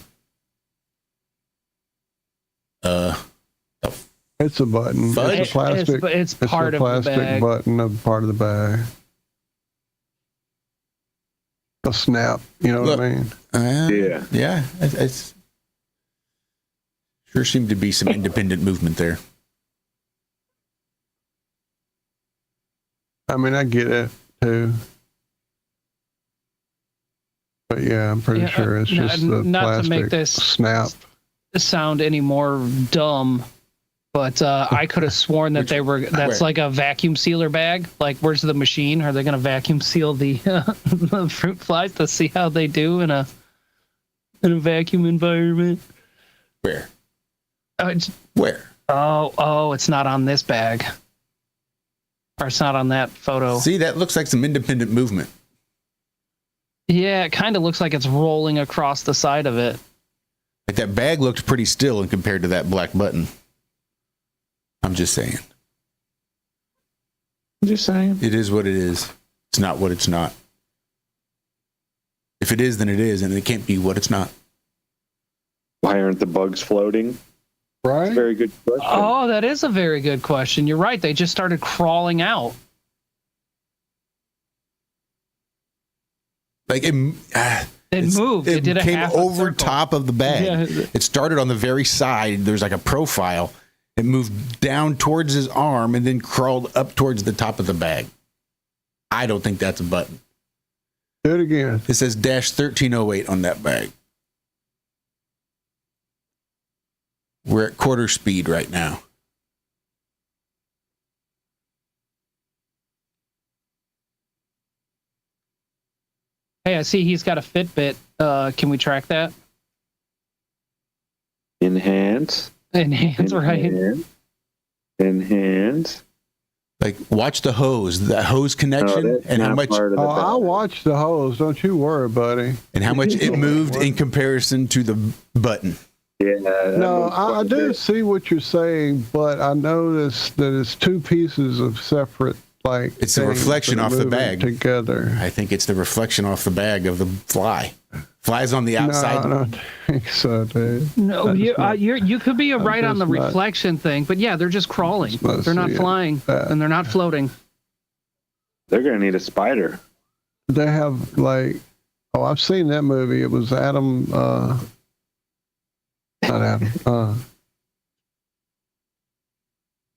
It's a button. Fudge? It's a plastic. It's part a of the plastic bag. button of part of the bag. A snap. You know what I mean? Yeah. Yeah. It's sure seemed to be some independent movement there. I mean, I get it too. But yeah, I'm pretty sure it's just the not plastic to make this snap. sound any more dumb, but I could have sworn that that's like a vacuum sealer bag. Like, where's the machine? Are they going to vacuum seal the fruit flies to see how they do in a vacuum environment? Where? Where? Oh, it's not on this bag. Or it's not on that photo. See, that looks like some independent movement. Yeah, it kind of looks like it's rolling across the side of it. Like that bag looked pretty still in compared to that black button. I'm just saying. Just saying. It is what it is. It's not what it's not. If it is, then it is, and it can't be what it's not. Why aren't the bugs floating? Right. That's a very good question. Oh, that is a very good question. You're right. They just started crawling out. Like it moved. It did a came half a over circle. top of the bag. Yeah. It started on the very side. There's like a profile. It moved down towards his arm and then crawled up towards the top of the bag. I don't think that's a button. Do it again. It says -1308 on that bag. We're at quarter speed right now. Hey, I see he's got a Fitbit. Can we track that? Enhance. Right? Enhance. Like, watch the hose, that hose connection, and how much. I'll watch the hose. Don't you worry, buddy. And how much it moved in comparison to the button. Yeah. No, I do see what you're saying, but I noticed that it's two pieces of separate, like, it's the reflection off the bag together. I think it's the reflection off the bag of the fly. Flies on the outside. No, I don't think so, dude. No, you could be right on the just not- reflection thing, but yeah, they're just crawling. Let's They're not see it. flying, and they're not floating. They're going to need a spider. They have, like, I've seen that movie. It was Adam, not Adam,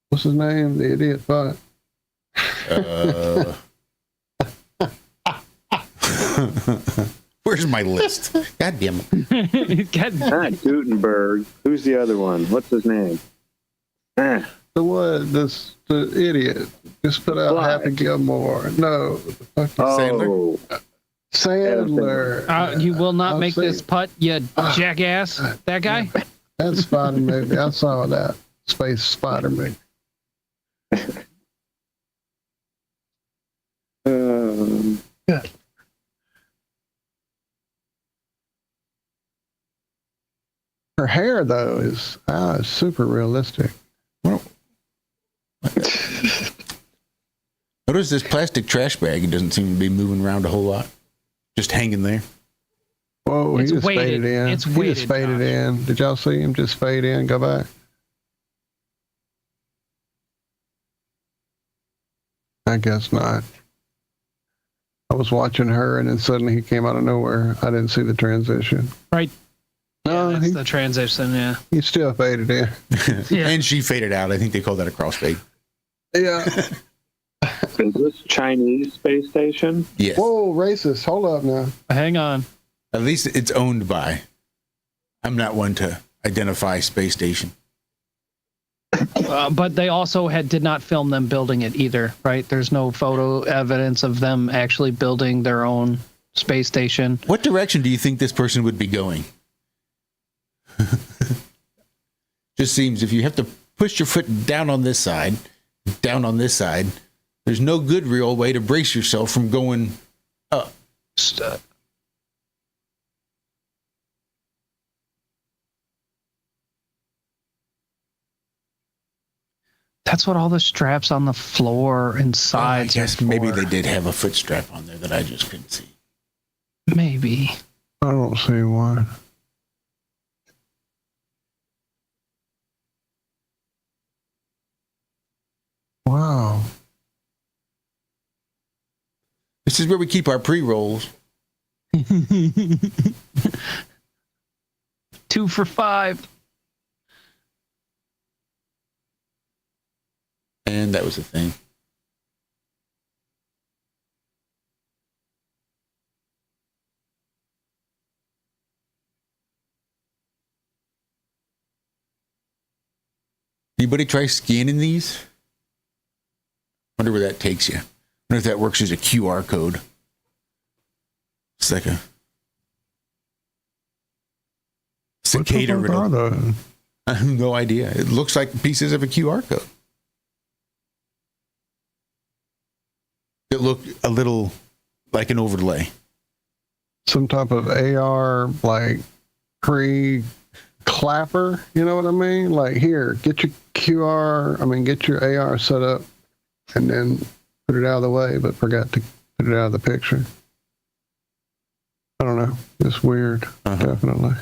what's his name? The idiot thought. Where's my list? God damn it. Not Gutenberg. Who's the other one? What's his name? The what? The idiot. Just put out Happy Gilmore. No. Oh. Sandler. You will not I've make seen this putt, you jackass. That guy? That spider movie. I saw that. Space Spider movie. Her hair, though, is super realistic. Notice Notice this plastic trash bag. It doesn't seem to be moving around a whole lot. Just hanging there. Whoa, It's he just weighted. faded in. It's He weighted, just faded Josh. in. Did y'all see him just fade in, go back? I guess not. I was watching her, and then suddenly he came out of nowhere. I didn't see the transition. Right. No, That's the transition, yeah. He still faded in. Yeah. And she faded out. I think they call that a crossfade. Yeah. Is this Chinese space station? Yes. Whoa, racist. Hold up now. Hang on. At least it's owned by. I'm not one to identify space station. But they also did not film them building it either, right? There's no photo evidence of them actually building their own space station. What direction do you think this person would be going? Just seems if you have to push your foot down on this side, there's no good real way to brace yourself from going up. That's what all the straps on the floor and sides I guess are maybe for. they did have a foot strap on there that I just couldn't see. Maybe. I don't see one. Wow. This is where we keep our pre-rolls. 2 for $5. And that was the thing. Anybody try scanning these? Wonder where that takes you. Wonder if that works as a QR code. It's like a cicada riddle. I have no idea. It looks like pieces of a QR code. It looked a little like an overlay. Some type of AR, like pre-clapper, you know what I mean? Like, here, get your get your AR set up and then put it out of the way, but forgot to put it out of the picture. I don't know. It's weird, definitely.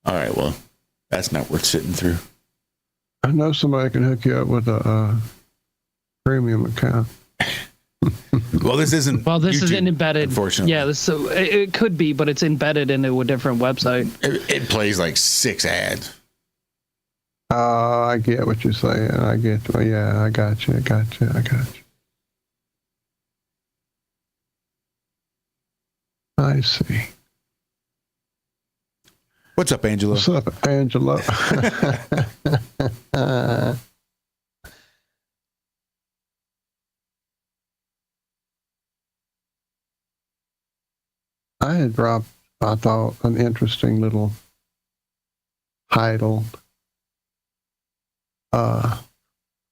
All right, well, that's not worth sitting through. I know somebody can hook you up with a premium account. Well, this isn't. Well, this YouTube, isn't embedded. Unfortunately, Yeah, it could be, but it's embedded into a different website. It plays like 6 ads. I get what you're saying. I got you. I see. What's up, Angela? What's up, Angela? I had dropped, I thought, an interesting little title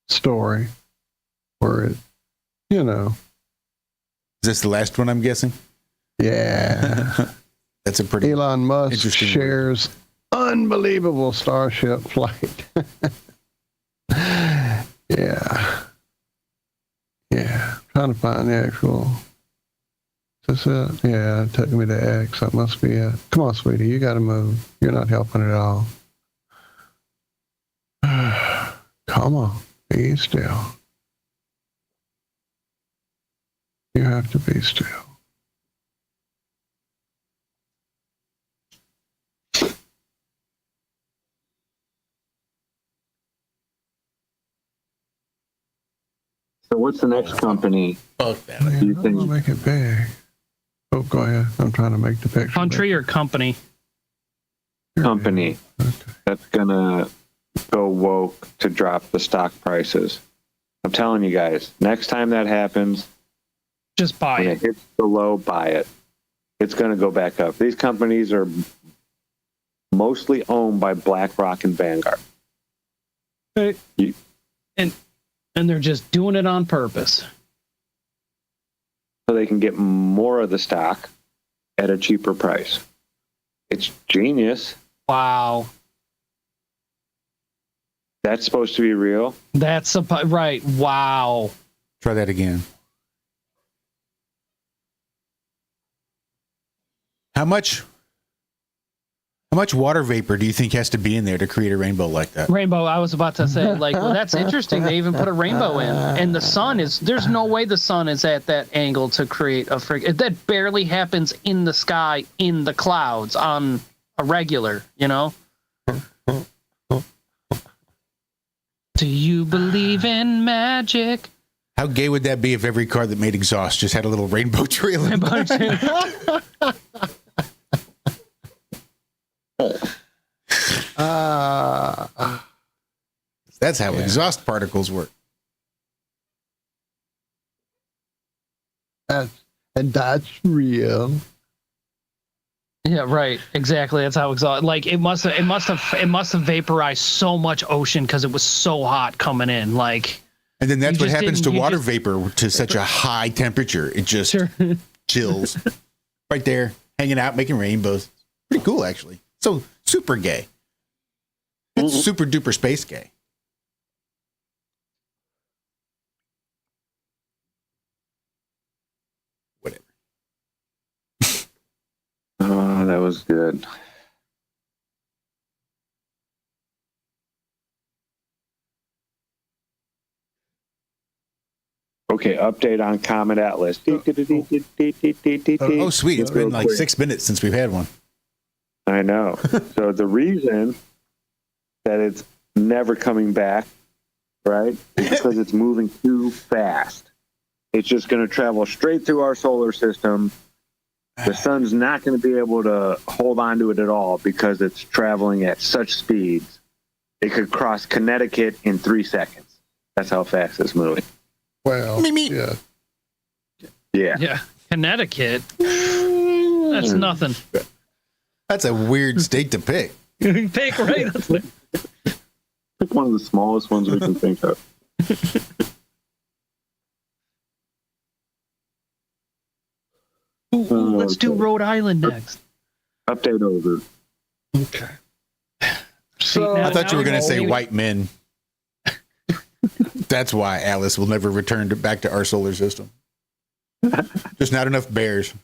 story where it, Is this the last one, I'm guessing? Yeah. That's a pretty Elon Musk interesting shares unbelievable Starship flight. Yeah. Trying to find the actual. Is this it? Yeah, it took me to X. That must be it. Come on, sweetie, you got to move. You're not helping at all. Come on, be still. You have to be still. So what's the next company? Oh, you think? I'll make it big. Oh, go ahead. I'm trying to make the picture. Country or company? Company that's gonna go woke to drop the stock prices. I'm telling you guys, next time that happens, just buy it. When it hits the low, buy it. It's gonna go back up. These companies are mostly owned by BlackRock and Vanguard. Right. And they're just doing it on purpose. so they can get more of the stock at a cheaper price. It's genius. Wow. That's supposed to be real? That's right. Wow. Try that again. How much water vapor do you think has to be in there to create a rainbow like that? Rainbow, I was about to say, like, well, that's interesting. They even put a rainbow in. And the sun is, there's no way the sun is at that angle to create a that barely happens in the sky, in the clouds, on a regular, you know? Do you believe in magic? How gay would that be if every car that made exhaust just had a little rainbow trail? That's how exhaust particles work. And that's real. Yeah, right. Exactly. That's how exhaust. Like it must have vaporized so much ocean because it was so hot coming in. Like, and then that's what happens to water vapor to such a high temperature. It just chills right there, hanging out, making rainbows. Pretty cool, actually. So super gay. It's super duper space gay. Whatever. Oh, that was good. Okay, update on Comet Atlas. Oh, sweet. It's been like 6 minutes since we've had one. I know. So the reason that it's never coming back, right, is because it's moving too fast. It's just going to travel straight through our solar system. The sun's not going to be able to hold on to it at all because it's traveling at such speeds. It could cross Connecticut in 3 seconds. That's how fast it's moving. Well, yeah. Yeah. Connecticut. That's nothing. That's a weird state to pick. Pick, right? Pick one of the smallest ones we can think of. Let's do Rhode Island next. Update over. Okay. So I thought you were going to say white men. That's why Alice will never return back to our solar system. There's not enough bears.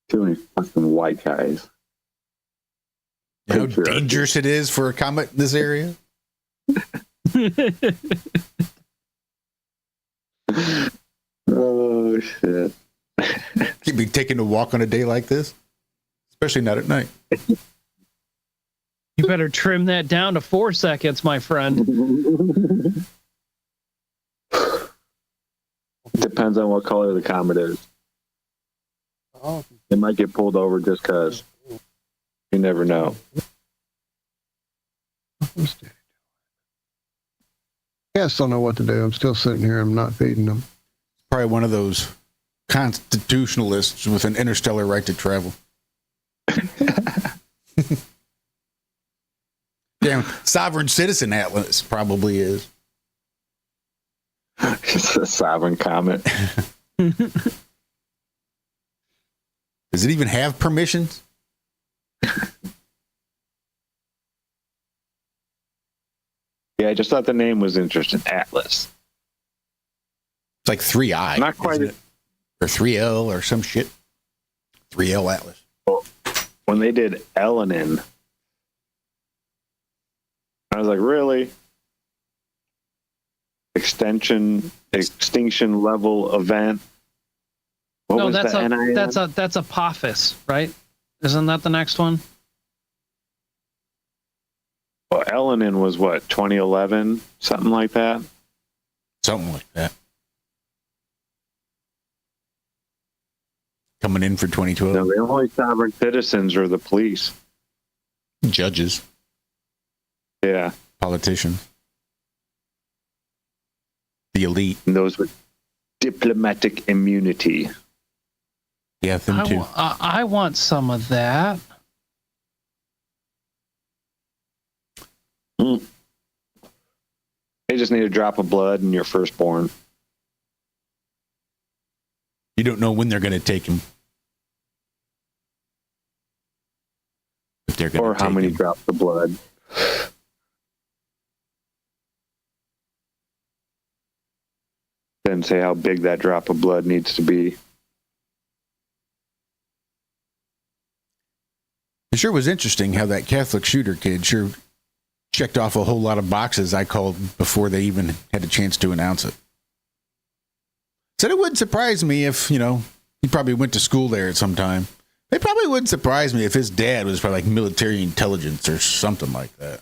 Too many fucking white guys. You know how dangerous it is for a comet in this area? Oh, shit. You'd be taking a walk on a day like this, especially not at night. You better trim that down to 4 seconds, my friend. Depends on what color the comet is. Oh. It might get pulled over just because. You never know. I still know what to do. I'm still sitting here. I'm not feeding them. Probably one of those constitutionalists with an interstellar right to travel. Damn, sovereign citizen Atlas probably is. It's a sovereign comet. Does it even have permissions? Yeah, I just thought the name was interesting. Atlas. It's like 3I. Not quite. Or 3L or some shit. 3L Atlas. Well, when they did Elenin, I was like, really? Extinction level event? What No, was that's the NIN? that's Apophis, right? Isn't that the next one? Well, Elenin was what, 2011? Something like that? Something like that. Coming in for 2012. No, the only sovereign citizens are the police. Judges. Yeah. Politicians. The elite. And those with diplomatic immunity. Yeah, them too. I want some of that. They just need a drop of blood in your firstborn. You don't know when they're going to take him. If they're going Or to how take many him. drops of blood. Didn't say how big that drop of blood needs to be. It sure was interesting how that Catholic shooter kid sure checked off a whole lot of boxes I called before they even had a chance to announce it. Said it wouldn't surprise me if, he probably went to school there at some time. It probably wouldn't surprise me if his dad was probably like military intelligence or something like that.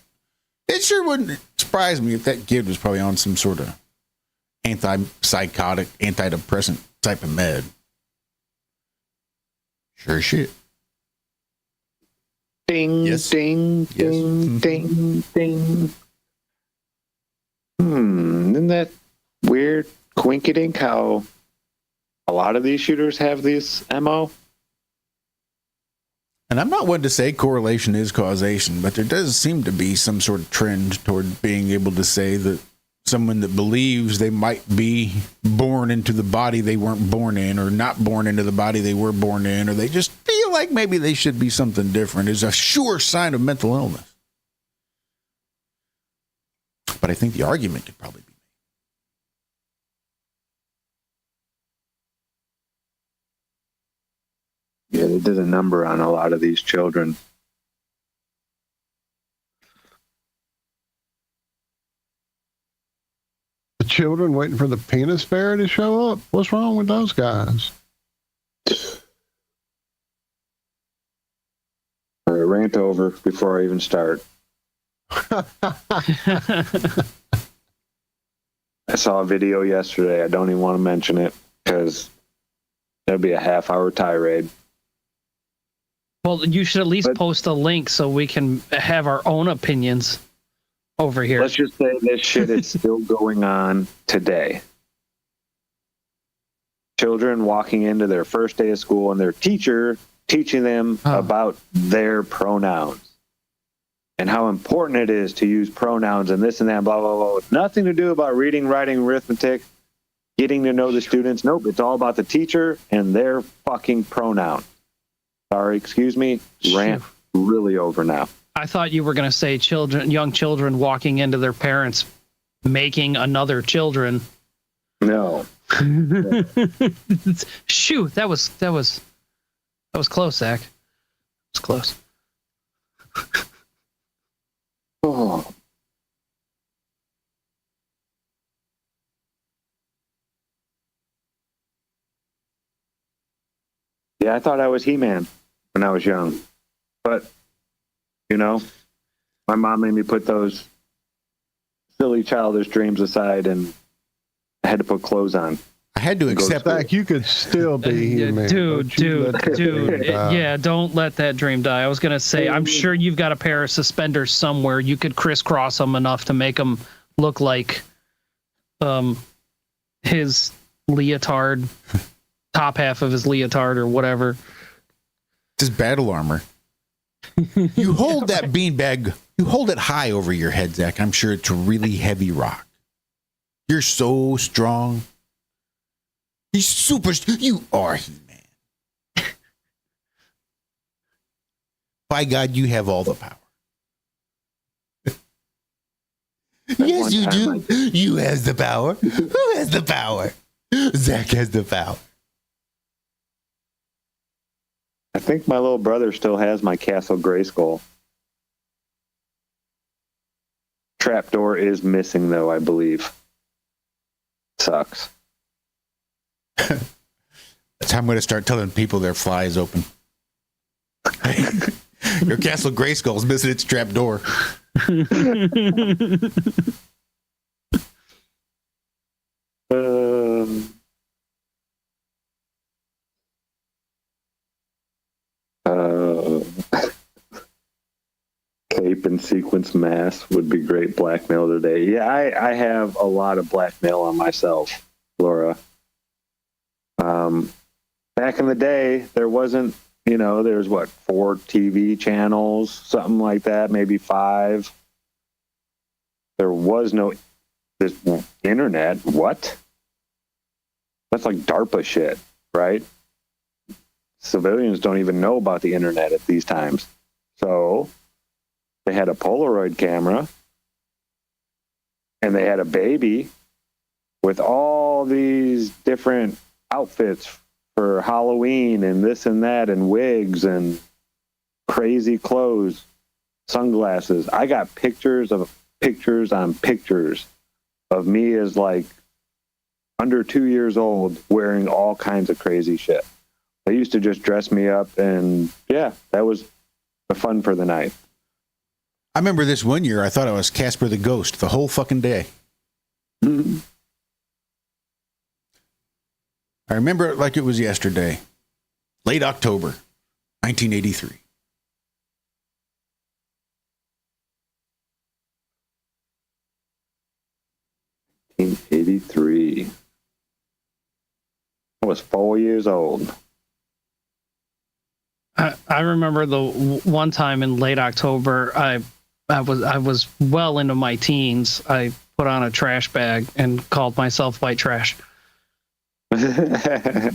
It sure wouldn't surprise me if that kid was probably on some sort of antipsychotic, antidepressant type of med. Sure shit. Ding, Yes. ding, ding, ding, ding. Isn't that weird? Quinkydink how a lot of these shooters have this MO? And I'm not one to say correlation is causation, but there does seem to be some sort of trend toward being able to say that someone that believes they might be born into the body they weren't born in, or not born into the body they were born in, or they just feel like maybe they should be something different is a sure sign of mental illness. But I think the argument could probably be Yeah, they did a number on a lot of these children. The children waiting for the penis fairy to show up? What's wrong with those guys? All right, rant over before I even start. I saw a video yesterday. I don't even want to mention it because that'd be a half-hour tirade. Well, you should at least post a link so we can have our own opinions over here. Let's just say this shit is still going on today. Children walking into their first day of school and their teacher teaching them about their pronouns and how important it is to use pronouns and this and that, blah, blah, blah. With nothing to do about reading, writing, arithmetic, getting to know the students. Nope, it's all about the teacher and their fucking pronoun. Sorry, excuse me. Rant really over now. I thought you were going to say young children walking into their parents making another children. No. Shoot, that was close, Zach. It was close. Oh. Yeah, I thought I was He-Man when I was young. But, my mom made me put those silly childish dreams aside and I had to put clothes on. I had to accept that you could still be He-Man. Dude, yeah, don't let that dream die. I was going to say, I'm sure you've got a pair of suspenders somewhere. You could crisscross them enough to make them look like his leotard, top half of his leotard or whatever. It's his battle armor. You hold that beanbag, you hold it high over your head, Zach. I'm sure it's a really heavy rock. You're so strong. He's super. You are He-Man. By God, you have all the power. Yes, you do. You has the power. Who has the power? Zach has the power. I think my little brother still has my Castle Grayskull. Trapdoor is missing, though, I believe. Sucks. That's how I'm going to start telling people their fly is open. Your Castle Grayskull's missing its trapdoor. Cape and sequence mask would be great blackmail today. Yeah, I have a lot of blackmail on myself, Laura. Back in the day, there wasn't, there's 4 TV channels, something like that, maybe 5. There was no this internet, what? That's like DARPA shit, right? Civilians don't even know about the internet at these times. So they had a Polaroid camera and they had a baby with all these different outfits for Halloween and this and that and wigs and crazy clothes, sunglasses. I got pictures on pictures of me as like under 2 years old wearing all kinds of crazy shit. They used to just dress me up, and yeah, that was the fun for the night. I remember this one year, I thought I was Casper the Ghost the whole fucking day. Mm-hmm. I remember it like it was yesterday. Late October, 1983. '83. I was 4 years old. I remember the one time in late October, I was well into my teens. I put on a trash bag and called myself white trash. I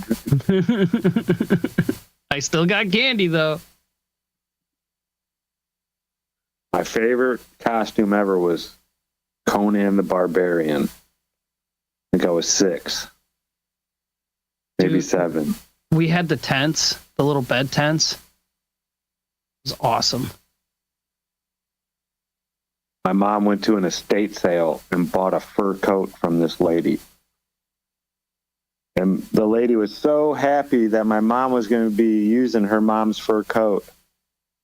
still got candy though. My favorite costume ever was Conan the Barbarian. I think I was 6, maybe 7. We had the tents, the little bed tents. It was awesome. My mom went to an estate sale and bought a fur coat from this lady. And the lady was so happy that my mom was going to be using her mom's fur coat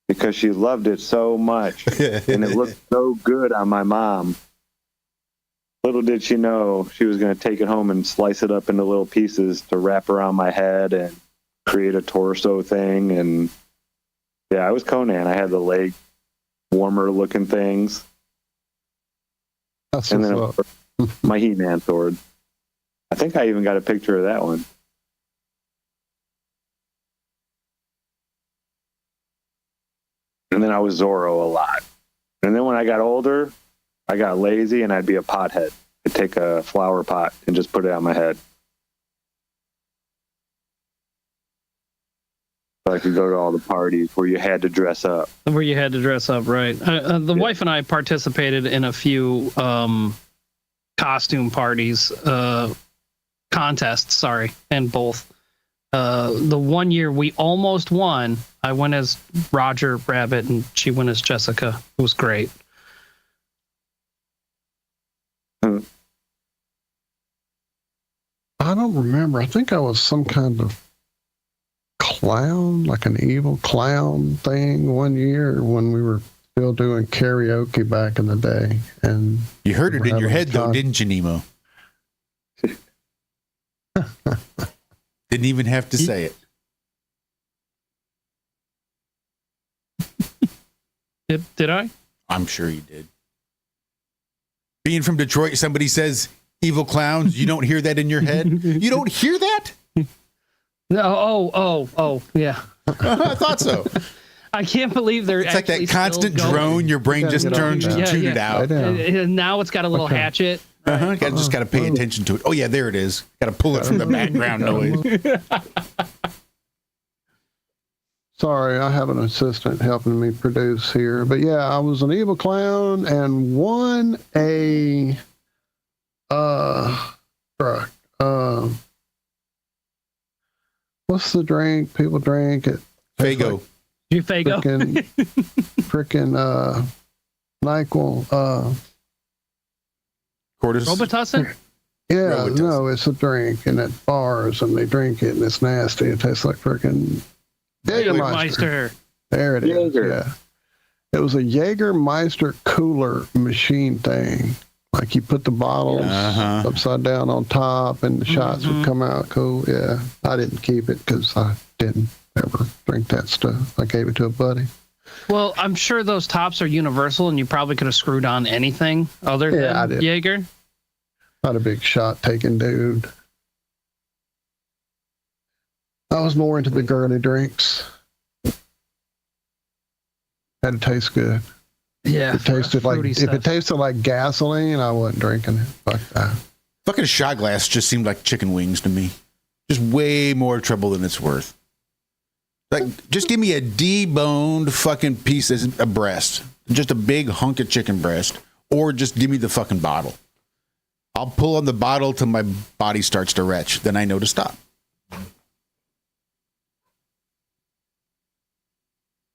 because she loved it so much. And it looked so good on my mom. Little did she know she was going to take it home and slice it up into little pieces to wrap around my head and create a torso thing. And yeah, I was Conan. I had the leg warmer looking things. That's and then my He-Man sword. I think I even got a picture of that one. And then I was Zorro a lot. And then when I got older, I got lazy and I'd be a pothead. I'd take a flower pot and just put it on my head. So I could go to all the parties where you had to dress up. Where you had to dress up, right. The wife and I participated in a few costume parties, contests, and both. The one year we almost won, I went as Roger Rabbit and she went as Jessica. It was great. I don't remember. I think I was some kind of clown, like an evil clown thing one year when we were still doing karaoke back in the day. And you heard it in your head, though, didn't you, Nemo? Didn't even have to say it. Did I? I'm sure you did. Being from Detroit, somebody says evil clowns. You don't hear that in your head? You don't hear that? No. Oh, yeah. I thought so. I can't believe they're. It's like that constant drone. Your brain just turns to tune it out. And now it's got a little hatchet. Just got to pay attention to it. Oh yeah, there it is. Got to pull it from the background noise. Sorry, I have an assistant helping me produce here. But yeah, I was an evil clown and won a what's the drink people drink at Fago? You Fago? Frickin' NyQuil. Quarters? Robitussin? Yeah, Robitussin. No, it's a drink and at bars and they drink it and it's nasty. It tastes like frickin' Jägermeister. There it is. Jaeger. Yeah. It was a Jägermeister cooler machine thing. Like you put the bottles upside down on top and the shots would come out cool. Yeah. I didn't keep it because I didn't ever drink that stuff. I gave it to a buddy. Well, I'm sure those tops are universal and you probably could have screwed on anything other than Jaeger. Not a big shot taking dude. I was more into the girly drinks. Had to taste good. Yeah. If it stuff. tasted like gasoline, I wasn't drinking it. Fuck that. Fucking shot glass just seemed like chicken wings to me. Just way more trouble than it's worth. Like, just give me a deboned fucking piece of breast. Just a big hunk of chicken breast. Or just give me the fucking bottle. I'll pull on the bottle till my body starts to retch. Then I know to stop.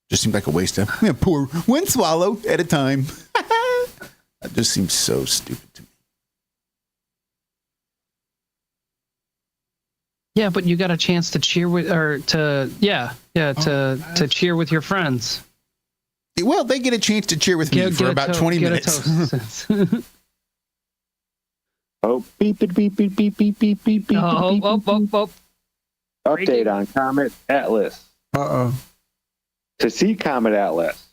Just seemed like a waste of... I'm going to pour one swallow at a time. That just seems so stupid to me. Yeah, but you got a chance to cheer with, or to cheer with your friends. Well, they get a chance to cheer with me for about 20 minutes. Oh, beep, beep, beep, beep, beep, beep, beep, beep, beep. Update on Comet Atlas. To see Comet Atlas,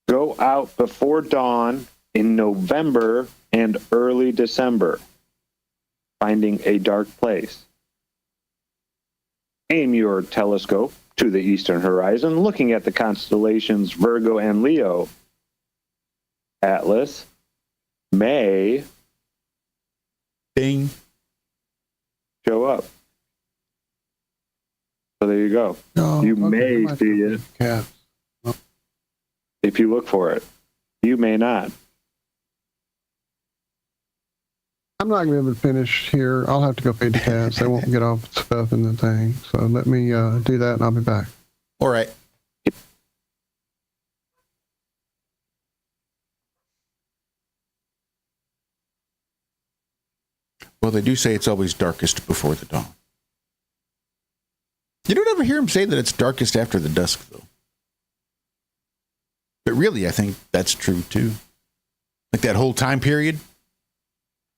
go out before dawn in November and early December, finding a dark place. Aim your telescope to the eastern horizon, looking at the constellations Virgo and Leo. Atlas may Ding. show up. So there you go. You may see it if you look for it. You may not. I'm not going to be able to finish here. I'll have to go feed the cats. They won't get all the stuff in the thing. So let me do that, and I'll be back. All right. Well, they do say it's always darkest before the dawn. You don't ever hear them say that it's darkest after the dusk, though. But really, I think that's true, too. Like that whole time period.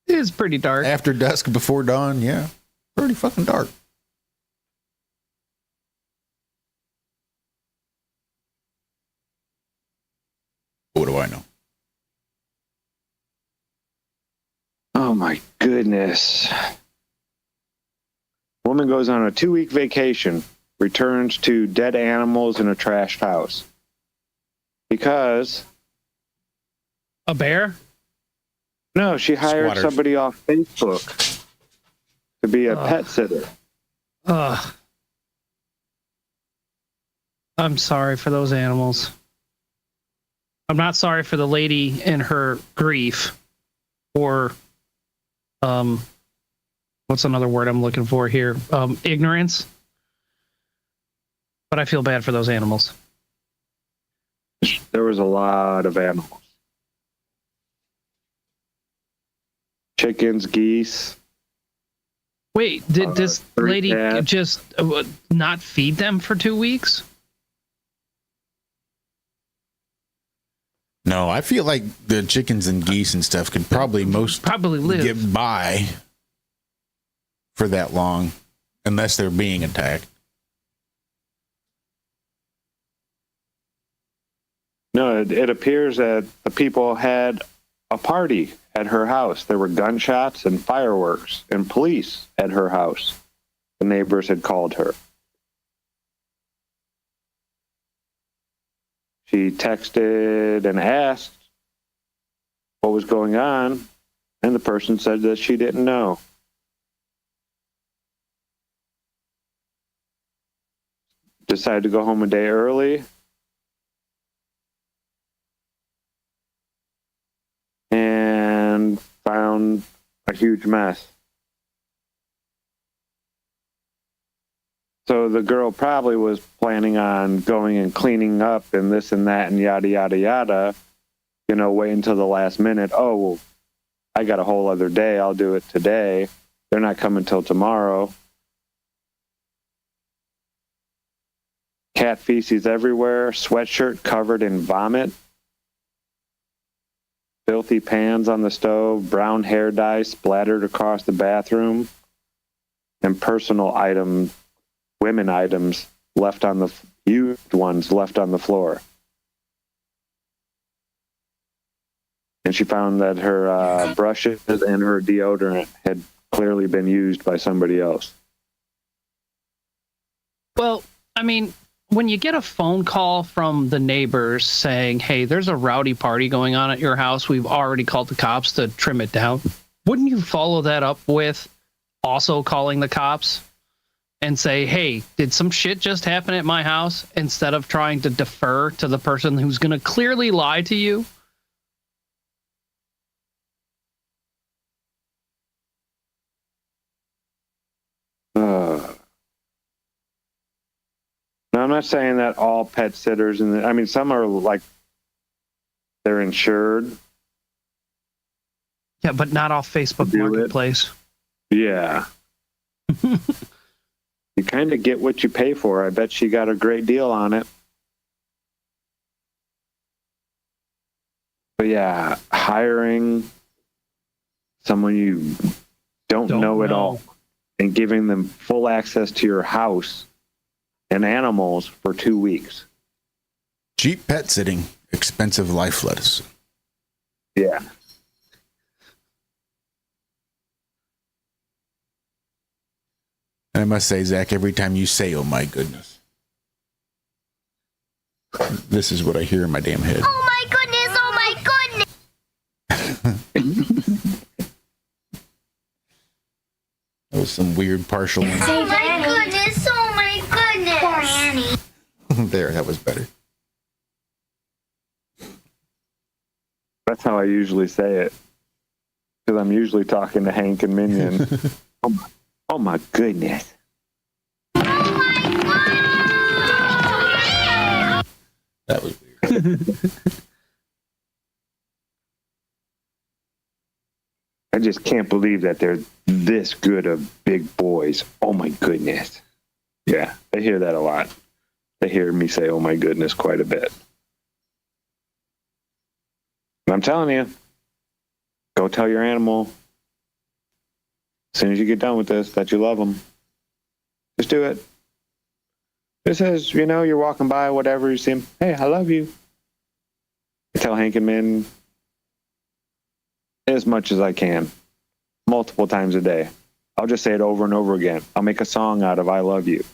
It is pretty dark. After dusk, before dawn, yeah. Pretty fucking dark. What do I know? Oh my goodness. Woman goes on a 2-week vacation, returns to dead animals in a trashed house. Because... A bear? No, she hired Squatters. somebody off Facebook to be a pet sitter. I'm sorry for those animals. I'm not sorry for the lady in her grief, or what's another word I'm looking for here? Ignorance. But I feel bad for those animals. There was a lot of animals. Chickens, geese. Wait, did this lady cats. just not feed them for 2 weeks? No, I feel like the chickens and geese and stuff could probably live. get by for that long, unless they're being attacked. No, it appears that the people had a party at her house. There were gunshots and fireworks and police at her house. The neighbors had called her. She texted and asked what was going on, and the person said that she didn't know. Decided to go home a day early. And found a huge mess. So the girl probably was planning on going and cleaning up and this and that and yada, yada, yada. You know, wait until the last minute. Oh, well, I got a whole other day. I'll do it today. They're not coming till tomorrow. Cat feces everywhere. Sweatshirt covered in vomit. Filthy pans on the stove, brown hair dye splattered across the bathroom, and personal items, women items left on the used ones left on the floor. And she found that her brushes and her deodorant had clearly been used by somebody else. Well, I mean, when you get a phone call from the neighbors saying, hey, there's a rowdy party going on at your house, we've already called the cops to trim it down, wouldn't you follow that up with also calling the cops and say, hey, did some shit just happen at my house, instead of trying to defer to the person who's going to clearly lie to you? No, I'm not saying that all pet sitters, I mean, some are like, they're insured. Yeah, but not off Facebook Marketplace. Yeah. You kind of get what you pay for. I bet she got a great deal on it. But yeah, hiring someone you don't know at all and giving them full access to your house and animals for 2 weeks. Cheap pet sitting, expensive life lettuce. Yeah. And I must say, Zach, every time you say, oh my goodness, this is what I hear in my damn head. Oh my goodness, oh my goodness. That was some weird partial one. Oh my goodness, oh my goodness. Poor Annie. There, that was better. That's how I usually say it. Because I'm usually talking to Hank and Minion. Oh my goodness. That was weird. I just can't believe that they're this good of big boys. Oh my goodness. Yeah, they hear that a lot. They hear me say, oh my goodness, quite a bit. And I'm telling you, go tell your animal, as soon as you get done with this, that you love them. Just do it. Just as, you're walking by, whatever, you see him, hey, I love you. I tell Hank and Min as much as I can, multiple times a day. I'll just say it over and over again. I'll make a song out of I love you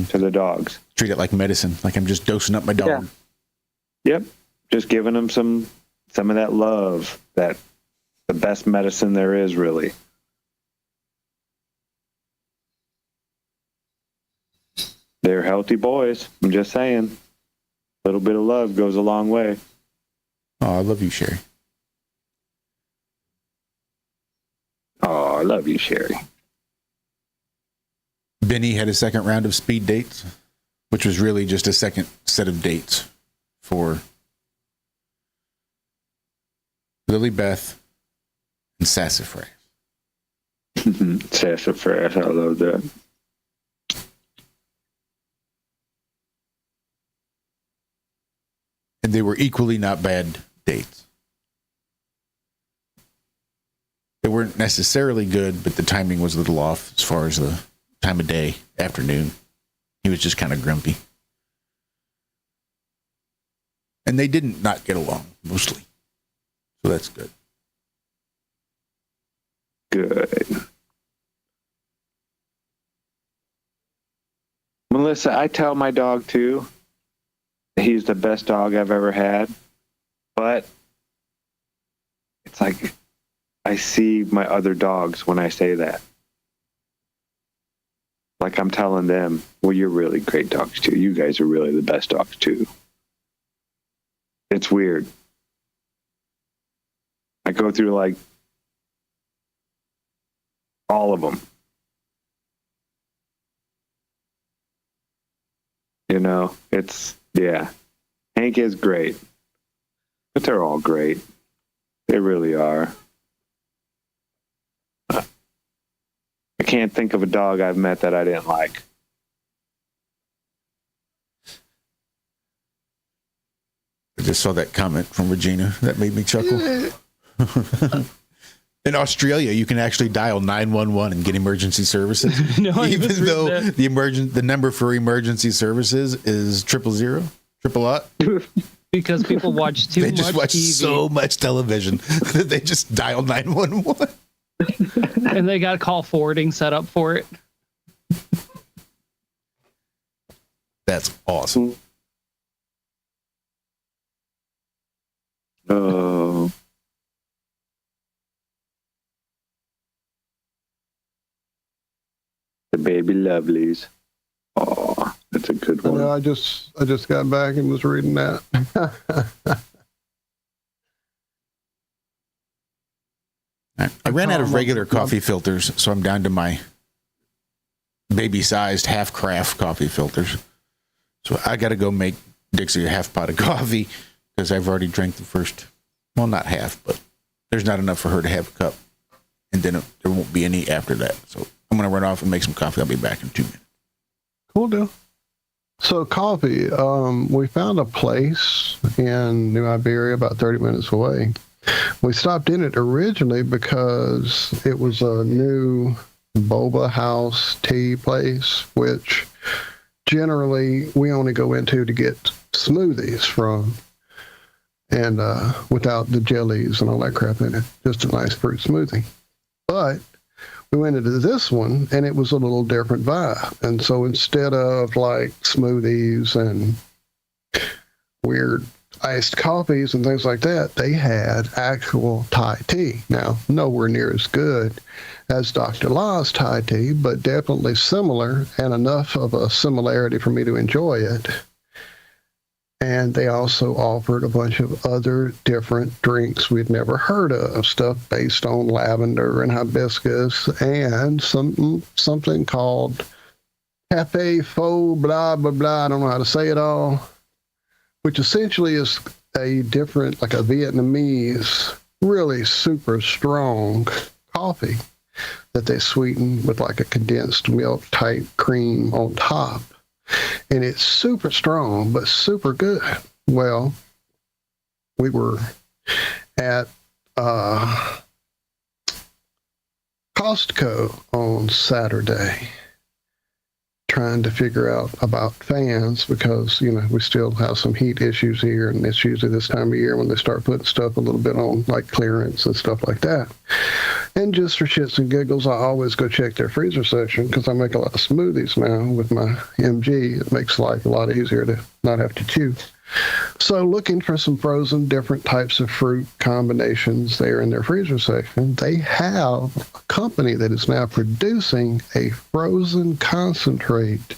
to the dogs. Treat it like medicine, like I'm just dosing up my dog. Yeah. Yep. Just giving them some of that love, that the best medicine there is, really. They're healthy boys. I'm just saying. A little bit of love goes a long way. Oh, I love you, Sherry. Oh, I love you, Sherry. Benny had a second round of speed dates, which was really just a second set of dates for Lily Beth and Sassafras. Sassafras, I love that. And they were equally not bad dates. They weren't necessarily good, but the timing was a little off as far as the time of day, afternoon. He was just kind of grumpy. And they didn't not get along, mostly. So that's good. Good. Melissa, I tell my dog, too, he's the best dog I've ever had. But it's like I see my other dogs when I say that. Like I'm telling them, well, you're really great dogs, too. You guys are really the best dogs, too. It's weird. I go through, like, all of them. It's, yeah. Hank is great. But they're all great. They really are. I can't think of a dog I've met that I didn't like. I just saw that comment from Regina. That made me chuckle. In Australia, you can actually dial 911 and get emergency services. No, even though the number for emergency services is 000, 000. Because people watch too much They just watch TV. so much television that they just dial 911. And they got call forwarding set up for it. That's awesome. Oh. The baby lovelies. Oh, that's a good one. I just got back and was reading that. I ran out of regular coffee filters, so I'm down to my baby-sized half-craft coffee filters. So I got to go make Dixie a half pot of coffee because I've already drank the first, well, not half, but there's not enough for her to have a cup. And then there won't be any after that. So I'm going to run off and make some coffee. I'll be back in 2 minutes. Cool deal. So coffee, we found a place in New Iberia about 30 minutes away. We stopped in it originally because it was a new boba house tea place, which generally we only go into to get smoothies from, and without the jellies and all that crap in it, just a nice fruit smoothie. But we went into this one and it was a little different vibe. And so instead of like smoothies and weird iced coffees and things like that, they had actual Thai tea. Now, nowhere near as good as Dr. Law's Thai tea, but definitely similar and enough of a similarity for me to enjoy it. And they also offered a bunch of other different drinks we'd never heard of, stuff based on lavender and hibiscus, and something called Cafe Faux blah, blah, blah. I don't know how to say it all, which essentially is a different, like a Vietnamese, really super strong coffee that they sweeten with like a condensed milk type cream on top. And it's super strong, but super good. Well, we were at Costco on Saturday trying to figure out about fans because, you know, we still have some heat issues here, and it's usually this time of year when they start putting stuff a little bit on like clearance and stuff like that. And just for shits and giggles, I always go check their freezer section because I make a lot of smoothies now with my MG. It makes life a lot easier to not have to chew. So looking for some frozen different types of fruit combinations there in their freezer section, they have a company that is now producing a frozen concentrate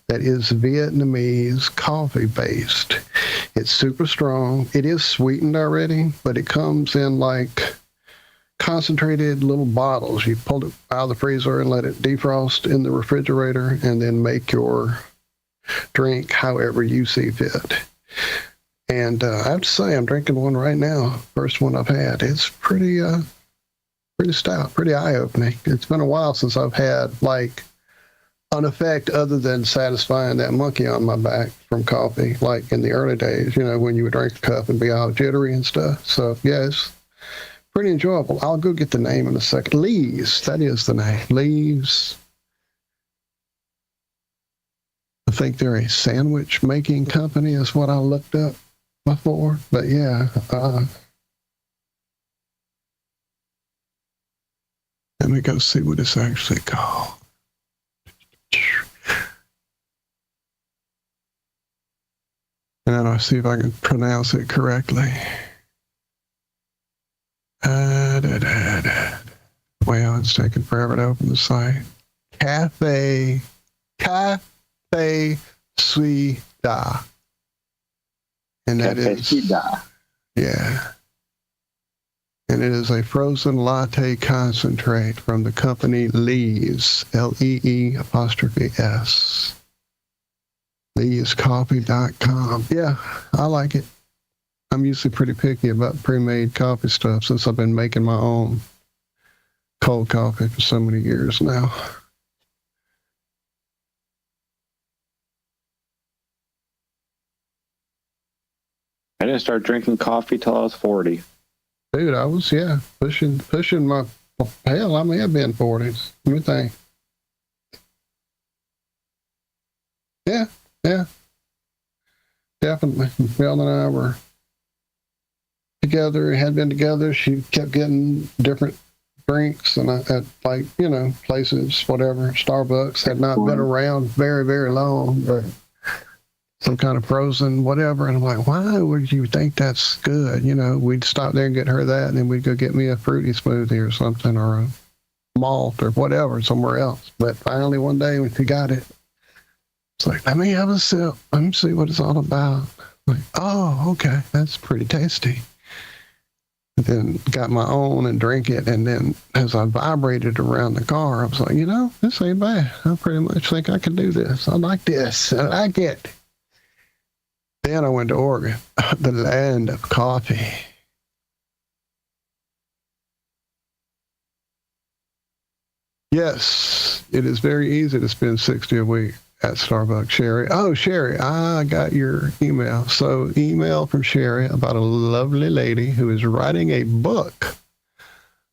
that is Vietnamese coffee based. It's super strong. It is sweetened already, but it comes in like concentrated little bottles. You pull it out of the freezer and let it defrost in the refrigerator and then make your drink however you see fit. And I have to say, I'm drinking one right now. First one I've had. It's pretty stout, pretty eye-opening. It's been a while since I've had like an effect other than satisfying that monkey on my back from coffee, like in the early days, you know, when you would drink a cup and be all jittery and stuff. So yeah, it's pretty enjoyable. I'll go get the name in a second. Lee's, that is the name. Lee's. I think they're a sandwich making company is what I looked up before. But yeah, let me go see what it's actually called. And then I'll see if I can pronounce it correctly. Well, it's taking forever to open the site. Cafe Suida. And that Cafe is Suida. Yeah. And it is a frozen latte concentrate from the company Lee's, Lee's'. Lee'sCoffee.com. Yeah, I like it. I'm usually pretty picky about pre-made coffee stuff since I've been making my own cold coffee for so many years now. I didn't start drinking coffee till I was 40. Dude, I was, pushing my, hell, I may have been 40s. Let me think. Yeah. Definitely. Mel and I were together, had been together. She kept getting different drinks and at like, places, whatever. Starbucks had not been around very, very long, but some kind of frozen whatever. And I'm like, why would you think that's good? You know, we'd stop there and get her that, and then we'd go get me a fruity smoothie or something, or a malt or whatever somewhere else. But finally one day when she got it, it's like, let me have a sip. Let me see what it's all about. Like, oh, okay, that's pretty tasty. And then got my own and drink it. And then as I vibrated around the car, I was like, you know, this ain't bad. I pretty much think I can do this. I like this. I like it. Then I went to Oregon, the land of coffee. Yes, it is very easy to spend $60 a week at Starbucks. Sherry. Oh, Sherry, I got your email. So email from Sherry about a lovely lady who is writing a book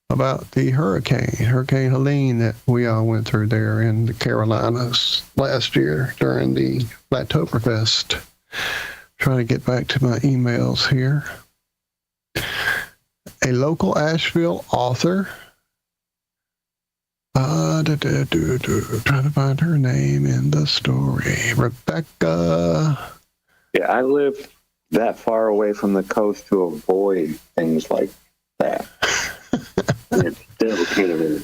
about the Hurricane Helene, that we all went through there in the Carolinas last year during the Flattoberfest. Trying to get back to my emails here. A local Asheville author. Trying to find her name in the story. Rebecca. Yeah, I live that far away from the coast to avoid things like that. It's still Canada.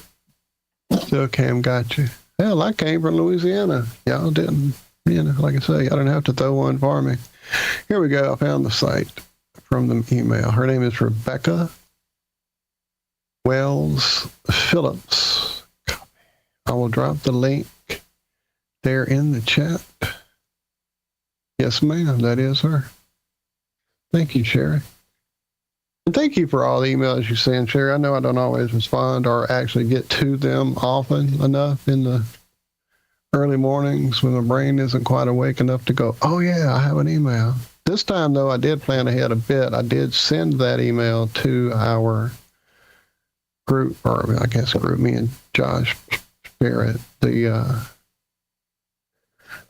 Still Cam got you. Hell, I came from Louisiana. Y'all didn't, you know, like I say, y'all didn't have to throw one for me. Here we go. I found the site from the email. Her name is Rebecca Wells Phillips. I will drop the link there in the chat. Yes, ma'am, that is her. Thank you, Sherry. And thank you for all the emails you send, Sherry. I know I don't always respond or actually get to them often enough in the early mornings when my brain isn't quite awake enough to go, oh yeah, I have an email. This time, though, I did plan ahead a bit. I did send that email to our group, or I guess group, me and Josh Barrett, the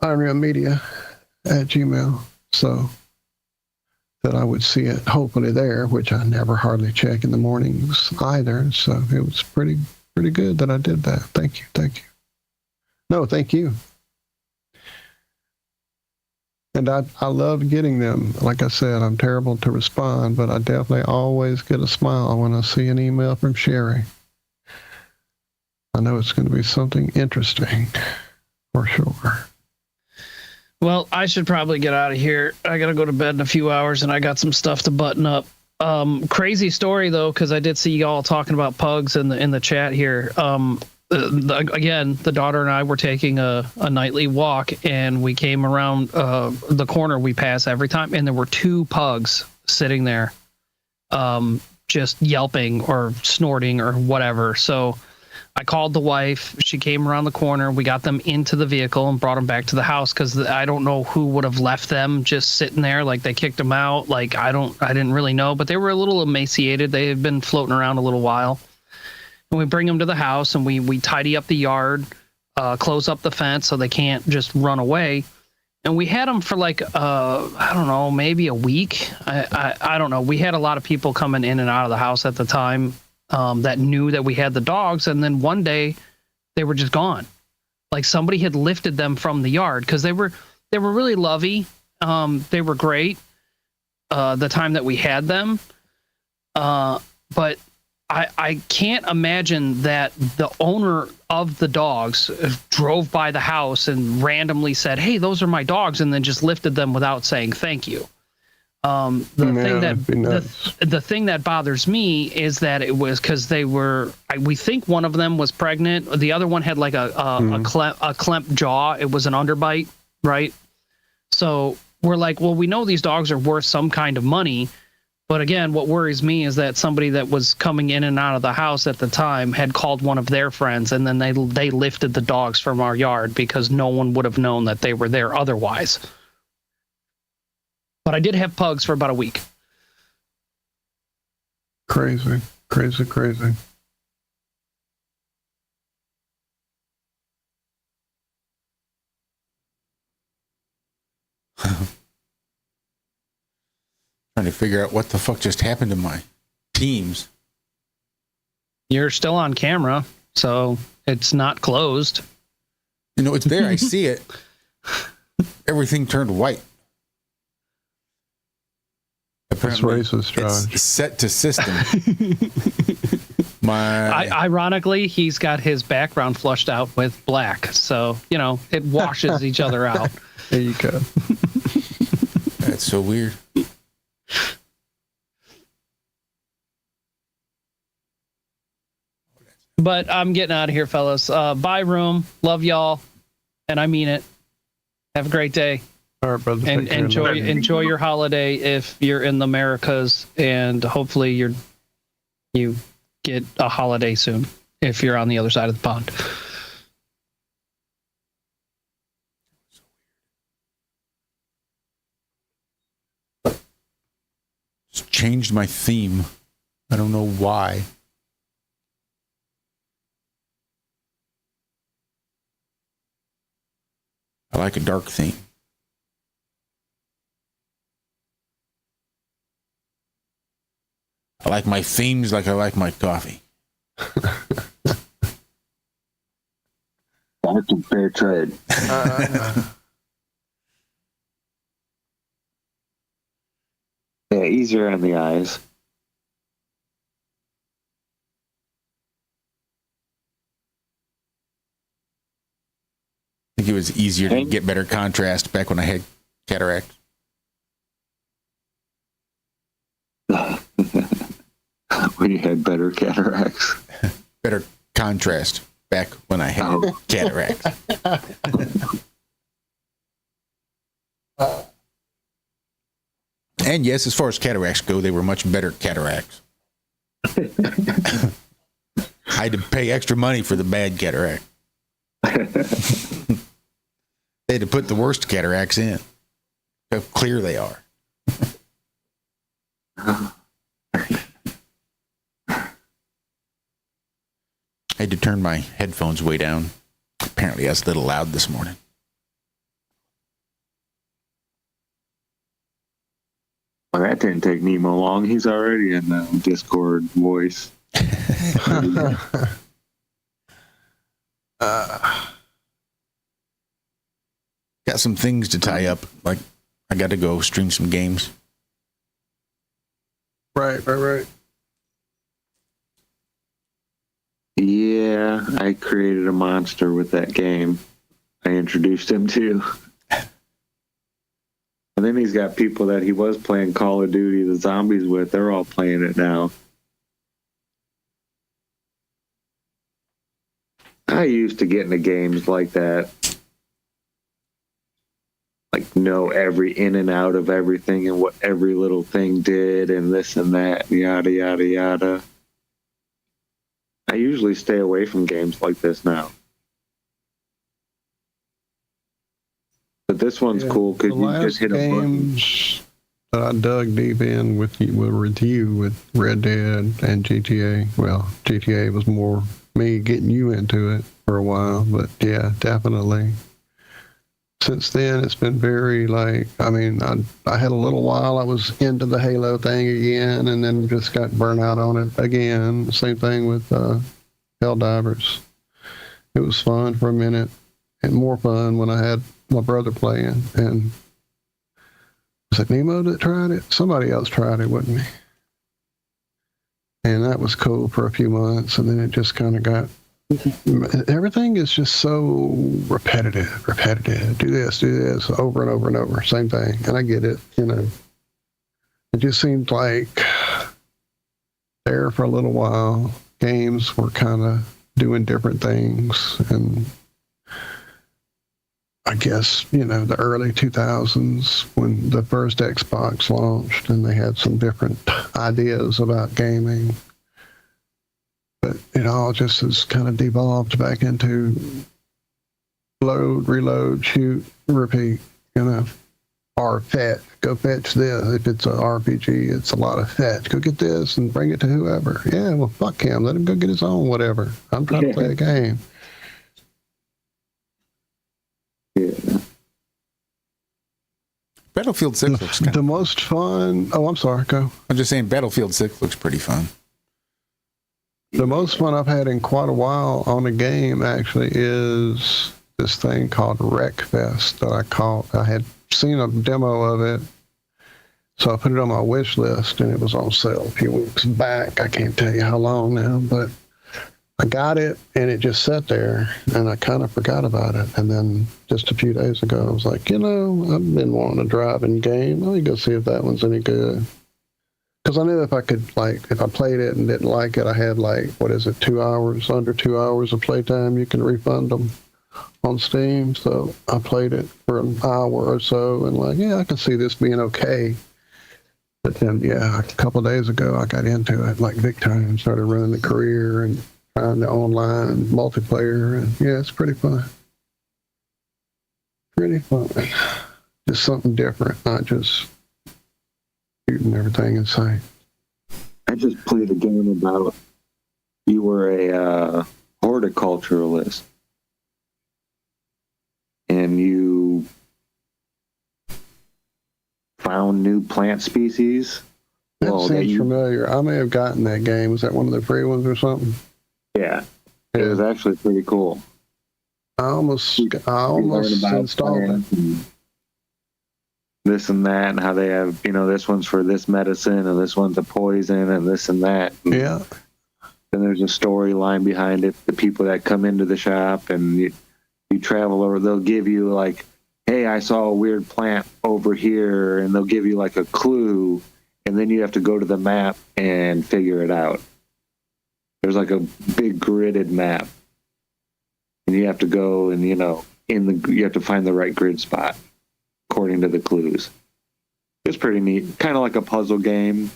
ironrealmmedia at Gmail, so that I would see it hopefully there, which I never hardly check in the mornings either. So it was pretty good that I did that. Thank you. No, thank you. And I loved getting them. Like I said, I'm terrible to respond, but I definitely always get a smile when I see an email from Sherry. I know it's going to be something interesting, for sure. Well, I should probably get out of here. I got to go to bed in a few hours, and I got some stuff to button up. Crazy story, though, because I did see y'all talking about pugs in the chat here. Again, the daughter and I were taking a nightly walk, and we came around the corner we pass every time, and there were 2 pugs sitting there just yelping or snorting or whatever. So I called the wife. She came around the corner. We got them into the vehicle and brought them back to the house, because I don't know who would have left them just sitting there. Like, they kicked them out. Like, I didn't really know, but they were a little emaciated. They had been floating around a little while. And we bring them to the house, and we tidy up the yard, close up the fence so they can't just run away. And we had them for like, I don't know, maybe a week. I don't know. We had a lot of people coming in and out of the house at the time that knew that we had the dogs. And then one day they were just gone. Like, somebody had lifted them from the yard, because they were really lovey. They were great the time that we had them. But I can't imagine that the owner of the dogs drove by the house and randomly said, hey, those are my dogs, and then just lifted them without saying thank you. The thing that bothers me is that it was because we think one of them was pregnant. The other one had like a clemp jaw. It was an underbite, right? So we're like, well, we know these dogs are worth some kind of money. But again, what worries me is that somebody that was coming in and out of the house at the time had called one of their friends, and then they lifted the dogs from our yard because no one would have known that they were there otherwise. But I did have pugs for about a week. Crazy. Trying to figure out what the fuck just happened to my Teams. You're still on camera, so it's not closed. You know, it's there. I see it. Everything turned white. apparently racist, Josh. it's set to system. Ironically, he's got his background flushed out with black, so it washes each other out. There you go. That's so weird. But I'm getting out of here, fellas. Bye, room. Love y'all, and I mean it. Have a great day. All right, brother. And enjoy your holiday if you're in the Americas, and hopefully you get a holiday soon if you're on the other side of the pond. It's changed my theme. I don't know why. I like a dark theme. I like my themes like I like my coffee. Dark and fair trade. Yeah, easier on the eyes. I think it was easier to get better contrast back when I had cataract. When you had better cataracts. Better contrast back when I had cataracts. And yes, as far as cataracts go, they were much better cataracts. I had to pay extra money for the bad cataract. They had to put the worst cataracts in. How clear they are. I had to turn my headphones way down. Apparently, I was a little loud this morning. Well, that didn't take Nemo long. He's already in Discord voice. Got some things to tie up. Like, I got to go stream some games. Right. Yeah, I created a monster with that game. I introduced him to. And then he's got people that he was playing Call of Duty, the zombies with. They're all playing it now. I used to get into games like that. Like know every in and out of everything and what every little thing did and this and that and yada, yada, yada. I usually stay away from games like this now. But this one's cool because you just hit a button. That I dug deep in with you with Red Dead and GTA. Well, GTA was more me getting you into it for a while, but yeah, definitely. Since then, it's been very I had a little while I was into the Halo thing again, and then just got burnt out on it again. Same thing with Helldivers. It was fun for a minute, and more fun when I had my brother playing. And was it Nemo that tried it? Somebody else tried it, wasn't me? And that was cool for a few months, and then it just kind of got... Everything is just so repetitive. Do this over and over and over. Same thing. And I get it, It just seemed like there for a little while, games were kind of doing different things. And I guess, the early 2000s when the first Xbox launched and they had some different ideas about gaming. But it all just has kind of devolved back into load, reload, shoot, repeat, or fetch. Go fetch this. If it's an RPG, it's a lot of fetch. Go get this and bring it to whoever. Yeah, well, fuck him. Let him go get his own whatever. I'm trying to play the game. Yeah. Battlefield 6 looks the most fun. Oh, I'm sorry. Go. I'm just saying Battlefield 6 looks pretty fun. The most fun I've had in quite a while on a game actually is this thing called Wreckfest that I had seen a demo of it. So I put it on my wish list, and it was on sale a few weeks back. I can't tell you how long now, but I got it, and it just sat there, and I kind of forgot about it. And then just a few days ago, I was like, I've been wanting a driving game. Let me go see if that one's any good. Because I knew if I played it and didn't like it, I had under 2 hours of playtime. You can refund them on Steam. So I played it for an hour or so, and I can see this being okay. But then, a couple of days ago, I got into it big time and started running the career and trying the online multiplayer. And it's pretty fun. Pretty fun. Just something different, not just shooting everything insane. I just played a game about you were a horticulturalist and you found new plant species. That seems familiar. I may have gotten that game. Was that one of the free ones or something? Yeah. It was actually pretty cool. I almost installed it. This and that, and how they have, this one's for this medicine, and this one's a poison, and this and that. And yeah. Then there's a storyline behind it. The people that come into the shop, and you travel over, they'll give you hey, I saw a weird plant over here, and they'll give you a clue, and then you have to go to the map and figure it out. There's a big gridded map, and you have to go and you have to find the right grid spot according to the clues. It's pretty neat, kind of like a puzzle game,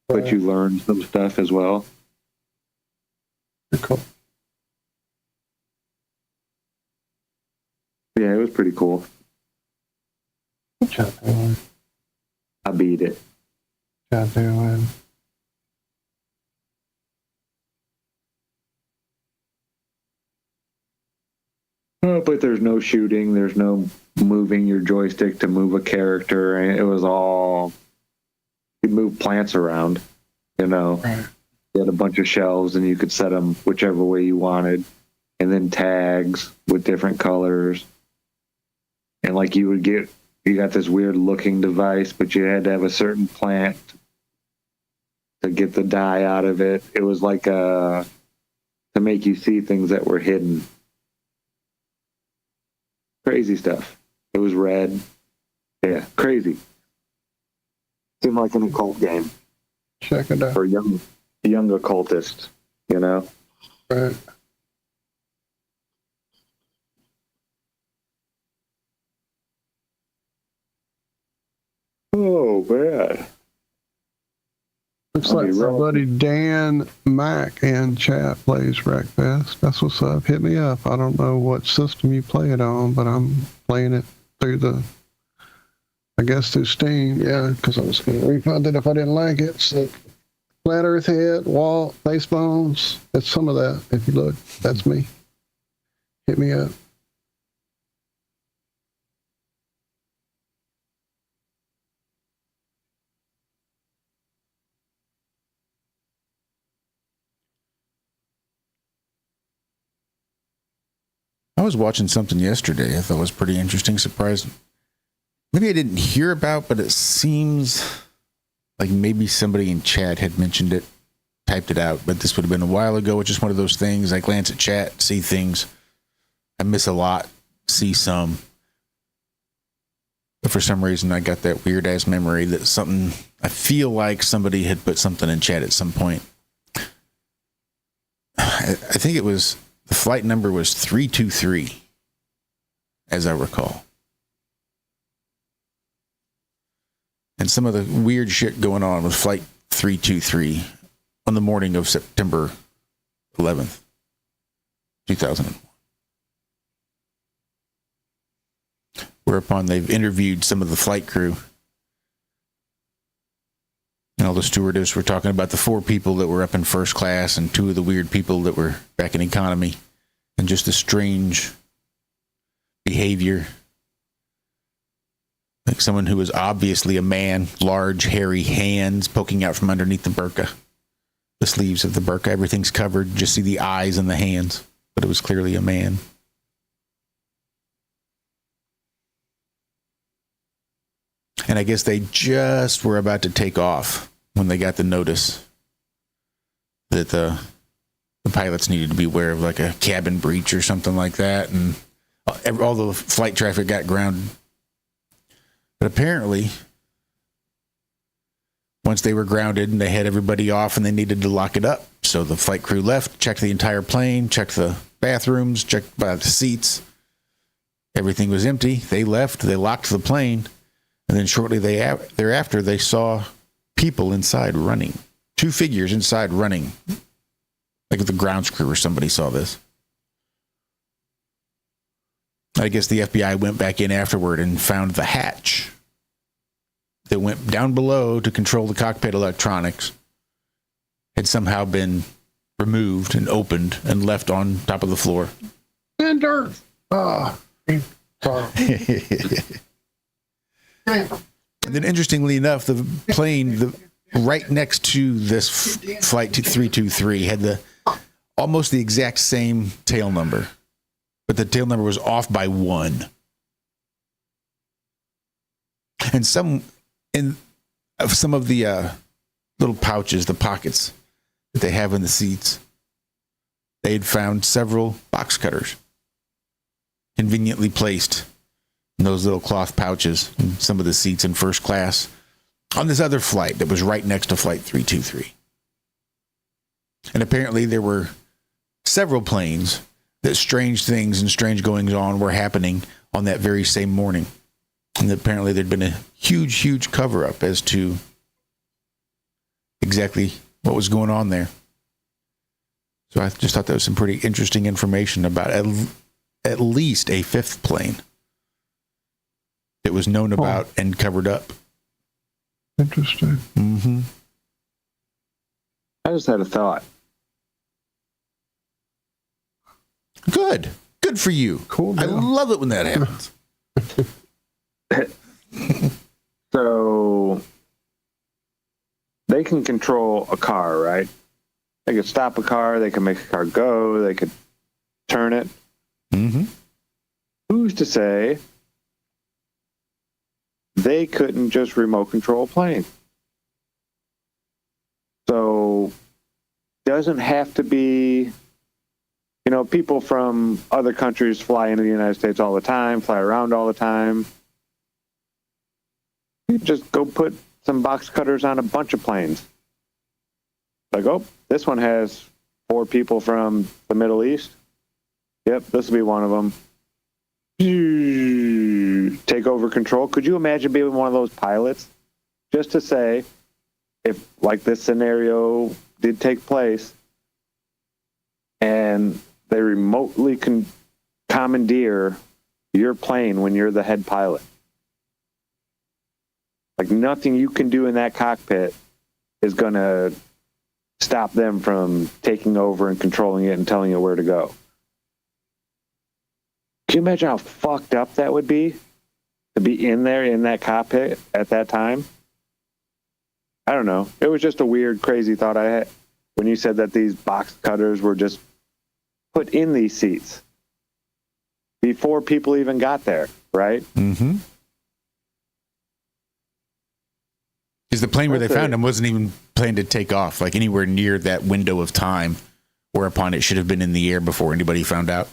but you learn some stuff as well. Cool. Yeah, it was pretty cool. Good job, man. I beat it. Good job, man. But there's no shooting. There's no moving your joystick to move a character. And it was all, you move plants around, Right. You had a bunch of shelves and you could set them whichever way you wanted. And then tags with different colors. And you got this weird looking device, but you had to have a certain plant to get the dye out of it. It was to make you see things that were hidden. Crazy stuff. It was red. Yeah, crazy. Seemed like an occult game. Check it out. For young occultists, Right. Oh, man. Looks like my buddy Dan Mack in chat plays Wreckfest. That's what's up. Hit me up. I don't know what system you play it on, but I'm playing it through Steam. Yeah, because I was going to refund it if I didn't like it. So, Flat Earth Head, Walt, Face Bones. It's some of that. If you look, that's me. Hit me up. I was watching something yesterday I thought was pretty interesting, surprising. Maybe I didn't hear about, but it seems like maybe somebody in chat had mentioned it, typed it out, but this would have been a while ago. It's just one of those things. I glance at chat, see things. I miss a lot, see some. But for some reason, I got that weird-ass memory that I feel like somebody had put something in chat at some point. I think it was, the flight number was 323, as I recall. And some of the weird shit going on with Flight 323 on the morning of September 11th, 2001. Whereupon they've interviewed some of the flight crew. And all the stewardess were talking about the 4 people that were up in first class and 2 of the weird people that were back in economy. And just the strange behavior. Like someone who was obviously a man, large, hairy hands poking out from underneath the burqa. The sleeves of the burqa, everything's covered. Just see the eyes and the hands. But it was clearly a man. And I guess they just were about to take off when they got the notice that the pilots needed to be aware of like a cabin breach or something like that. And all the flight traffic got grounded. But apparently, once they were grounded and they had everybody off and they needed to lock it up. So the flight crew left, checked the entire plane, checked the bathrooms, checked by the seats. Everything was empty. They left. They locked the plane. And then shortly thereafter, they saw people inside running. 2 figures inside running. Like the grounds crew or somebody saw this. I guess the FBI went back in afterward and found the hatch that went down below to control the cockpit electronics had somehow been removed and opened and left on top of the floor. And dirt. And then, interestingly enough, the plane right next to this flight 323 had almost the exact same tail number, but the tail number was off by 1. And some of the little pouches, the pockets that they have in the seats, they had found several box cutters conveniently placed in those little cloth pouches in some of the seats in first class on this other flight that was right next to flight 323. And apparently there were several planes that strange things and strange goings on were happening on that very same morning. And apparently there'd been a huge, huge cover-up as to exactly what was going on there. So I just thought that was some pretty interesting information about at least a 5th plane that was known about and covered up. Interesting. Mm-hmm. I just had a thought. Good for you. Cool. I love it when that happens. So they can control a car, right? They could stop a car, they can make a car go, they could turn it. Mm-hmm. Who's to say they couldn't just remote control a plane? So doesn't have to be, people from other countries fly into the United States all the time, fly around all the time. You just go put some box cutters on a bunch of planes. Like, this one has 4 people from the Middle East. Yep, this will be one of them. Take over control. Could you imagine being one of those pilots? Just to say, if like this scenario did take place and they remotely commandeer your plane when you're the head pilot. Like nothing you can do in that cockpit is going to stop them from taking over and controlling it and telling you where to go. Can you imagine how fucked up that would be to be in there in that cockpit at that time? I don't know. It was just a weird, crazy thought I had when you said that these box cutters were just put in these seats before people even got there, right? Mm-hmm. Because the plane where they found him wasn't even planned to take off, like anywhere near that window of time whereupon it should have been in the air before anybody found out.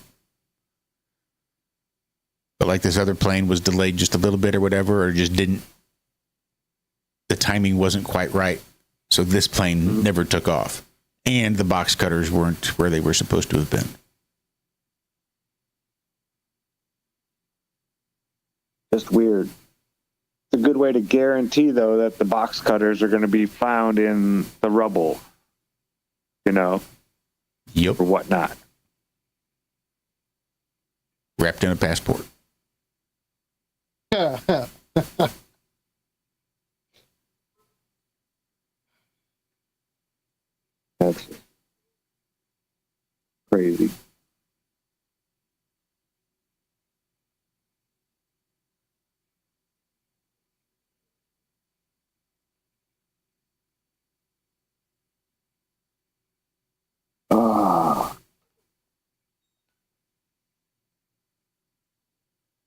But like this other plane was delayed just a little bit or whatever, or just didn't, the timing wasn't quite right. So this plane never took off. And the box cutters weren't where they were supposed to have been. Just weird. It's a good way to guarantee, though, that the box cutters are going to be found in the rubble, Yep. or whatnot. Wrapped in a passport. That's crazy.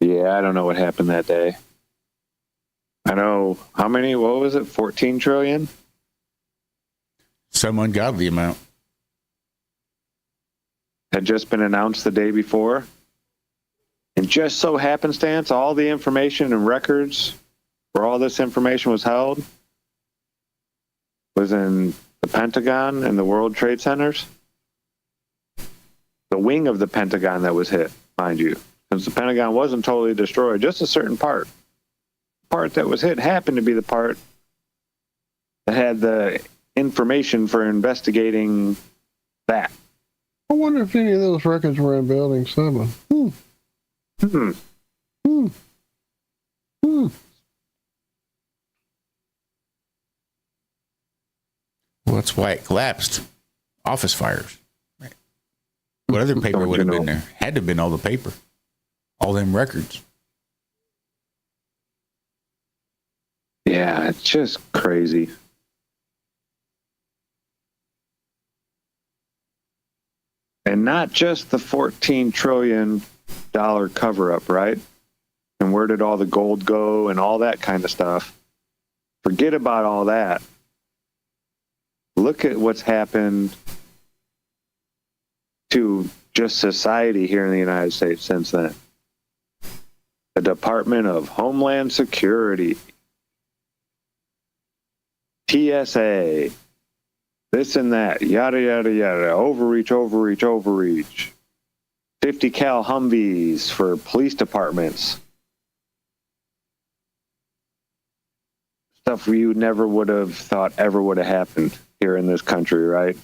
Yeah, I don't know what happened that day. I know So how many? What was it? 14 trillion? Some ungodly amount. Had just been announced the day before. And just so happenstance, all the information and records where all this information was held was in the Pentagon and the World Trade Centers. The wing of the Pentagon that was hit, mind you. Since the Pentagon wasn't totally destroyed, just a certain part. The part that was hit happened to be the part that had the information for investigating that. I wonder if any of those records were in Building 7. Well, that's why it collapsed. Office fires. Right. What other paper would have been there? Had to have been all the paper. All them records. Yeah, it's just crazy. And not just the $14 trillion cover-up, right? And where did all the gold go and all that kind of stuff? Forget about all that. Look at what's happened to just society here in the United States since then. The Department of Homeland Security, TSA, this and that, yada, yada, yada, overreach, overreach, overreach. 50 cal Humvees for police departments. Stuff you never would have thought ever would have happened here in this country, right?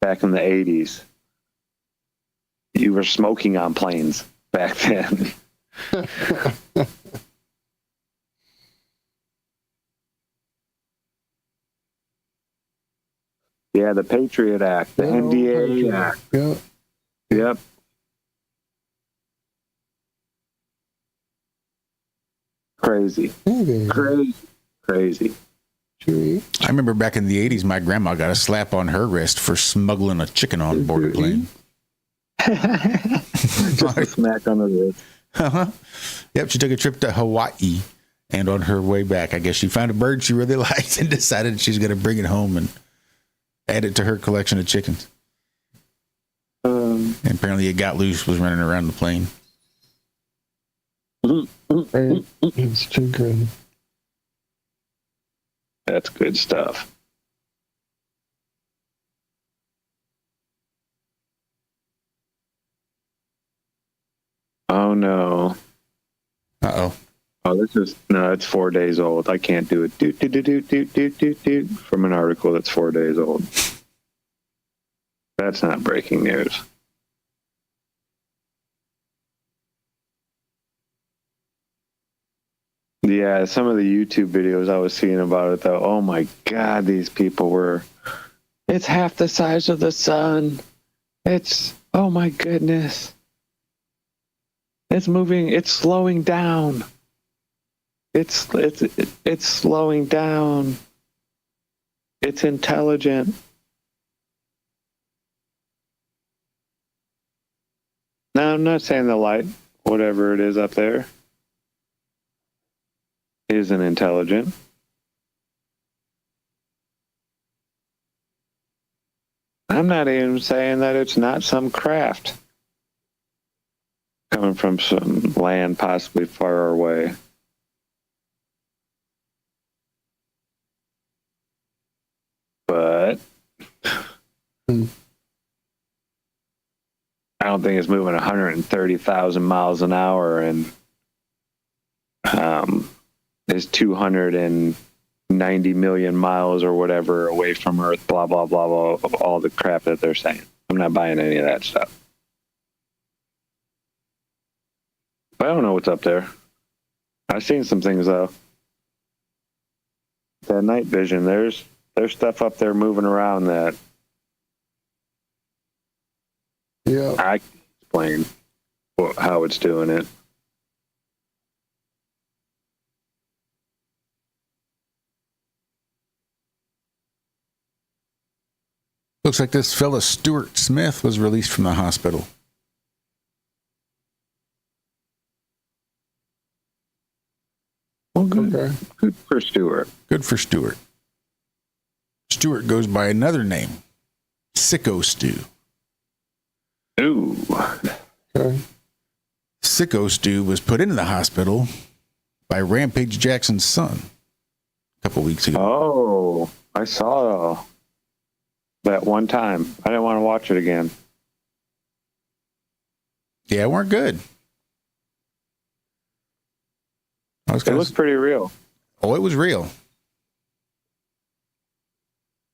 Back in the 80s. You were smoking on planes back then. Yeah, the Patriot Act, the NDA Act. Yeah. Yep. Crazy. Crazy. I remember back in the 80s, my grandma got a slap on her wrist for smuggling a chicken on board a plane. Just a smack on the wrist. Uh-huh. Yep, she took a trip to Hawaii, and on her way back, I guess she found a bird she really liked and decided she's going to bring it home and add it to her collection of chickens. And apparently it got loose, was running around the plane. It's too good. That's good stuff. Oh no. Uh-oh. Oh, it's 4 days old. I can't do it. Doot, from an article that's 4 days old. That's not breaking news. Yeah, some of the YouTube videos I was seeing about it, though, oh my God, these people were, it's half the size of the sun. It's, oh my goodness. It's moving, it's slowing down. It's slowing down. It's intelligent. Now, I'm not saying the light, whatever it is up there, isn't intelligent. I'm not even saying that it's not some craft coming from some land possibly far away. But I don't think it's moving 130,000 miles an hour and is 290 million miles or whatever away from Earth, blah, blah, blah, blah, all the crap that they're saying. I'm not buying any of that stuff. But I don't know what's up there. I've seen some things, though. That night vision, there's stuff up there moving around that I can explain how it's doing it. Looks like this fella, Stuart Smith, was released from the hospital. Oh, good. Okay. Good for Stewart. Good for Stewart. Stewart goes by another name, Sicko Stew. Ooh. Okay. Sicko Stew was put into the hospital by Rampage Jackson's son a couple weeks ago. Oh, I saw that one time. I didn't want to watch it again. Yeah, it weren't good. It looked pretty real. Oh, it was real.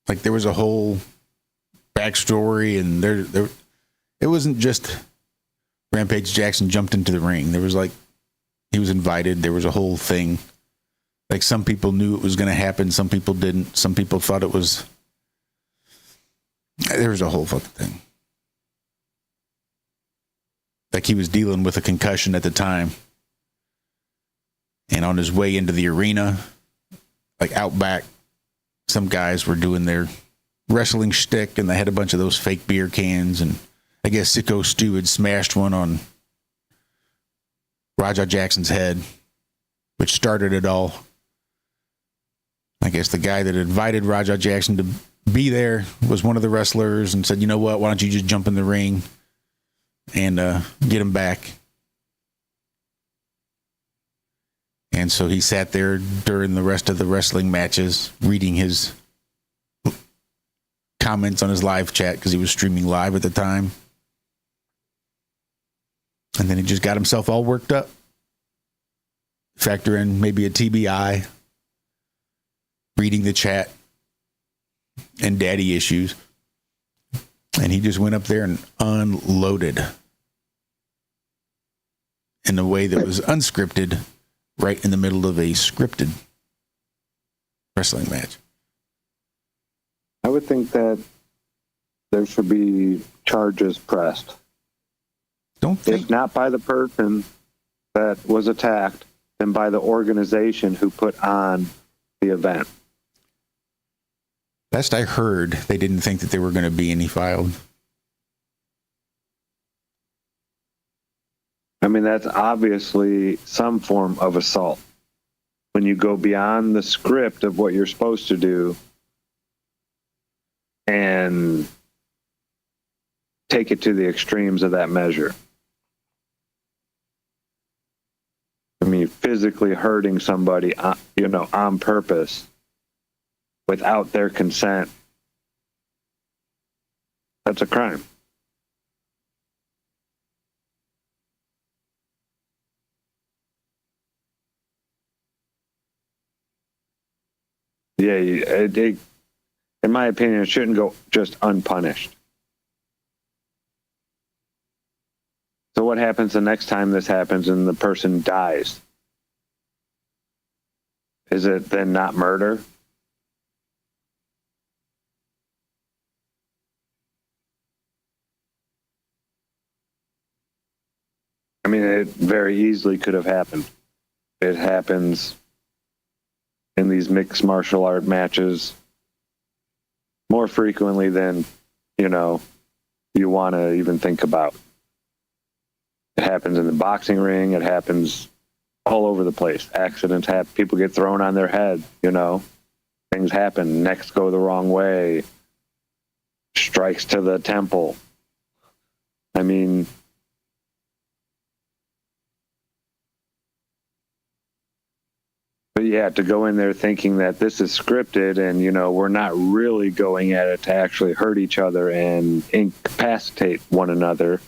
Like there was a whole backstory, and there it wasn't just Rampage Jackson jumped into the ring. There was like he was invited. There was a whole thing. Like some people knew it was going to happen. Some people didn't. Some people thought it was. There was a whole fucking thing. Like he was dealing with a concussion at the time. And on his way into the arena, like out back, some guys were doing their wrestling shtick, and they had a bunch of those fake beer cans. And I guess Sicko Stew had smashed one on Raja Jackson's head, which started it all. I guess the guy that invited Raja Jackson to be there was one of the wrestlers and said, you know what, why don't you just jump in the ring and get him back. And so he sat there during the rest of the wrestling matches, reading his comments on his live chat because he was streaming live at the time. And then he just got himself all worked up. Factor in maybe a TBI, reading the chat, and daddy issues. And he just went up there and unloaded in a way that was unscripted, right in the middle of a scripted wrestling match. I would think that there should be charges pressed. If not by the person that was attacked, then by the organization who put on the event. Last I heard, they didn't think that there were going to be any filed. I mean, that's obviously some form of assault. When you go beyond the script of what you're supposed to do and take it to the extremes of that measure. I mean, physically hurting somebody, on purpose without their consent. That's a crime. Yeah, in my opinion, it shouldn't go just unpunished. So what happens the next time this happens and the person dies? Is it then not murder? I mean, it very easily could have happened. It happens in these mixed martial art matches more frequently than, you want to even think about. It happens in the boxing ring. It happens all over the place. Accidents happen. People get thrown on their head, Things happen. Necks go the wrong way. Strikes to the temple. I mean, but yeah, to go in there thinking that this is scripted and, we're not really going at it to actually hurt each other and incapacitate one another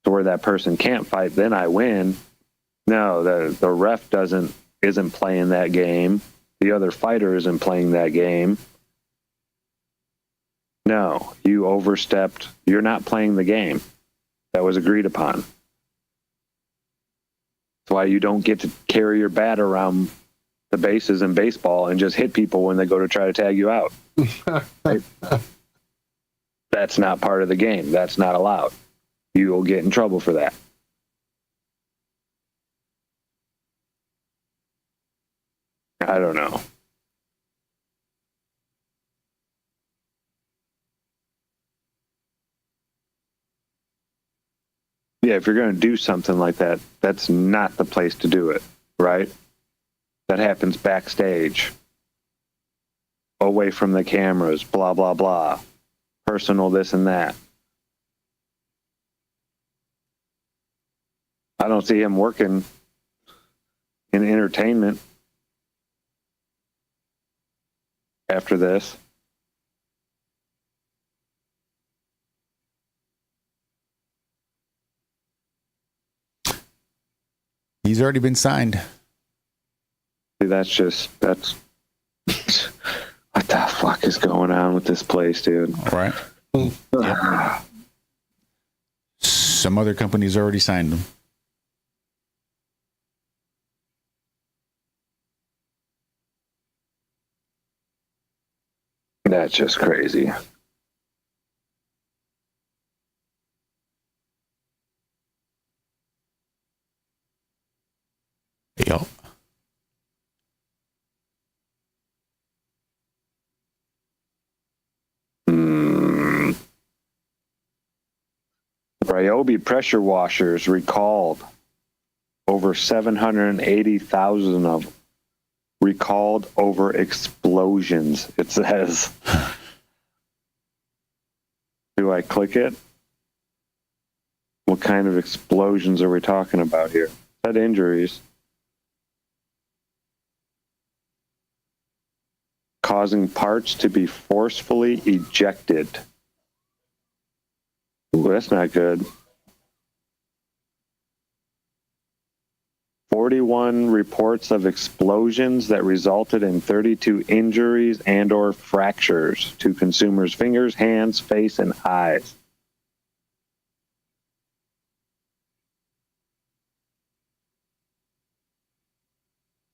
to where that person can't fight, then I win. No, the ref isn't playing that game. The other fighter isn't playing that game. No, you overstepped. You're not playing the game that was agreed upon. That's why you don't get to carry your bat around the bases in baseball and just hit people when they go to try to tag you out. That's not part of the game. That's not allowed. You will get in trouble for that. I don't know. Yeah, if you're going to do something like that, that's not the place to do it, right? that happens backstage, away from the cameras, blah, blah, blah, personal this and that. I don't see him working in entertainment after this. He's already been signed. See, that's what the fuck is going on with this place, dude? Right. Yeah. Some other companies already signed him. That's just crazy. Yep. Ryobi pressure washers recalled. Over 780,000 of them. Recalled over explosions, it says. Do I click it? What kind of explosions are we talking about here? Is that injuries? Causing parts to be forcefully ejected. Ooh, that's not good. 41 reports of explosions that resulted in 32 injuries and or fractures to consumers' fingers, hands, face, and eyes.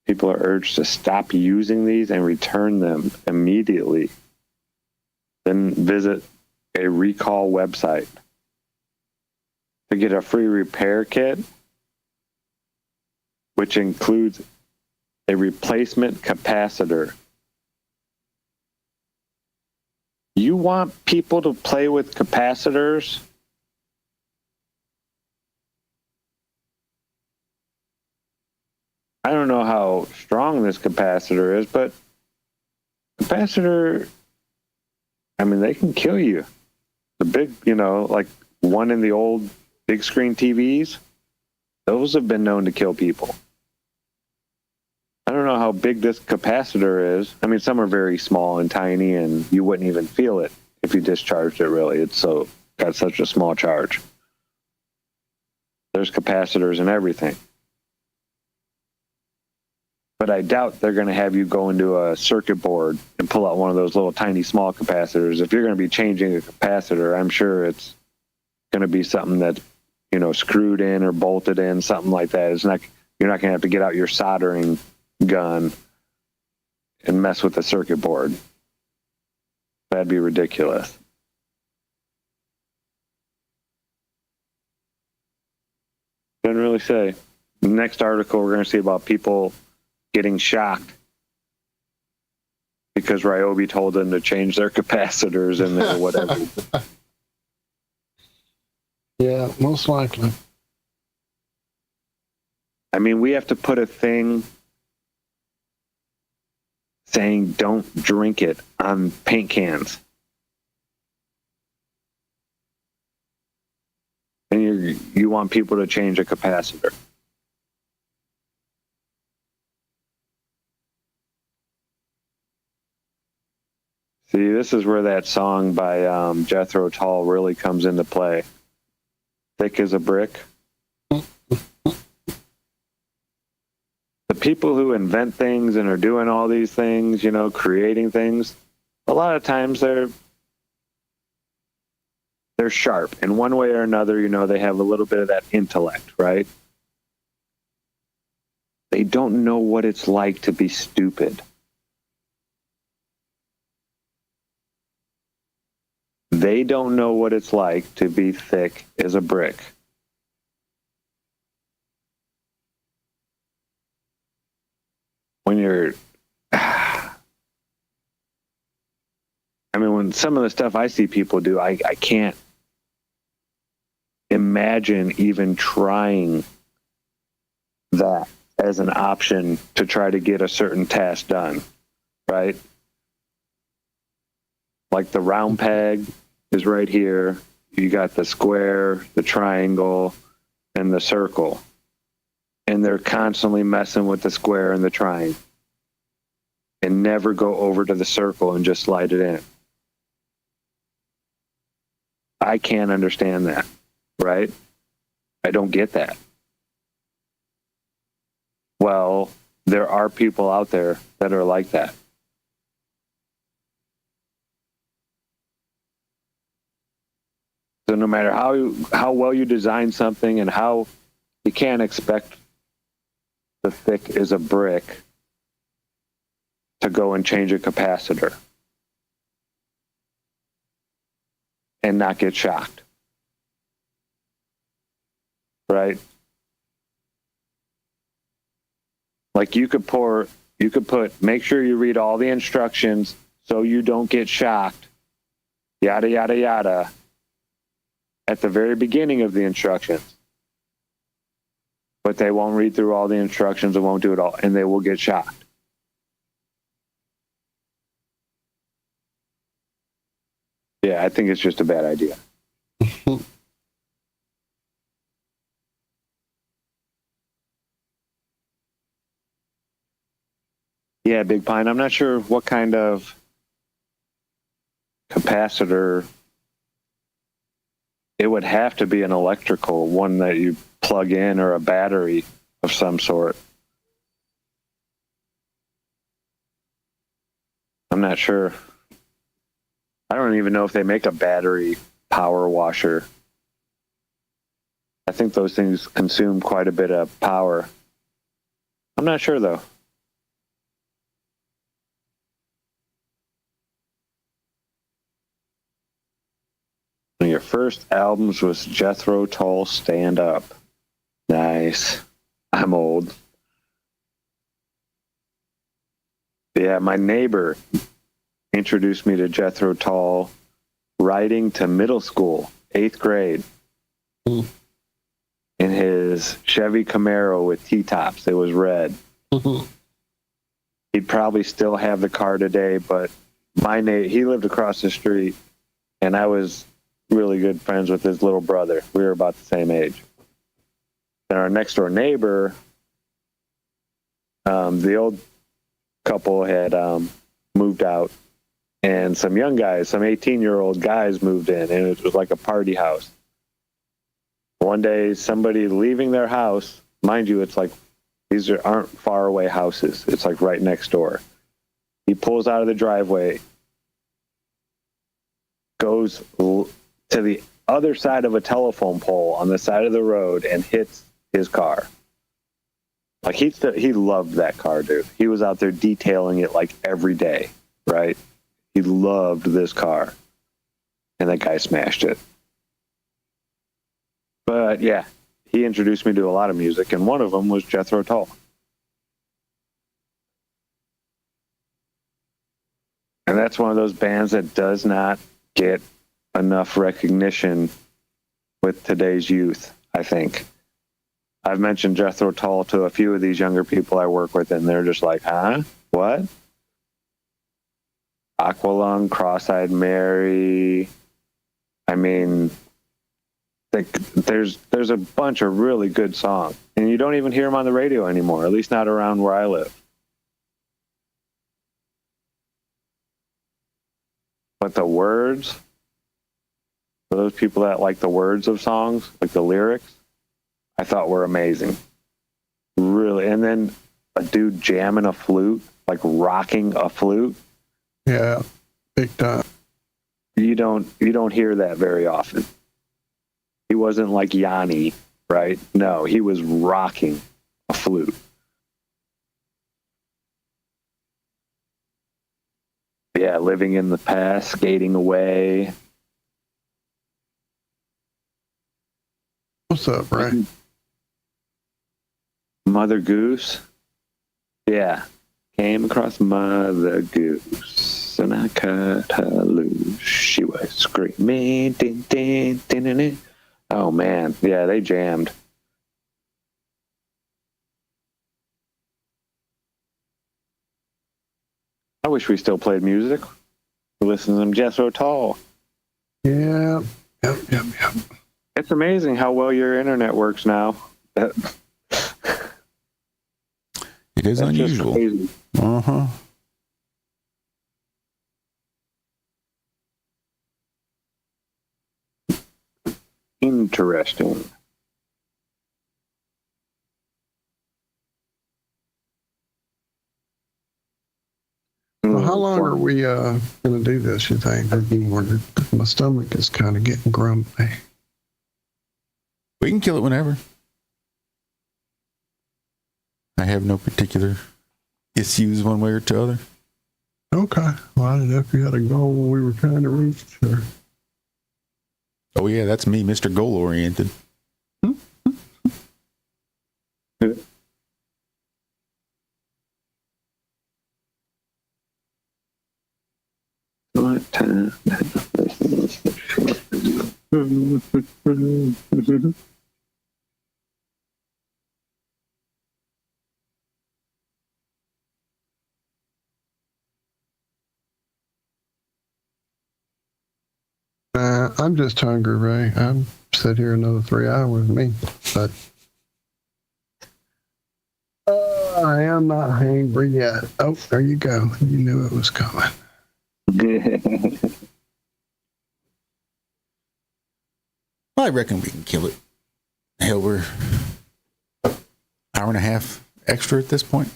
People are urged to stop using these and return them immediately. Then visit a recall website. To get a free repair kit, which includes a replacement capacitor. You want people to play with capacitors? I don't know how strong this capacitor is, but capacitor, I mean, they can kill you. The big, like one in the old big screen TVs, those have been known to kill people. I don't know how big this capacitor is. I mean, some are very small and tiny, and you wouldn't even feel it if you discharged it, really. It's got such a small charge. There's capacitors and everything. But I doubt they're going to have you go into a circuit board and pull out one of those little tiny small capacitors. If you're going to be changing a capacitor, I'm sure it's going to be something that's, screwed in or bolted in, something like that. You're not going to have to get out your soldering gun and mess with the circuit board. That'd be ridiculous. Doesn't really say. The next article we're going to see about people getting shocked because Ryobi told them to change their capacitors and their whatever. Yeah, most likely. I mean, we have to put a thing saying don't drink it on paint cans. And you want people to change a capacitor. See, this is where that song by Jethro Tull really comes into play. Thick as a brick. The people who invent things and are doing all these things, creating things, a lot of times they're sharp. In one way or another, they have a little bit of that intellect, right? They don't know what it's like to be stupid. They don't know what it's like to be thick as a brick. When you're, when some of the stuff I see people do, I can't imagine even trying that as an option to try to get a certain task done, right? Like the round peg is right here. You got the square, the triangle, and the circle. And they're constantly messing with the square and the triangle. And never go over to the circle and just slide it in. I can't understand that, right? I don't get that. Well, there are people out there that are like that. So no matter how well you design something and how you can't expect the thick as a brick to go and change a capacitor and not get shocked. Right? Like you could put, make sure you read all the instructions so you don't get shocked, yada, yada, yada, at the very beginning of the instructions. But they won't read through all the instructions and won't do it all, and they will get shocked. Yeah, I think it's just a bad idea. Yeah, Big Pine, I'm not sure what kind of capacitor. It would have to be an electrical one that you plug in, or a battery of some sort. I'm not sure. I don't even know if they make a battery power washer. I think those things consume quite a bit of power. I'm not sure, though. One of your first albums was Jethro Tull, Stand Up. Nice. I'm old. Yeah, my neighbor introduced me to Jethro Tull riding to middle school, 8th grade, in his Chevy Camaro with T-tops. It was red. He'd probably still have the car today, but he lived across the street, and I was really good friends with his little brother. We were about the same age. And our next door neighbor, the old couple had moved out, and some young guys, some 18-year-old guys moved in, and it was like a party house. One day, somebody leaving their house, mind you, it's like, aren't far away houses. It's like right next door. He pulls out of the driveway, goes to the other side of a telephone pole on the side of the road and hits his car. Like he loved that car, dude. He was out there detailing it like every day, right? He loved this car. And that guy smashed it. But yeah, he introduced me to a lot of music, and one of them was Jethro Tull. And that's one of those bands that does not get enough recognition with today's youth, I think. I've mentioned Jethro Tull to a few of these younger people I work with, and they're just like, huh? What? Aqualung, Cross-Eyed Mary. I mean, there's a bunch of really good songs, and you don't even hear them on the radio anymore, at least not around where I live. But the words, for those people that like the words of songs, like the lyrics, I thought were amazing. Really. And then a dude jamming a flute, like rocking a flute. Yeah, big time. You don't hear that very often. He wasn't like Yanni, right? No, he was rocking a flute. Yeah, living in the past, skating away. What's up, Ray? Mother Goose. Yeah. Came across Mother Goose and I cut her loose. She was screaming. Din, din, din, din, din. Oh, man. Yeah, they jammed. wish we still played music. Listen to some Jethro Tull. Yeah. Yep. It's amazing how well your internet works now. It is unusual. Uh-huh. Interesting. Well, how long are we going to do this, you think? My stomach is kind of getting grumpy. We can kill it whenever. I have no particular issues one way or the other. Okay. Well, I didn't know if you had a goal we were trying to reach. Or... Oh, yeah, that's me, Mr. Goal-oriented. What time? I'm just hungry, Ray. I'm sit here another 3 hours, me. But I am not hungry yet. Oh, there you go. You knew it was coming. I reckon we can kill it. Hell, we're hour and a half extra at this point.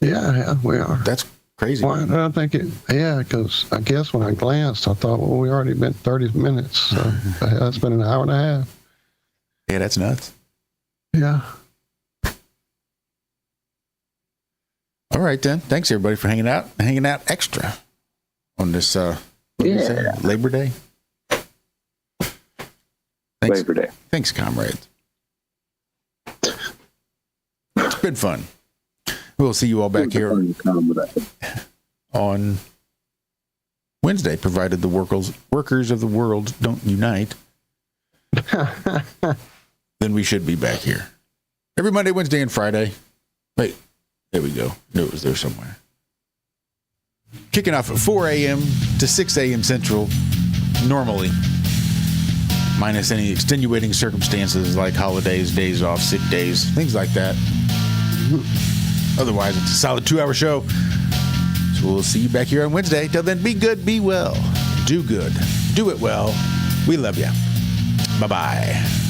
Yeah, we are. That's crazy. Well, I don't think it. Yeah, because I guess when I glanced, I thought, well, we already been 30 minutes. So that's been an hour and a half. Yeah, that's nuts. Yeah. All right, then. Thanks, everybody, for hanging out extra on this Labor Day. Thanks. Labor Day. Thanks, comrades. It's been fun. We'll see you all back here on Wednesday, provided the workers of the world don't unite. Then we should be back here. Every Monday, Wednesday, and Friday. Wait, there we go. Knew it was there somewhere. Kicking off at 4 a.m. to 6 a.m. Central, normally. Minus any extenuating circumstances like holidays, days off, sick days, things like that. Otherwise, it's a solid 2-hour show. So we'll see you back here on Wednesday. Till then, be good, be well, do good, do it well. We love you. Bye-bye.